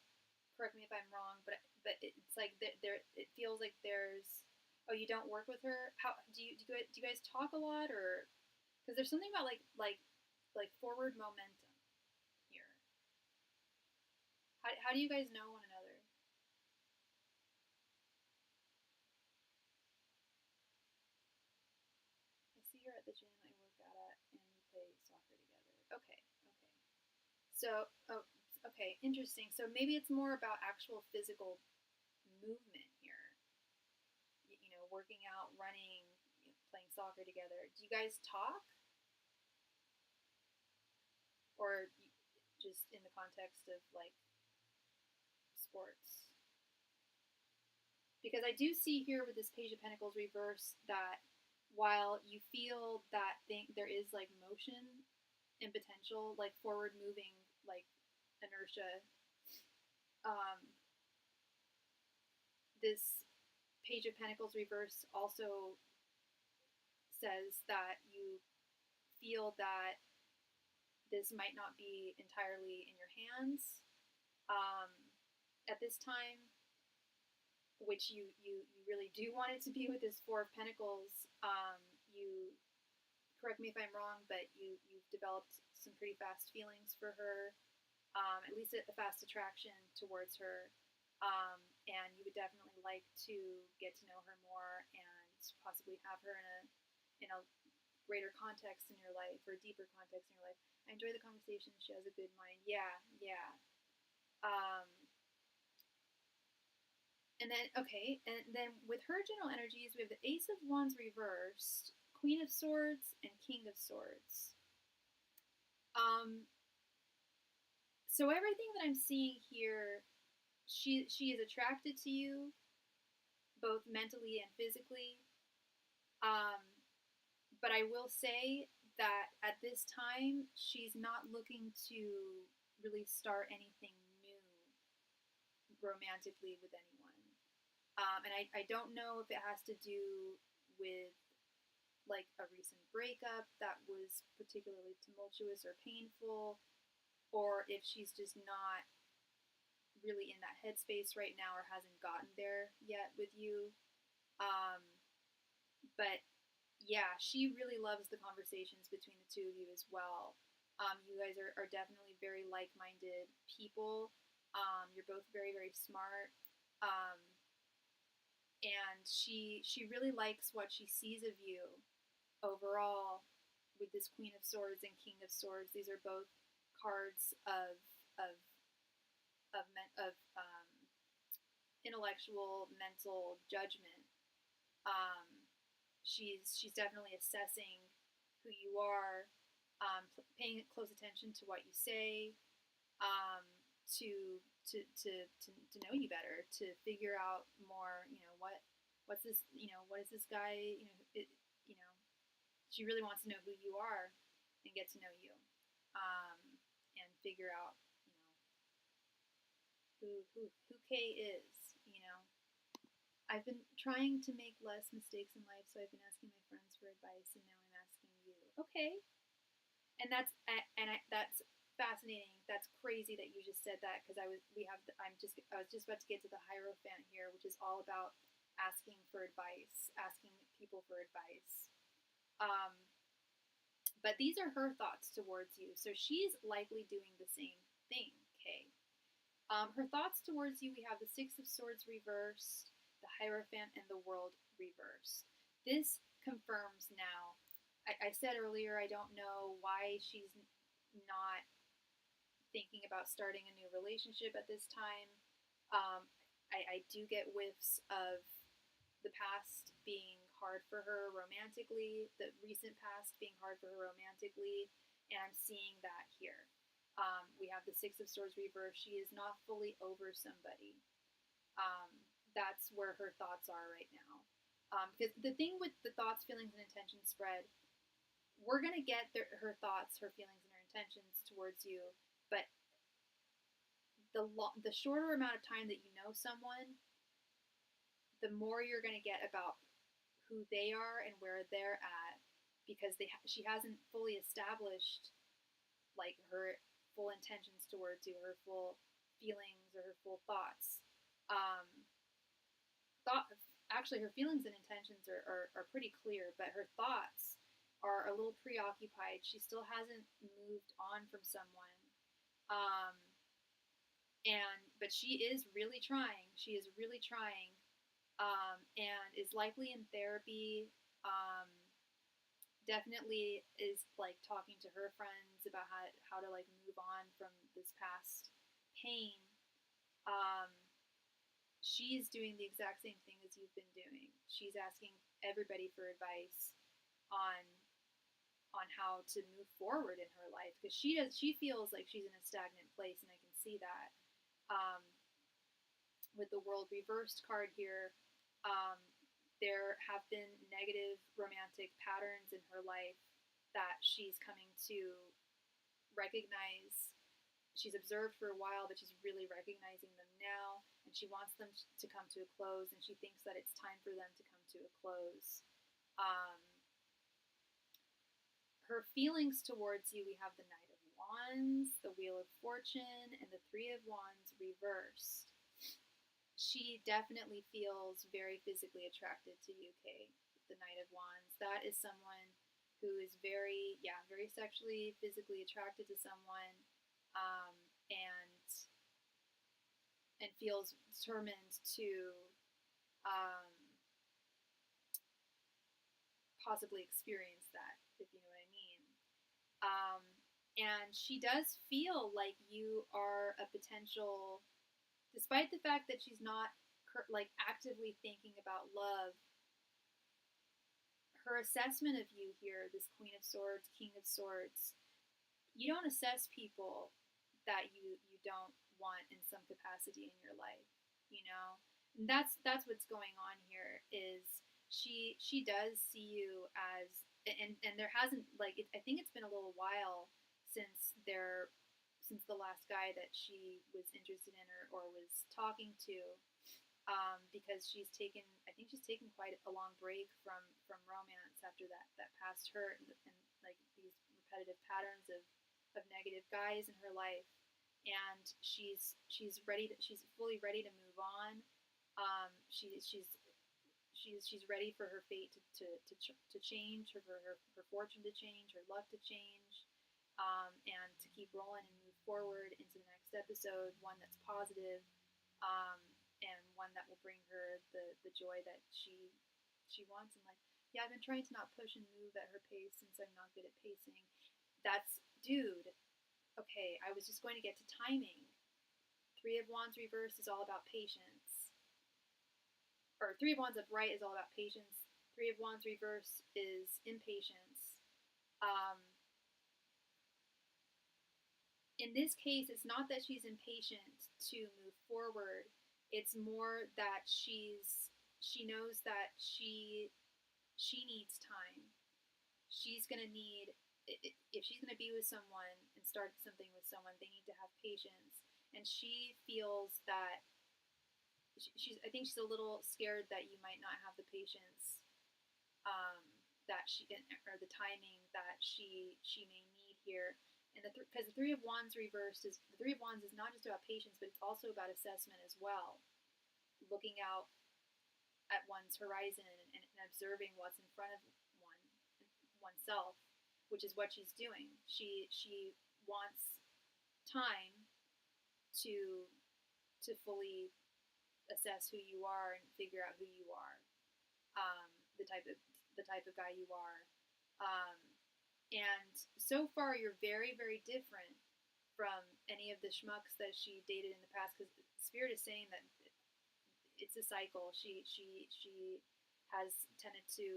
Speaker 1: Correct me if I'm wrong, but it's like it feels like there's. Oh, you don't work with her. How do you guys talk a lot, or because there's something about like forward momentum here. How do you guys know one another? I see her at the gym I work out at, and we play soccer together. Okay. So, okay, interesting. So maybe it's more about actual physical movement here. Working out, running, playing soccer together. Do you guys talk? Or just in the context of like sports? Because I do see here with this Page of Pentacles reverse that while you feel that there is like motion and potential, like forward moving, like inertia, this Page of Pentacles reverse also says that you feel that this might not be entirely in your hands at this time, which you really do want it to be with this Four of Pentacles. You, correct me if I'm wrong, but you've developed some pretty fast feelings for her, at least a fast attraction towards her, and you would definitely like to get to know her more and possibly have her in a greater context in your life, or deeper context in your life. I enjoy the conversation. She has a good mind. Yeah. And then with her general energies, we have the Ace of Wands reversed, Queen of Swords, and King of Swords. So everything that I'm seeing here, she is attracted to you, both mentally and physically. But I will say that at this time, she's not looking to really start anything new romantically with anyone. And I don't know if it has to do with like a recent breakup that was particularly tumultuous or painful, or if she's just not really in that headspace right now or hasn't gotten there yet with you. But yeah, she really loves the conversations between the two of you as well. You guys are definitely very like-minded people. You're both very, very smart. And she really likes what she sees of you overall with this Queen of Swords and King of Swords. These are both cards of intellectual, mental judgment. She's definitely assessing who you are, paying close attention to what you say, to know you better, to figure out more. What's this? What is this guy? She really wants to know who you are and get to know you, and figure out who Kay is. I've been trying to make less mistakes in life, so I've been asking my friends for advice, and now I'm asking you. Okay, and that's fascinating. That's crazy that you just said that, because I was just about to get to the Hierophant here, which is all about asking for advice, asking people for advice. But these are her thoughts towards you, so she's likely doing the same thing. Okay. Her thoughts towards you, we have the Six of Swords reversed, the Hierophant, and the World reversed. This confirms now. I said earlier, I don't know why she's not thinking about starting a new relationship at this time. I do get whiffs of the past being hard for her romantically, the recent past being hard for her romantically, and I'm seeing that here. We have the Six of Swords reversed. She is not fully over somebody. That's where her thoughts are right now. Because the thing with the thoughts, feelings, and intentions spread, we're going to get her thoughts, her feelings, and her intentions towards you, but the shorter amount of time that you know someone, the more you're going to get about who they are and where they're at, because she hasn't fully established like her full intentions towards you, her full feelings, or her full thoughts. Actually, her feelings and intentions are pretty clear, but her thoughts are a little preoccupied. She still hasn't moved on from someone. But she is really trying. She is really trying, and is likely in therapy. Definitely is like talking to her friends about how to like move on from this past pain. She's doing the exact same thing as you've been doing. She's asking everybody for advice on how to move forward in her life, because she feels like she's in a stagnant place, and I can see that. With the World reversed card here, There have been negative romantic patterns in her life that she's coming to recognize. She's observed for a while, but she's really recognizing them now, and she wants them to come to a close, and she thinks that it's time for them to come to a close. Her feelings towards you, we have the Knight of Wands, the Wheel of Fortune, and the Three of Wands reversed. She definitely feels very physically attracted to you, Kay, the Knight of Wands. That is someone who is very sexually, physically attracted to someone, and feels determined to possibly experience that, if you know what I mean. And she does feel like you are a potential, despite the fact that she's not like actively thinking about love. Her assessment of you here, this Queen of Swords, King of Swords, you don't assess people that you don't want in some capacity in your life, you know? And that's what's going on here, is she does see you as, and there hasn't, like, I think it's been a little while since the last guy that she was interested in or was talking to, because I think she's taken quite a long break from romance after that past hurt and like these repetitive patterns of negative guys in her life, and she's fully ready to move on. She's ready for her fate to change, for her fortune to change, her luck to change, and to keep rolling and move forward into the next episode, one that's positive, and one that will bring her the joy that she wants in life. Yeah, I've been trying to not push and move at her pace since I'm not good at pacing. Dude, okay, I was just going to get to timing. Three of Wands reversed is all about patience. Or Three of Wands upright is all about patience. Three of Wands reversed is impatience. In this case, it's not that she's impatient to move forward. It's more that she knows that she needs time. She's going to need, if she's going to be with someone and start something with someone, they need to have patience. And she feels that I think she's a little scared that you might not have the patience that or the timing that she may need here. And because the Three of Wands reversed is, the Three of Wands is not just about patience, but it's also about assessment as well. Looking out at one's horizon and observing what's in front of oneself, which is what she's doing. She wants time to fully assess who you are and figure out who you are, the type of guy you are. And so far, you're very, very different from any of the schmucks that she dated in the past, because Spirit is saying that it's a cycle. She has tended to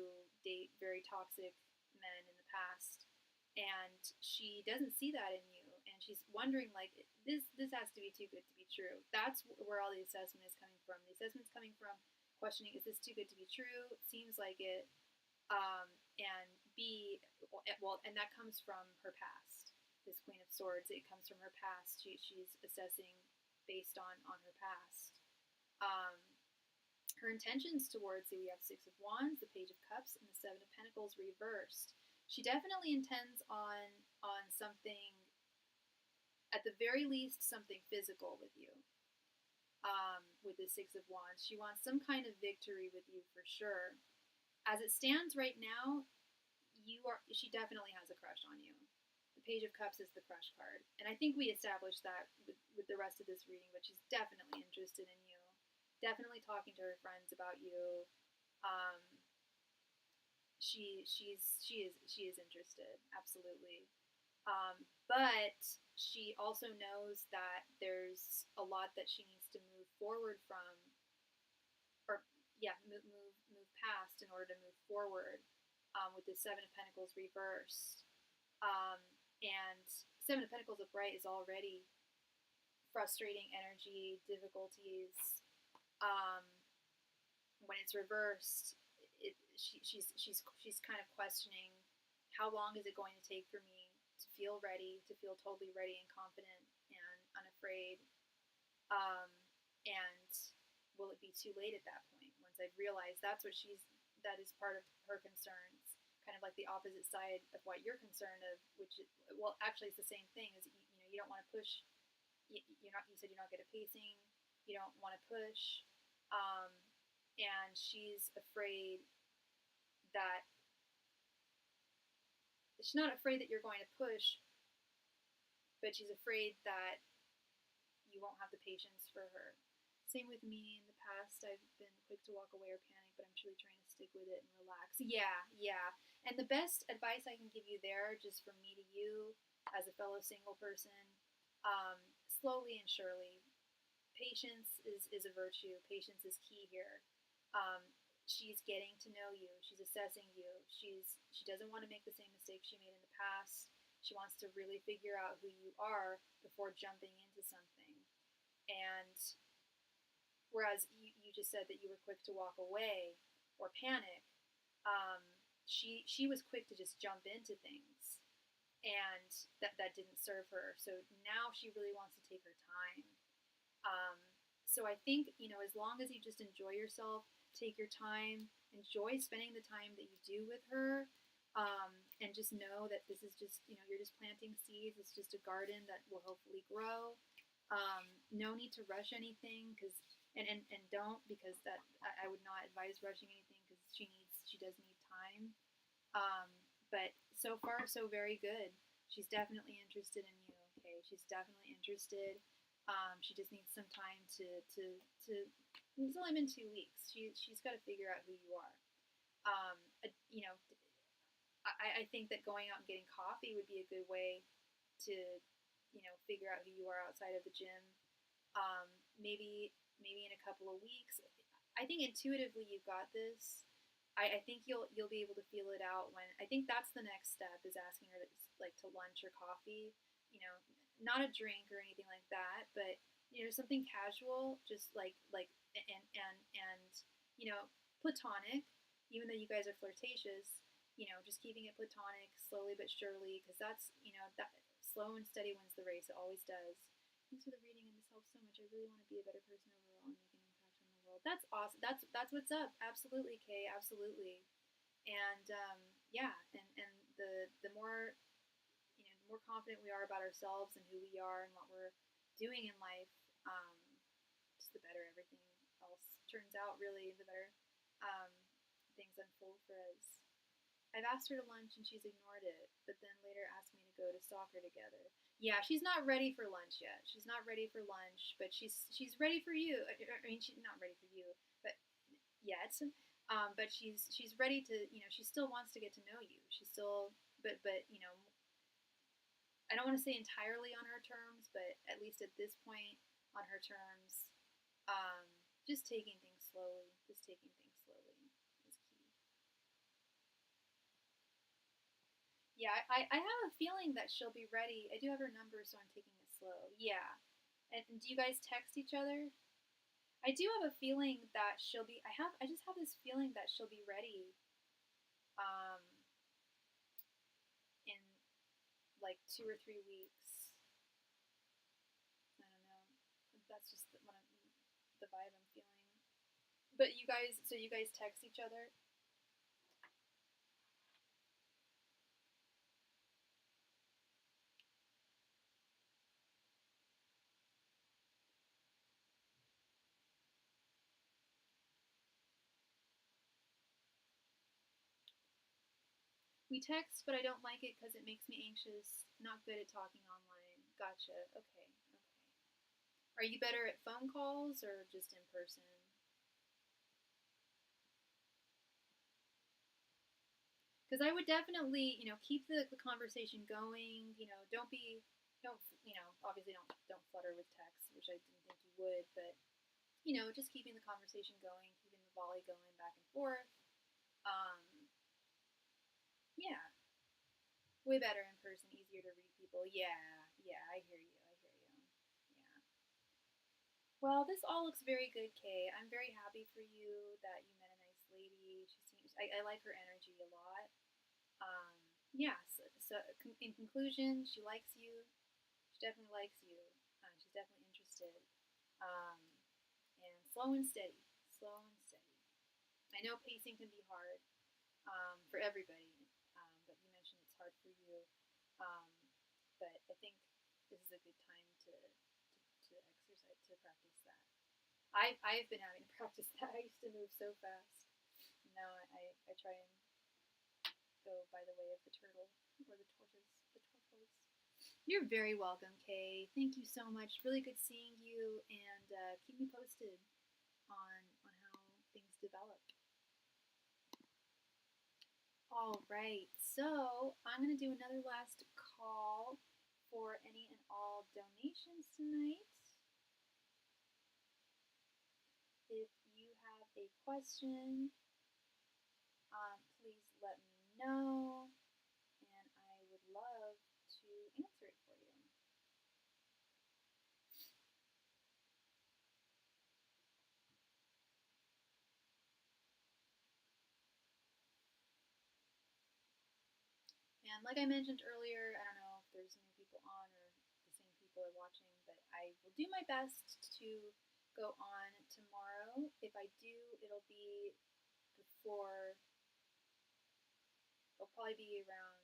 Speaker 1: date very toxic men in the past, and she doesn't see that in you, and she's wondering, like, this has to be too good to be true. That's where all the assessment is coming from. The assessment's coming from questioning, is this too good to be true? It seems like it. And B, well, and that comes from her past. This Queen of Swords, it comes from her past. She's assessing based on her past. Her intentions towards you, we have Six of Wands, the Page of Cups, and the Seven of Pentacles reversed. She definitely intends on something, at the very least, something physical with you. With the Six of Wands, she wants some kind of victory with you for sure. As it stands right now, she definitely has a crush on you. The Page of Cups is the crush card, and I think we established that with the rest of this reading. But she's definitely interested in you. Definitely talking to her friends about you. She is interested, absolutely. But she also knows that there's a lot that she needs to move forward from, or move past in order to move forward. With the Seven of Pentacles reversed, and Seven of Pentacles upright is already frustrating energy, difficulties. when it's reversed, she's kind of questioning, how long is it going to take for me to feel ready, to feel totally ready and confident and unafraid, and will it be too late at that point? Once I've realized that is part of her concerns, kind of like the opposite side of what you're concerned of, which is, well, actually it's the same thing. Is you don't want to push. You said you're not good at pacing. You don't want to push, and she's afraid that she's not afraid that you're going to push, but she's afraid that you won't have the patience for her. Same with me. In the past, I've been quick to walk away or panic, but I'm truly trying to stick with it and relax. Yeah. And the best advice I can give you there, just from me to you, as a fellow single person, slowly and surely, patience is a virtue. Patience is key here. She's getting to know you. She's assessing you. She doesn't want to make the same mistakes she made in the past. She wants to really figure out who you are before jumping into something. And whereas you just said that you were quick to walk away or panic, she was quick to just jump into things, and that didn't serve her. So now she really wants to take her time. So I think, as long as you just enjoy yourself, take your time, enjoy spending the time that you do with her, and just know that this is just, you're just planting seeds. It's just a garden that will hopefully grow. No need to rush anything, and don't, because that I would not advise rushing anything, because she does need time. But so far, so very good. She's definitely interested in you. Okay, she's definitely interested. She just needs some time to. It's only been 2 weeks. She's got to figure out who you are. I think that going out and getting coffee would be a good way to, figure out who you are outside of the gym. Maybe in a couple of weeks. I think intuitively you've got this. I think you'll be able to feel it out when. I think that's the next step, is asking her to lunch or coffee. Not a drink or anything like that, but something casual, just and platonic. Even though you guys are flirtatious, just keeping it platonic, slowly but surely, because that's that slow and steady wins the race. It always does. Thanks for the reading, and this helps so much. I really want to be a better person overall and make an impact on the world. That's awesome. That's what's up. Absolutely, Kay. Absolutely. And yeah, and the more the more confident we are about ourselves and who we are and what we're doing in life, just the better everything else turns out. Really, the better things unfold for us. I've asked her to lunch and she's ignored it, but then later asked me to go to soccer together. Yeah, she's not ready for lunch yet. She's not ready for lunch, but she's ready for you. I mean, she's not ready for you, but yet. But she's ready to. She still wants to get to know you. She's still, but I don't want to say entirely on her terms, but at least at this point on her terms. Just taking things slowly. Just taking things slowly is key. Yeah, I have a feeling that she'll be ready. I do have her number, so I'm taking it slow. Yeah. And do you guys text each other? I do have a feeling that she'll be. I just have this feeling that she'll be ready. In like 2 or 3 weeks. I don't know. That's just the vibe I'm feeling. But you guys text each other? We text, but I don't like it because it makes me anxious. Not good at talking online. Gotcha. Okay. Are you better at phone calls or just in person? Because I would definitely, keep the conversation going. Obviously don't flutter with text, which I didn't think you would, but just keeping the conversation going, keeping the volley going back and forth. Um, yeah, way better in person, easier to read people. Yeah, I hear you. Yeah. Well, this all looks very good, Kay. I'm very happy for you that you met a nice lady. She seems, I like her energy a lot. Um, yeah, in conclusion, she likes you. She definitely likes you. She's definitely interested. Um, and slow and steady. Slow and steady. I know pacing can be hard for everybody, but you mentioned it's hard for you. Um, but I think this is a good time to exercise, to practice that. I've been having to practice that. I used to move so fast. Now I try and go by the way of the turtle or the tortoise. You're very welcome, Kay. Thank you so much. Really good seeing you, and keep me posted on how things develop. All right, so I'm gonna do another last call for any and all donations tonight. If you have a question, please let me know, and I would love to answer it for you. And like I mentioned earlier, I don't know if there's new people on or the same people are watching, but I will do my best to go on tomorrow. If I do, it'll be before, it'll probably be around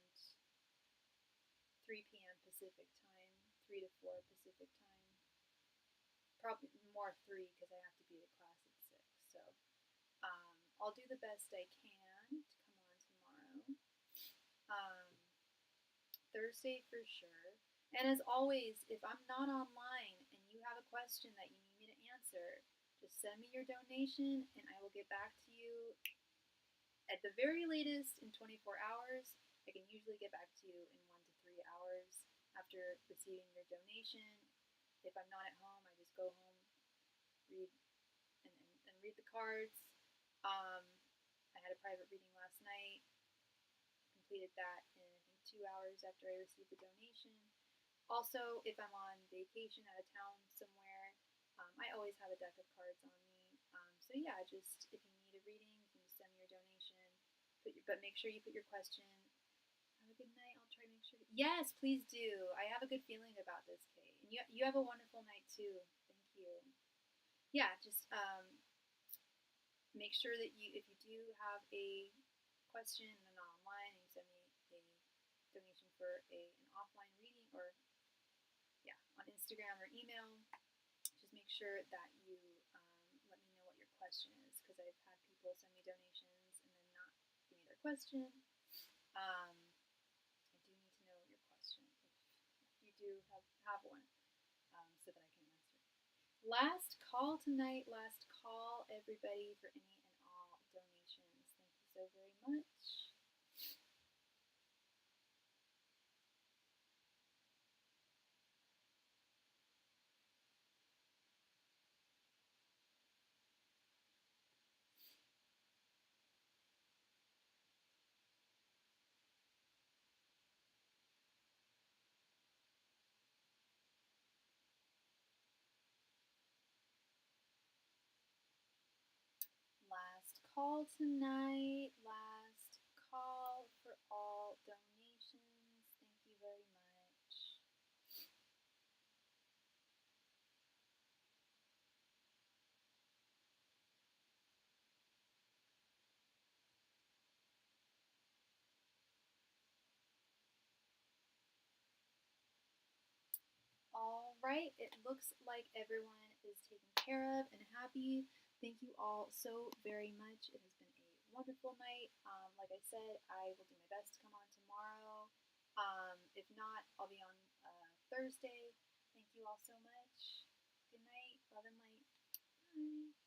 Speaker 1: 3 p.m. Pacific time, 3 to 4 Pacific time. Probably more 3 because I have to be at class at 6. So I'll do the best I can to come on tomorrow. Um, Thursday for sure. And as always, if I'm not online and you have a question that you need me to answer, just send me your donation and I will get back to you at the very latest in 24 hours. I can usually get back to you in 1 to 3 hours after receiving your donation. If I'm not at home, I just go home, read and read the cards. Um, I had a private reading last night, completed that in I think 2 hours after I received the donation. Also, if I'm on vacation out of town somewhere, I always have a deck of cards on me. So yeah, just if you need a reading, you can just send me your donation. But make sure you put your question. Have a good night. I'll try to make sure. Yes, please do. I have a good feeling about this, Kate. And you have a wonderful night too. Thank you. Yeah, just make sure that if you do have a question and I'm not online, and you send me a donation for an offline reading or yeah, on Instagram or email, just make sure that you let me know what your question is because I've had people send me donations and then not give me their question. I do need to know your question if you do have one so that I can answer it. Last call tonight, last call everybody for any and all donations. Thank you so very much. Last call tonight, last call for all donations. Thank you very much. All right, it looks like everyone is taken care of and happy. Thank you all so very much. It has been a wonderful night. Like I said, I will do my best to come on tomorrow. If not, I'll be on Thursday. Thank you all so much. Good night. Love and light. Bye.